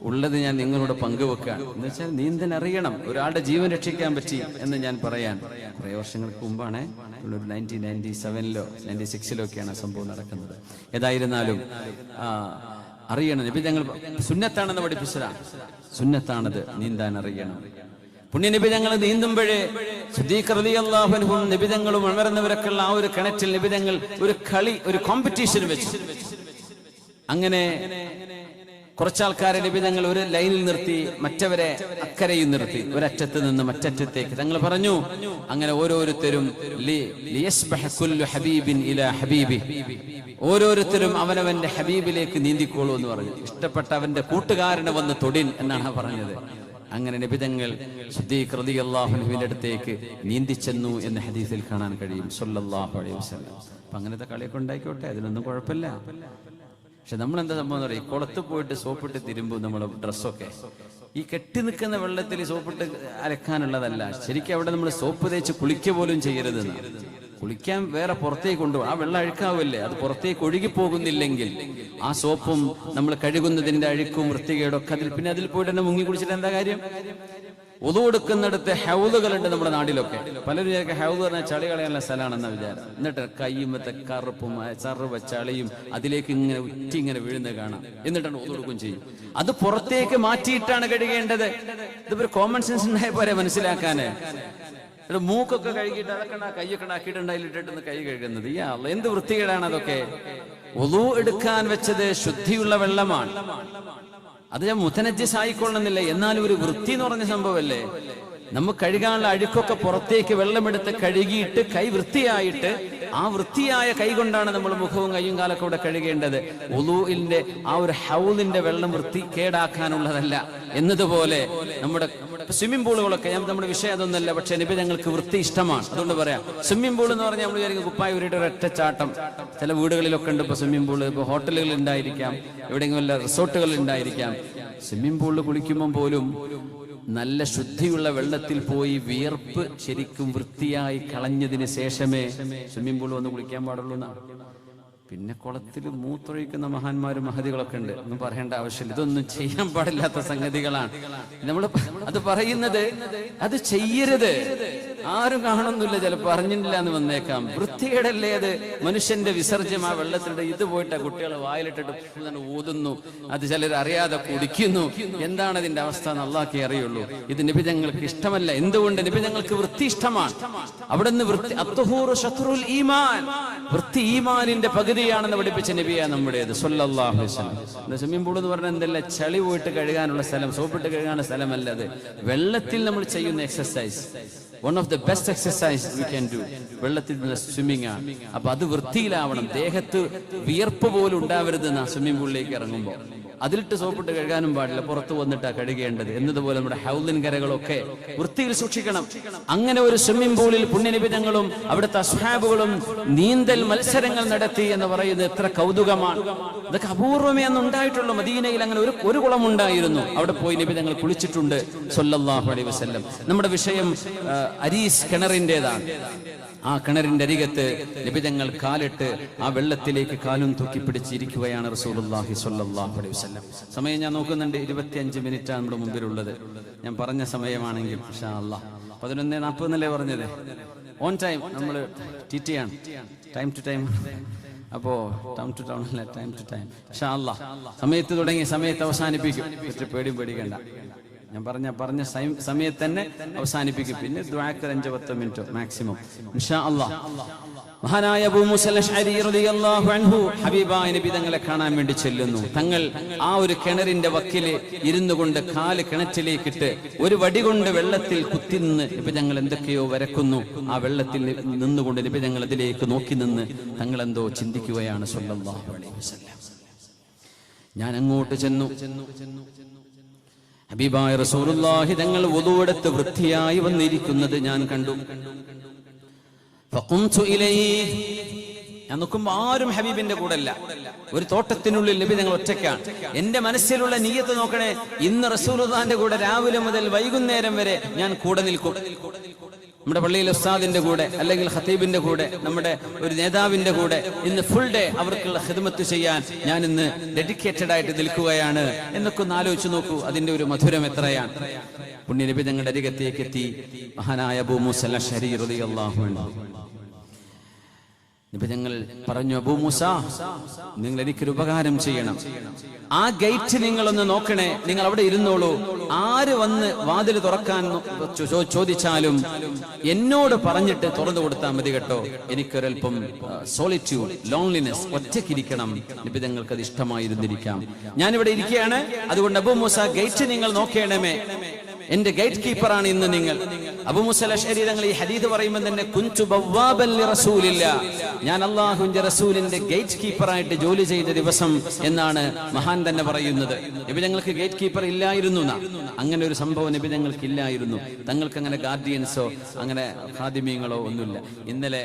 ഉള്ളത് ഞാൻ നിങ്ങളോട് പങ്കുവെക്കുകയാണ്. എന്ന് വെച്ചാൽ നീന്തൽ അറിയണം, ഒരാളുടെ ജീവൻ രക്ഷിക്കാൻ പറ്റി എന്ന് ഞാൻ പറയാൻ. കുറേ വർഷങ്ങൾക്ക് മുമ്പാണ്, ഒരു 1997-ലോ 96-ലോ ഒക്കെയാണ് സംഭവം നടക്കുന്നത്. ഏതായിരുന്നാലും അറിയണം. നബി ഞങ്ങൾ സുന്നത്താണെന്ന് പഠിപ്പിച്ചതാണ്, സുന്നത്താണത്, നീന്താൻ അറിയണം. പുണ്യനബി ഞങ്ങൾ നീന്തുമ്പോഴേ സിദ്ദീഖ് റളിയല്ലാഹു അൻഹു നബിതങ്ങളും ഉണർന്നവരൊക്കെയുള്ള ആ ഒരു കിണറ്റിൽ നബിതങ്ങൾ ഒരു കളി, ഒരു കോമ്പറ്റീഷൻ വെച്ചു. അങ്ങനെ കുറച്ചാൾക്കാരെ നബിതങ്ങൾ ഒരു ലൈനിൽ നിർത്തി, മറ്റവരെ അക്കരയിൽ നിർത്തി, ഒരറ്റത്ത് നിന്ന് മറ്ററ്റത്തേക്ക് തങ്ങൾ പറഞ്ഞു. അങ്ങനെ ഓരോരുത്തരും ഓരോരുത്തരും അവനവന്റെ ഹബീബിലേക്ക് നീന്തിക്കോളൂ എന്ന് പറഞ്ഞു. ഇഷ്ടപ്പെട്ട അവന്റെ കൂട്ടുകാരനെ വന്ന് തൊടിൻ എന്നാണ് പറഞ്ഞത്. അങ്ങനെ നബിതങ്ങൾ സിദ്ദീഖ് റളിയല്ലാഹു അൻഹുവിന്റെ അടുത്തേക്ക് നീന്തിച്ചെന്നു എന്ന് ഹദീസിൽ കാണാൻ കഴിയും സല്ലല്ലാഹു അലൈഹി വസല്ലം. അപ്പൊ അങ്ങനത്തെ കളിയൊക്കെ ഉണ്ടായിക്കോട്ടെ, അതിനൊന്നും കുഴപ്പമില്ല. പക്ഷെ നമ്മളെന്താ സംഭവം എന്ന് പറയും, കുളത്ത് പോയിട്ട് സോപ്പിട്ട് തിരുമ്പും നമ്മളെ ഡ്രസ്സൊക്കെ. ഈ കെട്ടി നിൽക്കുന്ന വെള്ളത്തിൽ സോപ്പിട്ട് അലക്കാനുള്ളതല്ല. ശരിക്കും അവിടെ നമ്മൾ സോപ്പ് തേച്ച് കുളിക്കുക പോലും ചെയ്യരുതെന്ന്. കുളിക്കാൻ വേറെ പുറത്തേക്ക് കൊണ്ടുപോകും, ആ വെള്ളം അഴുക്കാവില്ലേ, അത് പുറത്തേക്ക് ഒഴുകി പോകുന്നില്ലെങ്കിൽ ആ സോപ്പും നമ്മൾ കഴുകുന്നതിന്റെ അഴുക്കും വൃത്തികേടൊക്കെ അതിൽ പോയിട്ട് തന്നെ മുങ്ങി കുളിച്ചിട്ട് എന്താ കാര്യം? ഉദു എടുക്കുന്നിടത്ത് ഹൗദുകളുണ്ട് നമ്മുടെ നാട്ടിലൊക്കെ. പലരും വിചാരിക്കും ഹൗദ് പറഞ്ഞാൽ ചളി കളയാനുള്ള സ്ഥലമാണെന്ന വിചാരം. എന്നിട്ട് കയ്യുമ്പത്തെ കറുപ്പും ചറുവ ചളിയും അതിലേക്ക് ഇങ്ങനെ വീഴുന്ന കാണാം. എന്നിട്ടാണ് ഉദു എടുക്കുകയും ചെയ്യും. അത് പുറത്തേക്ക് മാറ്റിയിട്ടാണ് കഴുകേണ്ടത്. ഇതിപ്പോ കോമൺ സെൻസ് ഉണ്ടായ പോലെ മനസ്സിലാക്കാന്. മൂക്കൊക്കെ കഴുകിയിട്ട് അതൊക്കെ കയ്യൊക്കെ ആക്കിയിട്ടുണ്ട്, അതിലിട്ടിട്ട് കൈ കഴുകുന്നത്. ഈ എന്ത് വൃത്തികേടാണ് അതൊക്കെ. ഉദു എടുക്കാൻ വെച്ചത് ശുദ്ധിയുള്ള വെള്ളമാണ്. അത് ഞാൻ മുതനജ്ജിസ് ആയിക്കൊള്ളുന്നില്ല, എന്നാലും ഒരു വൃത്തി എന്ന് പറഞ്ഞ സംഭവമല്ലേ. നമുക്ക് കഴുകാനുള്ള അഴുക്കൊക്കെ പുറത്തേക്ക് വെള്ളമെടുത്ത് കഴുകിയിട്ട് കൈ വൃത്തിയായിട്ട് ആ വൃത്തിയായ കൈ കൊണ്ടാണ് നമ്മൾ മുഖവും കയ്യും കാലൊക്കെ ഇവിടെ കഴുകേണ്ടത്. വുളൂഇന്റെ ആ ഒരു ഹൗദിന്റെ വെള്ളം വൃത്തി കേടാക്കാനുള്ളതല്ല. എന്നതുപോലെ നമ്മുടെ സ്വിമ്മിംഗ് പൂളുകളൊക്കെ, നമ്മുടെ വിഷയം അതൊന്നുമല്ല, പക്ഷെ നബി ഞങ്ങൾക്ക് വൃത്തി ഇഷ്ടമാണ്. അതുകൊണ്ട് പറയാം, സ്വിമ്മിംഗ് പൂൾ എന്ന് പറഞ്ഞാൽ നമ്മൾ വിചാരിക്കും കുപ്പായ ഊരിയിട്ട് ഒരൊറ്റ ചാട്ടം. ചില വീടുകളിലൊക്കെ ഉണ്ട് ഇപ്പൊ സ്വിമ്മിംഗ് പൂള്, ഇപ്പൊ ഹോട്ടലുകളിൽ ഉണ്ടായിരിക്കാം, എവിടെയെങ്കിലും വല്ല റിസോർട്ടുകളിൽ ഉണ്ടായിരിക്കാം. സ്വിമ്മിംഗ് പൂളിൽ കുളിക്കുമ്പോൾ പോലും നല്ല ശുദ്ധിയുള്ള വെള്ളത്തിൽ പോയി വിയർപ്പ് ശരിക്കും വൃത്തിയായി കളഞ്ഞതിന് ശേഷമേ സ്വിമ്മിംഗ് പൂൾ വന്ന് കുളിക്കാൻ പാടുള്ളൂ എന്നാണ്. പിന്നെ കുളത്തിൽ മൂത്രൊഴിക്കുന്ന മഹാന്മാരും മഹതികളൊക്കെ ഉണ്ട്, ഒന്നും പറയേണ്ട ആവശ്യമില്ല. ഇതൊന്നും ചെയ്യാൻ പാടില്ലാത്ത സംഗതികളാണ്. നമ്മൾ അത് പറയുന്നത് അത് ചെയ്യരുത്, ആരും കാണുന്നില്ല, ചിലപ്പോൾ അറിഞ്ഞിട്ടില്ല എന്ന് വന്നേക്കാം. വൃത്തികേടല്ലേ അത്, മനുഷ്യന്റെ വിസർജ്യം ആ വെള്ളത്തിലിട്ട്. ഇത് പോയിട്ട് കുട്ടികൾ വായിലിട്ടിട്ട് ഊതുന്നു, അത് ചിലർ അറിയാതെ കുടിക്കുന്നു. എന്താണ് ഇതിന്റെ അവസ്ഥ എന്ന് അല്ലാഹ്ക്കേ അറിയുള്ളൂ. ഇത് നബി ഞങ്ങൾക്ക് ഇഷ്ടമല്ല. എന്തുകൊണ്ട്? നബി ഞങ്ങൾക്ക് വൃത്തി ഇഷ്ടമാണ്. അവിടെ നിന്ന് വൃത്തി, അത്ഹൂറു ശത്രുൽ ഈമാൻ, വൃത്തി ഈമാനിന്റെ പകുതിയാണെന്ന് പഠിപ്പിച്ച നബിയാണ് നമ്മുടേത് സല്ലല്ലാഹു അലൈഹി വസല്ലം. സ്വിമ്മിംഗ് പൂൾ എന്ന് പറഞ്ഞാൽ എന്തല്ല, ചളി പോയിട്ട് കഴുകാനുള്ള സ്ഥലം, സോപ്പിട്ട് കഴുകാനുള്ള സ്ഥലമല്ല അത്. വെള്ളത്തിൽ നമ്മൾ ചെയ്യുന്ന exercise, one of the best exercise we can do, വെള്ളത്തിൽ സ്വിമ്മിംഗ് ആണ്. അപ്പൊ അത് വൃത്തിയിലാവണം, ദേഹത്ത് വിയർപ്പ് പോലും ഉണ്ടാവരുത് സ്വിമ്മിംഗ് പൂളിലേക്ക് ഇറങ്ങുമ്പോൾ. അതിലിട്ട് സോപ്പിട്ട് കഴുകാനും പാടില്ല, പുറത്തു വന്നിട്ടാണ് കഴുകേണ്ടത്. എന്നതുപോലെ നമ്മുടെ ഹൗദിൻ കരകളൊക്കെ വൃത്തിയിൽ സൂക്ഷിക്കണം. അങ്ങനെ ഒരു സ്വിമ്മിംഗ് പൂളിൽ പുണ്യനിബിധങ്ങളും അവിടുത്തെ അസ്ഹാബുകളും നീന്തൽ മത്സരങ്ങൾ നടത്തി എന്ന് പറയുന്നത് എത്ര കൗതുകമാണ്. ഇതൊക്കെ അപൂർവമേ അന്ന് ഉണ്ടായിട്ടുള്ളൂ. മദീനയിൽ അങ്ങനെ ഒരു കുളം ഉണ്ടായിരുന്നു, അവിടെ പോയി നിബിധങ്ങൾ കുളിച്ചിട്ടുണ്ട് സല്ലല്ലാഹു അലൈഹി വസല്ലം. നമ്മുടെ വിഷയം അരീസ് കിണറിൻ്റെതാണ്. ആ കിണറിന്റെ അരികത്ത് നിബിധങ്ങൾ കാലിട്ട് ആ വെള്ളത്തിലേക്ക് കാലും തൂക്കി പിടിച്ചിരിക്കുകയാണ് റസൂലുള്ളാഹി സ്വല്ലല്ലാഹു അലൈഹി വസല്ലം. സമയം ഞാൻ നോക്കുന്നുണ്ട്, 25 മിനിറ്റാണ് നമ്മുടെ മുമ്പിലുള്ളത്. ഞാൻ പറഞ്ഞ സമയമാണെങ്കിൽ ഇൻഷാ അല്ലാഹ് 11:40 പറഞ്ഞത്. ഓൺ ടൈം നമ്മൾ ടി ആണ്, ടൈം ടു ടൈം. അപ്പോ ടൗൺ ടു ടൗൺ അല്ല, ടൈം ടു ടൈം. ഇൻഷാ അല്ലാഹ് സമയത്ത് തുടങ്ങി സമയത്ത് അവസാനിപ്പിക്കും. പേടിയും പേടിക്കണ്ട, ഞാൻ പറഞ്ഞ സമയത്ത് തന്നെ അവസാനിപ്പിക്കും. പിന്നെ ദുആക്ക് 5-10 മിനിറ്റ് മാക്സിമം ഇൻഷാ അല്ലാഹ്. മഹാനായ അബൂ മൂസ അശ്അരി റളിയല്ലാഹു അൻഹു ഹബീബായ നബി തങ്ങളെ കാണാൻ വേണ്ടി ചെല്ലുന്നു. തങ്ങൾ ആ ഒരു കിണറിന്റെ വക്കില് ഇരുന്നു കൊണ്ട് കാല് കിണറ്റിലേക്കിട്ട് ഒരു വടി കൊണ്ട് വെള്ളത്തിൽ കുത്തി നിന്ന് നബി തങ്ങൾ എന്തൊക്കെയോ വരക്കുന്നു. ആ വെള്ളത്തിൽ നിന്നുകൊണ്ട് നബി തങ്ങൾ അതിലേക്ക് നോക്കി നിന്ന് തങ്ങൾ എന്തോ ചിന്തിക്കുകയാണ് സ്വല്ലല്ലാഹു അലൈഹി വസല്ലം. ഞാൻ അങ്ങോട്ട് ചെന്നു. ഹബീബായ റസൂലുള്ളാഹി തങ്ങൾ വുദൂഅെടുത്ത് വൃത്തിയായി വന്നിരിക്കുന്നത് ഞാൻ കണ്ടു. ഞാൻ നോക്കുമ്പോ ആരും ഹബീബിന്റെ കൂടെ അല്ല. ഒരു തോട്ടത്തിനുള്ളിൽ നബി തങ്ങൾ ഒറ്റയ്ക്കാണ്. എന്റെ മനസ്സിലുള്ള നിയ്യത്ത് നോക്കണേ, ഇന്ന് റസൂലുള്ളാഹിന്റെ കൂടെ രാവിലെ മുതൽ വൈകുന്നേരം വരെ ഞാൻ കൂടെ നിൽക്കും. നമ്മുടെ പള്ളിയിലെ ഉസ്താദിന്റെ കൂടെ, അല്ലെങ്കിൽ ഖതീബിന്റെ കൂടെ, നമ്മുടെ ഒരു നേതാവിന്റെ കൂടെ ഇന്ന് ഫുൾ ഡേ അവർക്കുള്ള ഖിദ്മത്ത് ചെയ്യാൻ ഞാൻ ഇന്ന് ഡെഡിക്കേറ്റഡ് ആയിട്ട് നിൽക്കുകയാണ് എന്നൊക്കെ ഒന്ന് ആലോചിച്ച് നോക്കൂ. അതിന്റെ ഒരു മധുരം എത്രയാണ്. പുണ്യ നബി തങ്ങളുടെ അരികത്തേക്ക് എത്തി മഹാനായ അബൂ മൂസ അശ്അരി റളിയല്ലാഹു അൻഹു. നബി തങ്ങൾ പറഞ്ഞു, അബൂ മൂസ, നിങ്ങൾ എനിക്കൊരു ഉപകാരം ചെയ്യണം. ആ ഗേറ്റ് നിങ്ങളൊന്ന് നോക്കണേ. നിങ്ങൾ അവിടെ ഇരുന്നോളൂ. ആര് വന്ന് വാതിൽ തുറക്കാൻ ചോദിച്ചാലും എന്നോട് പറഞ്ഞിട്ട് തുറന്നു കൊടുത്താൽ മതി കേട്ടോ. എനിക്കൊരൽപ്പം സോളിറ്റ്യൂഡ്, ലോൺലിനെസ്, ഒറ്റയ്ക്കിരിക്കണം. നബി തങ്ങൾക്ക് അത് ഇഷ്ടമായിരുന്നിരിക്കാം. ഞാനിവിടെ ഇരിക്കുകയാണ്, അതുകൊണ്ട് അബൂ മൂസ ഗേറ്റ് നിങ്ങൾ നോക്കണമേ. എന്റെ ഗേറ്റ് കീപ്പറാണ് ഇന്ന് നിങ്ങൾ. അബൂ മൂസ അശ്അരി തങ്ങൾ ഈ ഹദീസ് പറയുമ്പോൾ തന്നെ കുൻതു ബവ്വാബൻ ലിറസൂലില്ലാഹ്, ഞാൻ അല്ലാഹുവിന്റെ റസൂലിന്റെ ഗേറ്റ് കീപ്പറായിട്ട് ജോലി ചെയ്ത ദിവസം എന്നാണ് മഹാൻ തന്നെ പറയുന്നത്. നബി തങ്ങൾക്ക് ഗേറ്റ് കീപ്പർ ഇല്ലായിരുന്നു. അങ്ങനെ ഒരു സംഭവം നബി തങ്ങൾക്ക് ഇല്ലായിരുന്നു. തങ്ങൾക്ക് അങ്ങനെ ഗാർഡിയൻസോ അങ്ങനെ ഖാദിമീങ്ങളോ ഒന്നുമില്ല. ഇന്നലെ